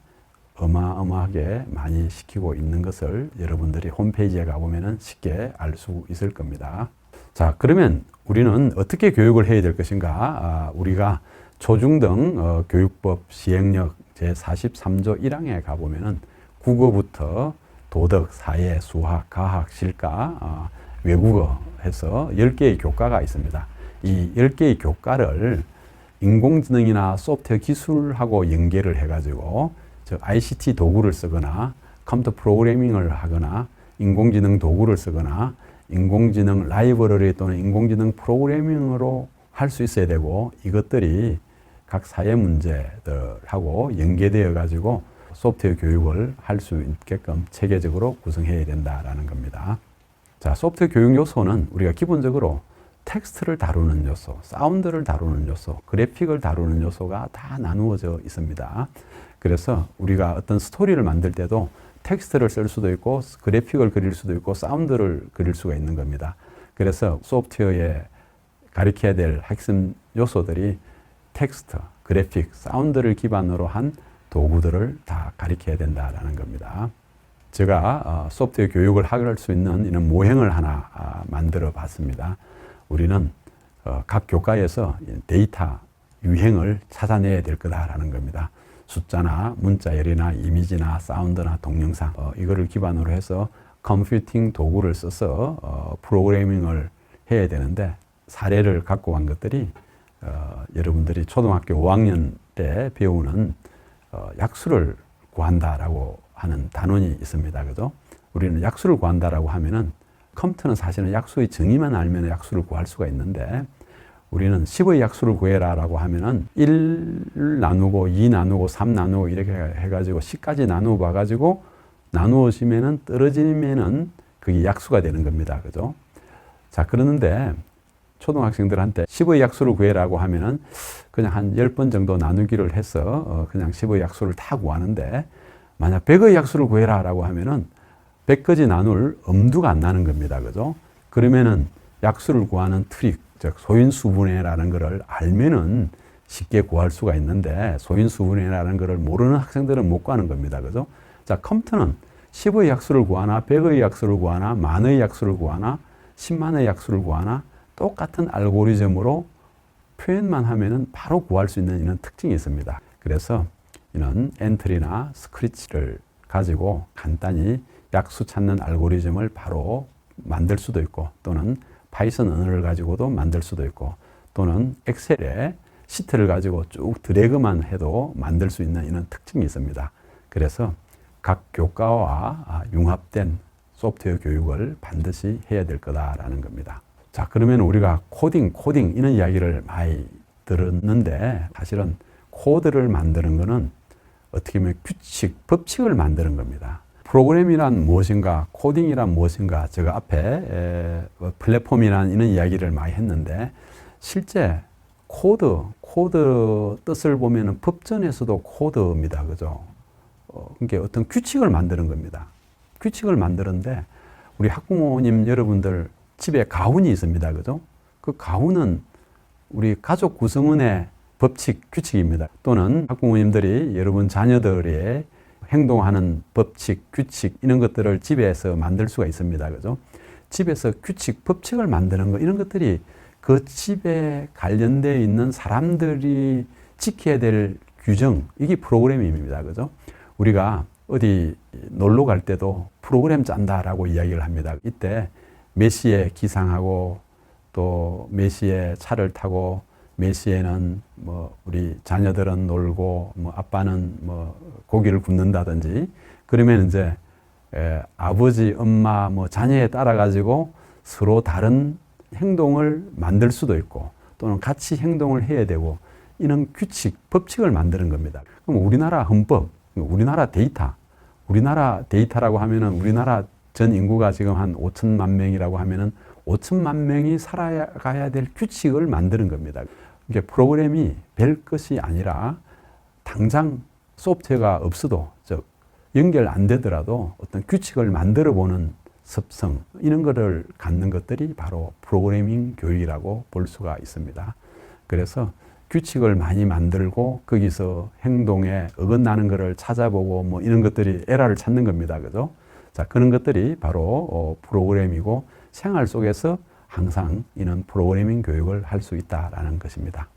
어마어마하게 많이 시키고 있는 것을 여러분들이 홈페이지에 가보면 쉽게 알 수 있을 겁니다. 자, 그러면 우리는 어떻게 교육을 해야 될 것인가? 우리가 초중등 교육법 시행령 제43조 1항에 가보면 국어부터 도덕, 사회, 수학, 과학, 실가, 외국어 해서 10개의 교과가 있습니다. 이 10개의 교과를 인공지능이나 소프트웨어 기술하고 연계를 해가지고 즉 ICT 도구를 쓰거나 컴퓨터 프로그래밍을 하거나 인공지능 도구를 쓰거나 인공지능 라이브러리 또는 인공지능 프로그래밍으로 할 수 있어야 되고, 이것들이 각 사회 문제들하고 연계되어 가지고 소프트웨어 교육을 할 수 있게끔 체계적으로 구성해야 된다라는 겁니다. 자, 소프트웨어 교육 요소는 우리가 기본적으로 텍스트를 다루는 요소, 사운드를 다루는 요소, 그래픽을 다루는 요소가 다 나누어져 있습니다. 그래서 우리가 어떤 스토리를 만들 때도 텍스트를 쓸 수도 있고 그래픽을 그릴 수도 있고 사운드를 그릴 수가 있는 겁니다. 그래서 소프트웨어에 가르쳐야 될 핵심 요소들이 텍스트, 그래픽, 사운드를 기반으로 한 도구들을 다 가르쳐야 된다라는 겁니다. 제가 소프트웨어 교육을 할 수 있는 이런 모형을 하나 만들어 봤습니다. 우리는 각 교과에서 데이터 유형을 찾아내야 될 거다라는 겁니다. 숫자나 문자열이나 이미지나 사운드나 동영상 이거를 기반으로 해서 컴퓨팅 도구를 써서 프로그래밍을 해야 되는데, 사례를 갖고 간 것들이 여러분들이 초등학교 5학년 때 배우는 약수를 구한다라고 하는 단원이 있습니다. 그죠? 우리는 약수를 구한다라고 하면은 컴퓨터는 사실은 약수의 정의만 알면 약수를 구할 수가 있는데, 우리는 10의 약수를 구해라라고 하면은 1 나누고 2 나누고 3 나누고 이렇게 해가지고 10까지 나누어 봐가지고 나누어지면은 떨어지면은 그게 약수가 되는 겁니다. 그죠? 자, 그러는데 초등학생들한테 10의 약수를 구해라고 하면은 그냥 한 10번 정도 나누기를 해서 그냥 10의 약수를 다 구하는데, 만약 100의 약수를 구해라라고 하면은 100까지 나눌 엄두가 안 나는 겁니다. 그죠? 그러면은 약수를 구하는 트릭, 즉 소인수분해라는 것을 알면은 쉽게 구할 수가 있는데, 소인수분해라는 것을 모르는 학생들은 못 구하는 겁니다. 그죠? 자, 컴퓨터는 10의 약수를 구하나 100의 약수를 구하나 만의 약수를 구하나 10만의 약수를 구하나 똑같은 알고리즘으로 표현만 하면은 바로 구할 수 있는 이런 특징이 있습니다. 그래서 이는 엔트리나 스크래치를 가지고 간단히 약수 찾는 알고리즘을 바로 만들 수도 있고, 또는 파이썬 언어를 가지고도 만들 수도 있고, 또는 엑셀에 시트를 가지고 쭉 드래그만 해도 만들 수 있는 이런 특징이 있습니다. 그래서 각 교과와 융합된 소프트웨어 교육을 반드시 해야 될 거다라는 겁니다. 자, 그러면 우리가 코딩 이런 이야기를 많이 들었는데, 사실은 코드를 만드는 거는 어떻게 보면 규칙, 법칙을 만드는 겁니다. 프로그램이란 무엇인가, 코딩이란 무엇인가, 제가 앞에 플랫폼이란 이런 이야기를 많이 했는데, 실제 코드 뜻을 보면은 법전에서도 코드입니다. 그죠? 그러니까 어떤 규칙을 만드는 겁니다. 규칙을 만드는데, 우리 학부모님 여러분들 집에 가훈이 있습니다. 그죠? 그 가훈은 우리 가족 구성원의 법칙, 규칙입니다. 또는 학부모님들이 여러분 자녀들의 행동하는 법칙, 규칙 이런 것들을 집에서 만들 수가 있습니다. 그죠? 집에서 규칙, 법칙을 만드는 거, 이런 것들이 그 집에 관련되어 있는 사람들이 지켜야 될 규정, 이게 프로그램입니다. 그죠? 우리가 어디 놀러 갈 때도 프로그램 짠다라고 이야기를 합니다. 이때 몇 시에 기상하고, 또 몇 시에 차를 타고, 몇 시에는 뭐 우리 자녀들은 놀고, 뭐 아빠는 뭐 고기를 굽는다든지, 그러면 이제 아버지, 엄마, 뭐 자녀에 따라 가지고 서로 다른 행동을 만들 수도 있고, 또는 같이 행동을 해야 되고, 이런 규칙, 법칙을 만드는 겁니다. 그럼 우리나라 헌법, 우리나라 데이터라고 하면은, 우리나라 전 인구가 지금 한 5천만 명이라고 하면은 5천만 명이 살아가야 될 규칙을 만드는 겁니다. 이게 프로그램이 별 것이 아니라, 당장 소프트웨어가 없어도, 즉 연결 안 되더라도 어떤 규칙을 만들어 보는 습성, 이런 거를 갖는 것들이 바로 프로그래밍 교육이라고 볼 수가 있습니다. 그래서 규칙을 많이 만들고 거기서 행동에 어긋나는 것을 찾아보고, 뭐 이런 것들이 에러를 찾는 겁니다. 그죠? 자, 그런 것들이 바로 프로그램이고, 생활 속에서 항상 이런 프로그래밍 교육을 할 수 있다라는 것입니다.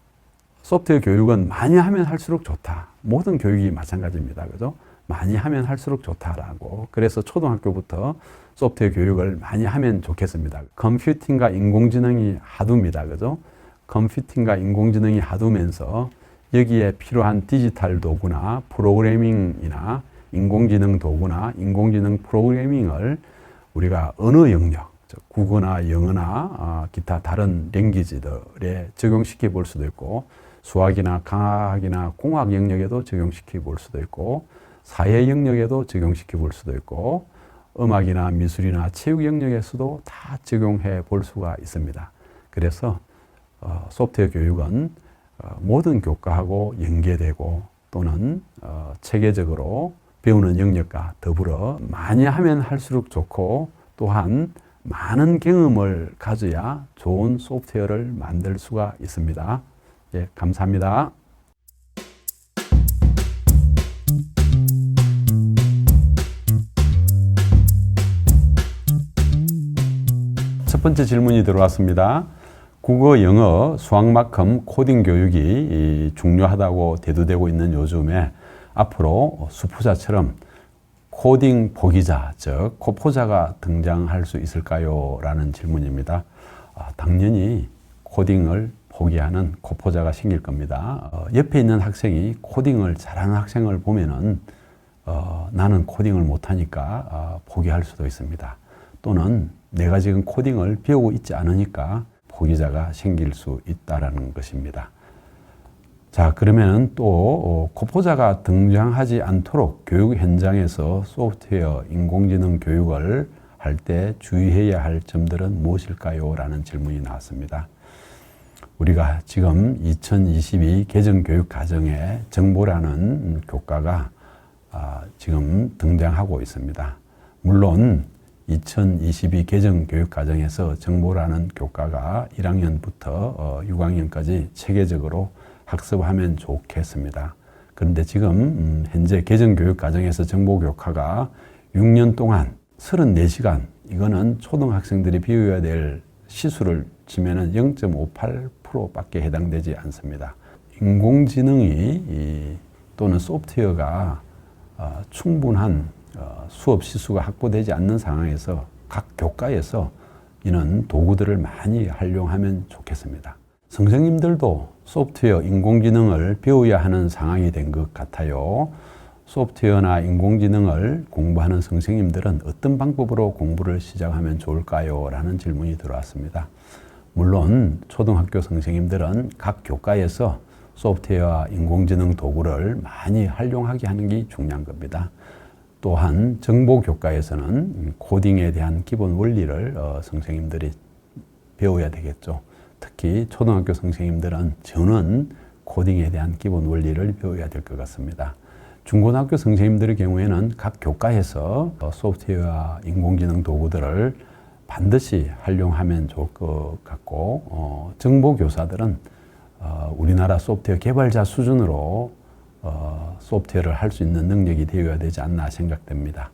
소프트웨어 교육은 많이 하면 할수록 좋다. 모든 교육이 마찬가지입니다. 그죠? 많이 하면 할수록 좋다라고. 그래서 초등학교부터 소프트웨어 교육을 많이 하면 좋겠습니다. 컴퓨팅과 인공지능이 하두입니다. 그죠? 컴퓨팅과 인공지능이 하두면서 여기에 필요한 디지털 도구나 프로그래밍이나 인공지능 도구나 인공지능 프로그래밍을 우리가 언어 영역, 국어나 영어나 기타 다른 랭귀지들에 적용시켜 볼 수도 있고, 수학이나 과학이나 공학 영역에도 적용시켜 볼 수도 있고, 사회 영역에도 적용시켜 볼 수도 있고, 음악이나 미술이나 체육 영역에서도 다 적용해 볼 수가 있습니다. 그래서 소프트웨어 교육은 모든 교과하고 연계되고, 또는 체계적으로 배우는 영역과 더불어 많이 하면 할수록 좋고, 또한 많은 경험을 가져야 좋은 소프트웨어를 만들 수가 있습니다. 예, 감사합니다. 첫 번째 질문이 들어왔습니다. 국어, 영어, 수학만큼 코딩 교육이 중요하다고 대두되고 있는 요즘에 앞으로 수포자처럼 코딩 포기자, 즉 코포자가 등장할 수 있을까요? 라는 질문입니다. 당연히 코딩을 포기하는 코포자가 생길 겁니다. 옆에 있는 학생이 코딩을 잘하는 학생을 보면은 나는 코딩을 못하니까 포기할 수도 있습니다. 또는 내가 지금 코딩을 배우고 있지 않으니까 포기자가 생길 수 있다는 것입니다. 자, 그러면 또 코포자가 등장하지 않도록 교육 현장에서 소프트웨어, 인공지능 교육을 할 때 주의해야 할 점들은 무엇일까요? 라는 질문이 나왔습니다. 우리가 지금 2022 개정교육과정에 정보라는 교과가 지금 등장하고 있습니다. 물론 2022 개정교육과정에서 정보라는 교과가 1학년부터 6학년까지 체계적으로 학습하면 좋겠습니다. 그런데 지금 현재 개정교육과정에서 정보교과가 6년 동안 34시간, 이거는 초등학생들이 배워야 될 시수를 치면은 0.58%밖에 해당되지 않습니다. 인공지능이 또는 소프트웨어가 충분한 수업 시수가 확보되지 않는 상황에서 각 교과에서 이런 도구들을 많이 활용하면 좋겠습니다. 선생님들도 소프트웨어, 인공지능을 배워야 하는 상황이 된 것 같아요. 소프트웨어나 인공지능을 공부하는 선생님들은 어떤 방법으로 공부를 시작하면 좋을까요? 라는 질문이 들어왔습니다. 물론 초등학교 선생님들은 각 교과에서 소프트웨어와 인공지능 도구를 많이 활용하게 하는 게 중요한 겁니다. 또한 정보교과에서는 코딩에 대한 기본 원리를 선생님들이 배워야 되겠죠. 특히 초등학교 선생님들은 저는 코딩에 대한 기본 원리를 배워야 될 것 같습니다. 중고등학교 선생님들의 경우에는 각 교과에서 소프트웨어와 인공지능 도구들을 반드시 활용하면 좋을 것 같고, 정보교사들은 우리나라 소프트웨어 개발자 수준으로 소프트웨어를 할 수 있는 능력이 되어야 되지 않나 생각됩니다.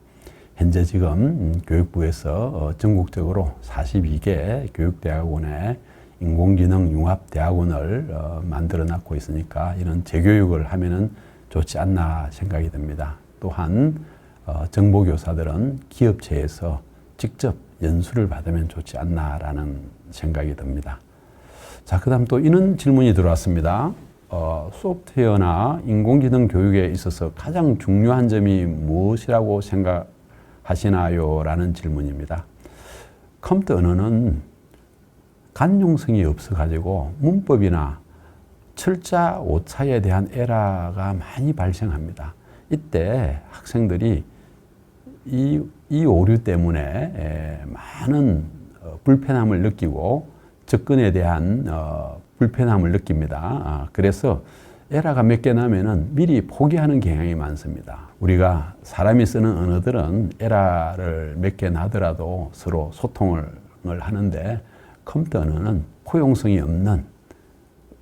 현재 지금 교육부에서 전국적으로 42개 교육대학원에 인공지능 융합대학원을 만들어 놨고 있으니까 이런 재교육을 하면은 좋지 않나 생각이 됩니다. 또한 정보교사들은 기업체에서 직접 연수를 받으면 좋지 않나라는 생각이 듭니다. 자, 그 다음 또 이런 질문이 들어왔습니다. 소프트웨어나 인공지능 교육에 있어서 가장 중요한 점이 무엇이라고 생각하시나요? 라는 질문입니다. 컴퓨터 언어는 간용성이 없어가지고 문법이나 철자, 오차에 대한 에러가 많이 발생합니다. 이때 학생들이 이 오류 때문에 많은 불편함을 느끼고 접근에 대한 불편함을 느낍니다. 그래서 에러가 몇 개 나면은 미리 포기하는 경향이 많습니다. 우리가 사람이 쓰는 언어들은 에러를 몇 개 나더라도 서로 소통을 하는데 컴퓨터 언어는 포용성이 없는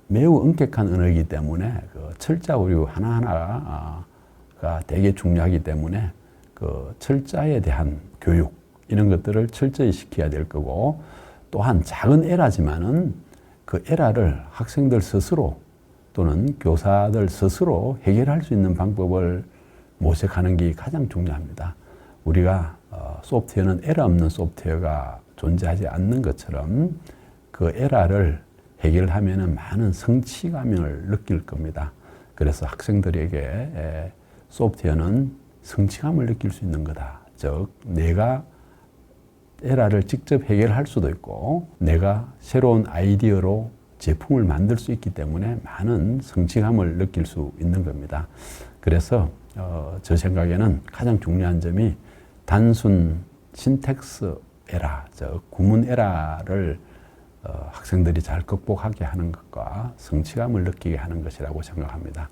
매우 엄격한 언어이기 때문에 그 철자 오류 하나하나가 되게 중요하기 때문에 그 철자에 대한 교육 이런 것들을 철저히 시켜야 될 거고, 또한 작은 에러지만은 그 에러를 학생들 스스로 또는 교사들 스스로 해결할 수 있는 방법을 모색하는 게 가장 중요합니다. 우리가 소프트웨어는 에러 없는 소프트웨어가 존재하지 않는 것처럼 그 에러를 해결하면 많은 성취감을 느낄 겁니다. 그래서 학생들에게 소프트웨어는 성취감을 느낄 수 있는 거다. 즉, 내가 에러를 직접 해결할 수도 있고 내가 새로운 아이디어로 제품을 만들 수 있기 때문에 많은 성취감을 느낄 수 있는 겁니다. 그래서 저 생각에는 가장 중요한 점이 단순 신텍스 에러, 즉 구문 에러를 학생들이 잘 극복하게 하는 것과 성취감을 느끼게 하는 것이라고 생각합니다.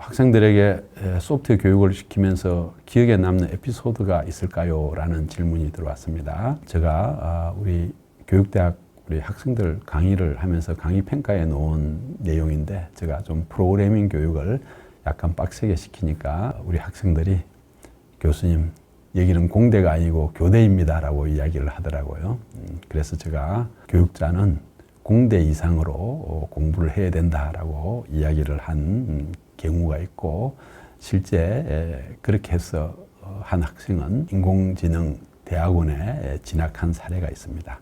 학생들에게 소프트웨어 교육을 시키면서 기억에 남는 에피소드가 있을까요? 라는 질문이 들어왔습니다. 제가 우리 교육대학 우리 학생들 강의를 하면서 강의 평가에 놓은 내용인데, 제가 좀 프로그래밍 교육을 약간 빡세게 시키니까 우리 학생들이 교수님, 여기는 공대가 아니고 교대입니다 라고 이야기를 하더라고요. 그래서 제가 교육자는 공대 이상으로 공부를 해야 된다라고 이야기를 한 경우가 있고, 실제 그렇게 해서 한 학생은 인공지능 대학원에 진학한 사례가 있습니다.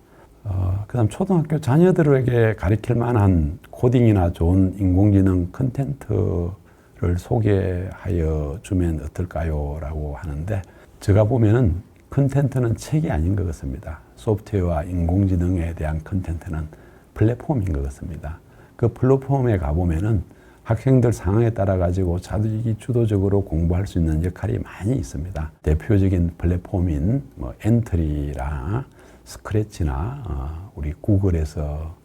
그 다음 초등학교 자녀들에게 가르칠 만한 코딩이나 좋은 인공지능 컨텐츠를 소개하여 주면 어떨까요? 라고 하는데, 제가 보면은 컨텐츠는 책이 아닌 것 같습니다. 소프트웨어와 인공지능에 대한 컨텐츠는 플랫폼인 것 같습니다. 그 플랫폼에 가보면은 학생들 상황에 따라 가지고 자기 주도적으로 공부할 수 있는 역할이 많이 있습니다. 대표적인 플랫폼인 엔트리나 스크래치나 우리 구글에서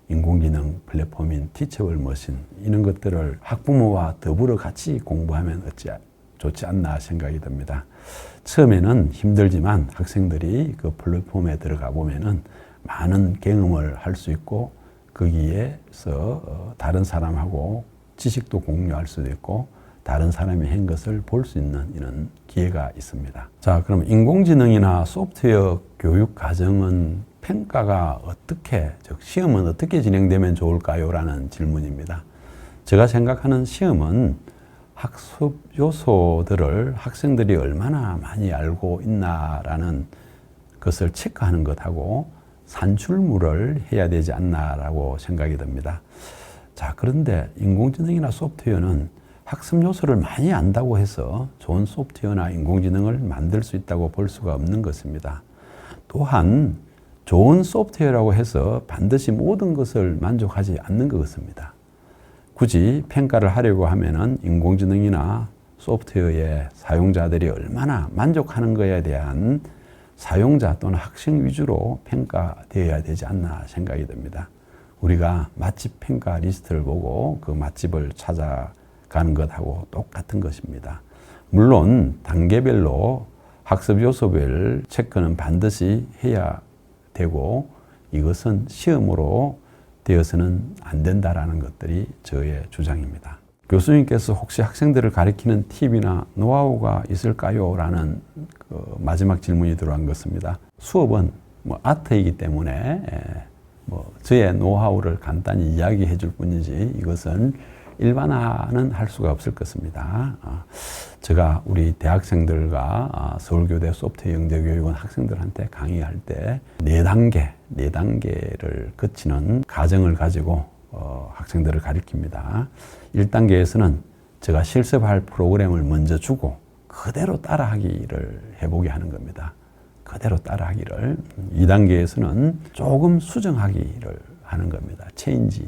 인공지능 플랫폼인 티처블 머신, 이런 것들을 학부모와 더불어 같이 공부하면 좋지 않나 생각이 듭니다. 처음에는 힘들지만 학생들이 그 플랫폼에 들어가 보면은 많은 경험을 할 수 있고, 거기에서 다른 사람하고 지식도 공유할 수도 있고 다른 사람이 한 것을 볼 수 있는 이런 기회가 있습니다. 자, 그럼 인공지능이나 소프트웨어 교육 과정은 평가가 어떻게, 즉 시험은 어떻게 진행되면 좋을까요? 라는 질문입니다. 제가 생각하는 시험은 학습 요소들을 학생들이 얼마나 많이 알고 있나라는 것을 체크하는 것하고 산출물을 해야 되지 않나라고 생각이 듭니다. 자, 그런데 인공지능이나 소프트웨어는 학습 요소를 많이 안다고 해서 좋은 소프트웨어나 인공지능을 만들 수 있다고 볼 수가 없는 것입니다. 또한 좋은 소프트웨어라고 해서 반드시 모든 것을 만족하지 않는 것 같습니다. 굳이 평가를 하려고 하면은 인공지능이나 소프트웨어의 사용자들이 얼마나 만족하는 것에 대한 사용자 또는 학생 위주로 평가되어야 되지 않나 생각이 듭니다. 우리가 맛집 평가 리스트를 보고 그 맛집을 찾아가는 것하고 똑같은 것입니다. 물론 단계별로 학습 요소별 체크는 반드시 해야 되고 이것은 시험으로 되어서는 안 된다라는 것들이 저의 주장입니다. 교수님께서 혹시 학생들을 가르치는 팁이나 노하우가 있을까요? 라는 그 마지막 질문이 들어간 것입니다. 수업은 아트이기 때문에 저의 노하우를 간단히 이야기해 줄 뿐이지 이것은 일반화는 할 수가 없을 것입니다. 제가 우리 대학생들과 서울교대 소프트웨어 영재교육원 학생들한테 강의할 때 4단계를 거치는 과정을 가지고 학생들을 가르칩니다. 1단계에서는 제가 실습할 프로그램을 먼저 주고 그대로 따라하기를 해보게 하는 겁니다. 그대로 따라하기를. 2단계에서는 조금 수정하기를 하는 겁니다. 체인지.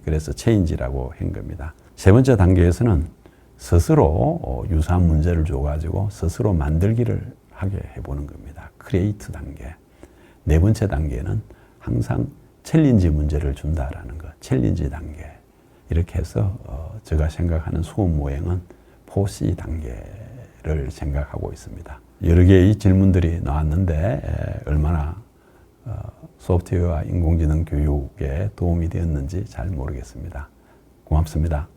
그래서 체인지라고 한 겁니다. 3번째 단계에서는 스스로 유사한 문제를 줘가지고 스스로 만들기를 하게 해보는 겁니다. 크리에이트 단계. 4번째 단계는 항상 챌린지 문제를 준다라는 것. 챌린지 단계. 이렇게 해서 제가 생각하는 수업 모형은 4C 단계를 생각하고 있습니다. 여러 개의 질문들이 나왔는데 얼마나 소프트웨어와 인공지능 교육에 도움이 되었는지 잘 모르겠습니다. 고맙습니다.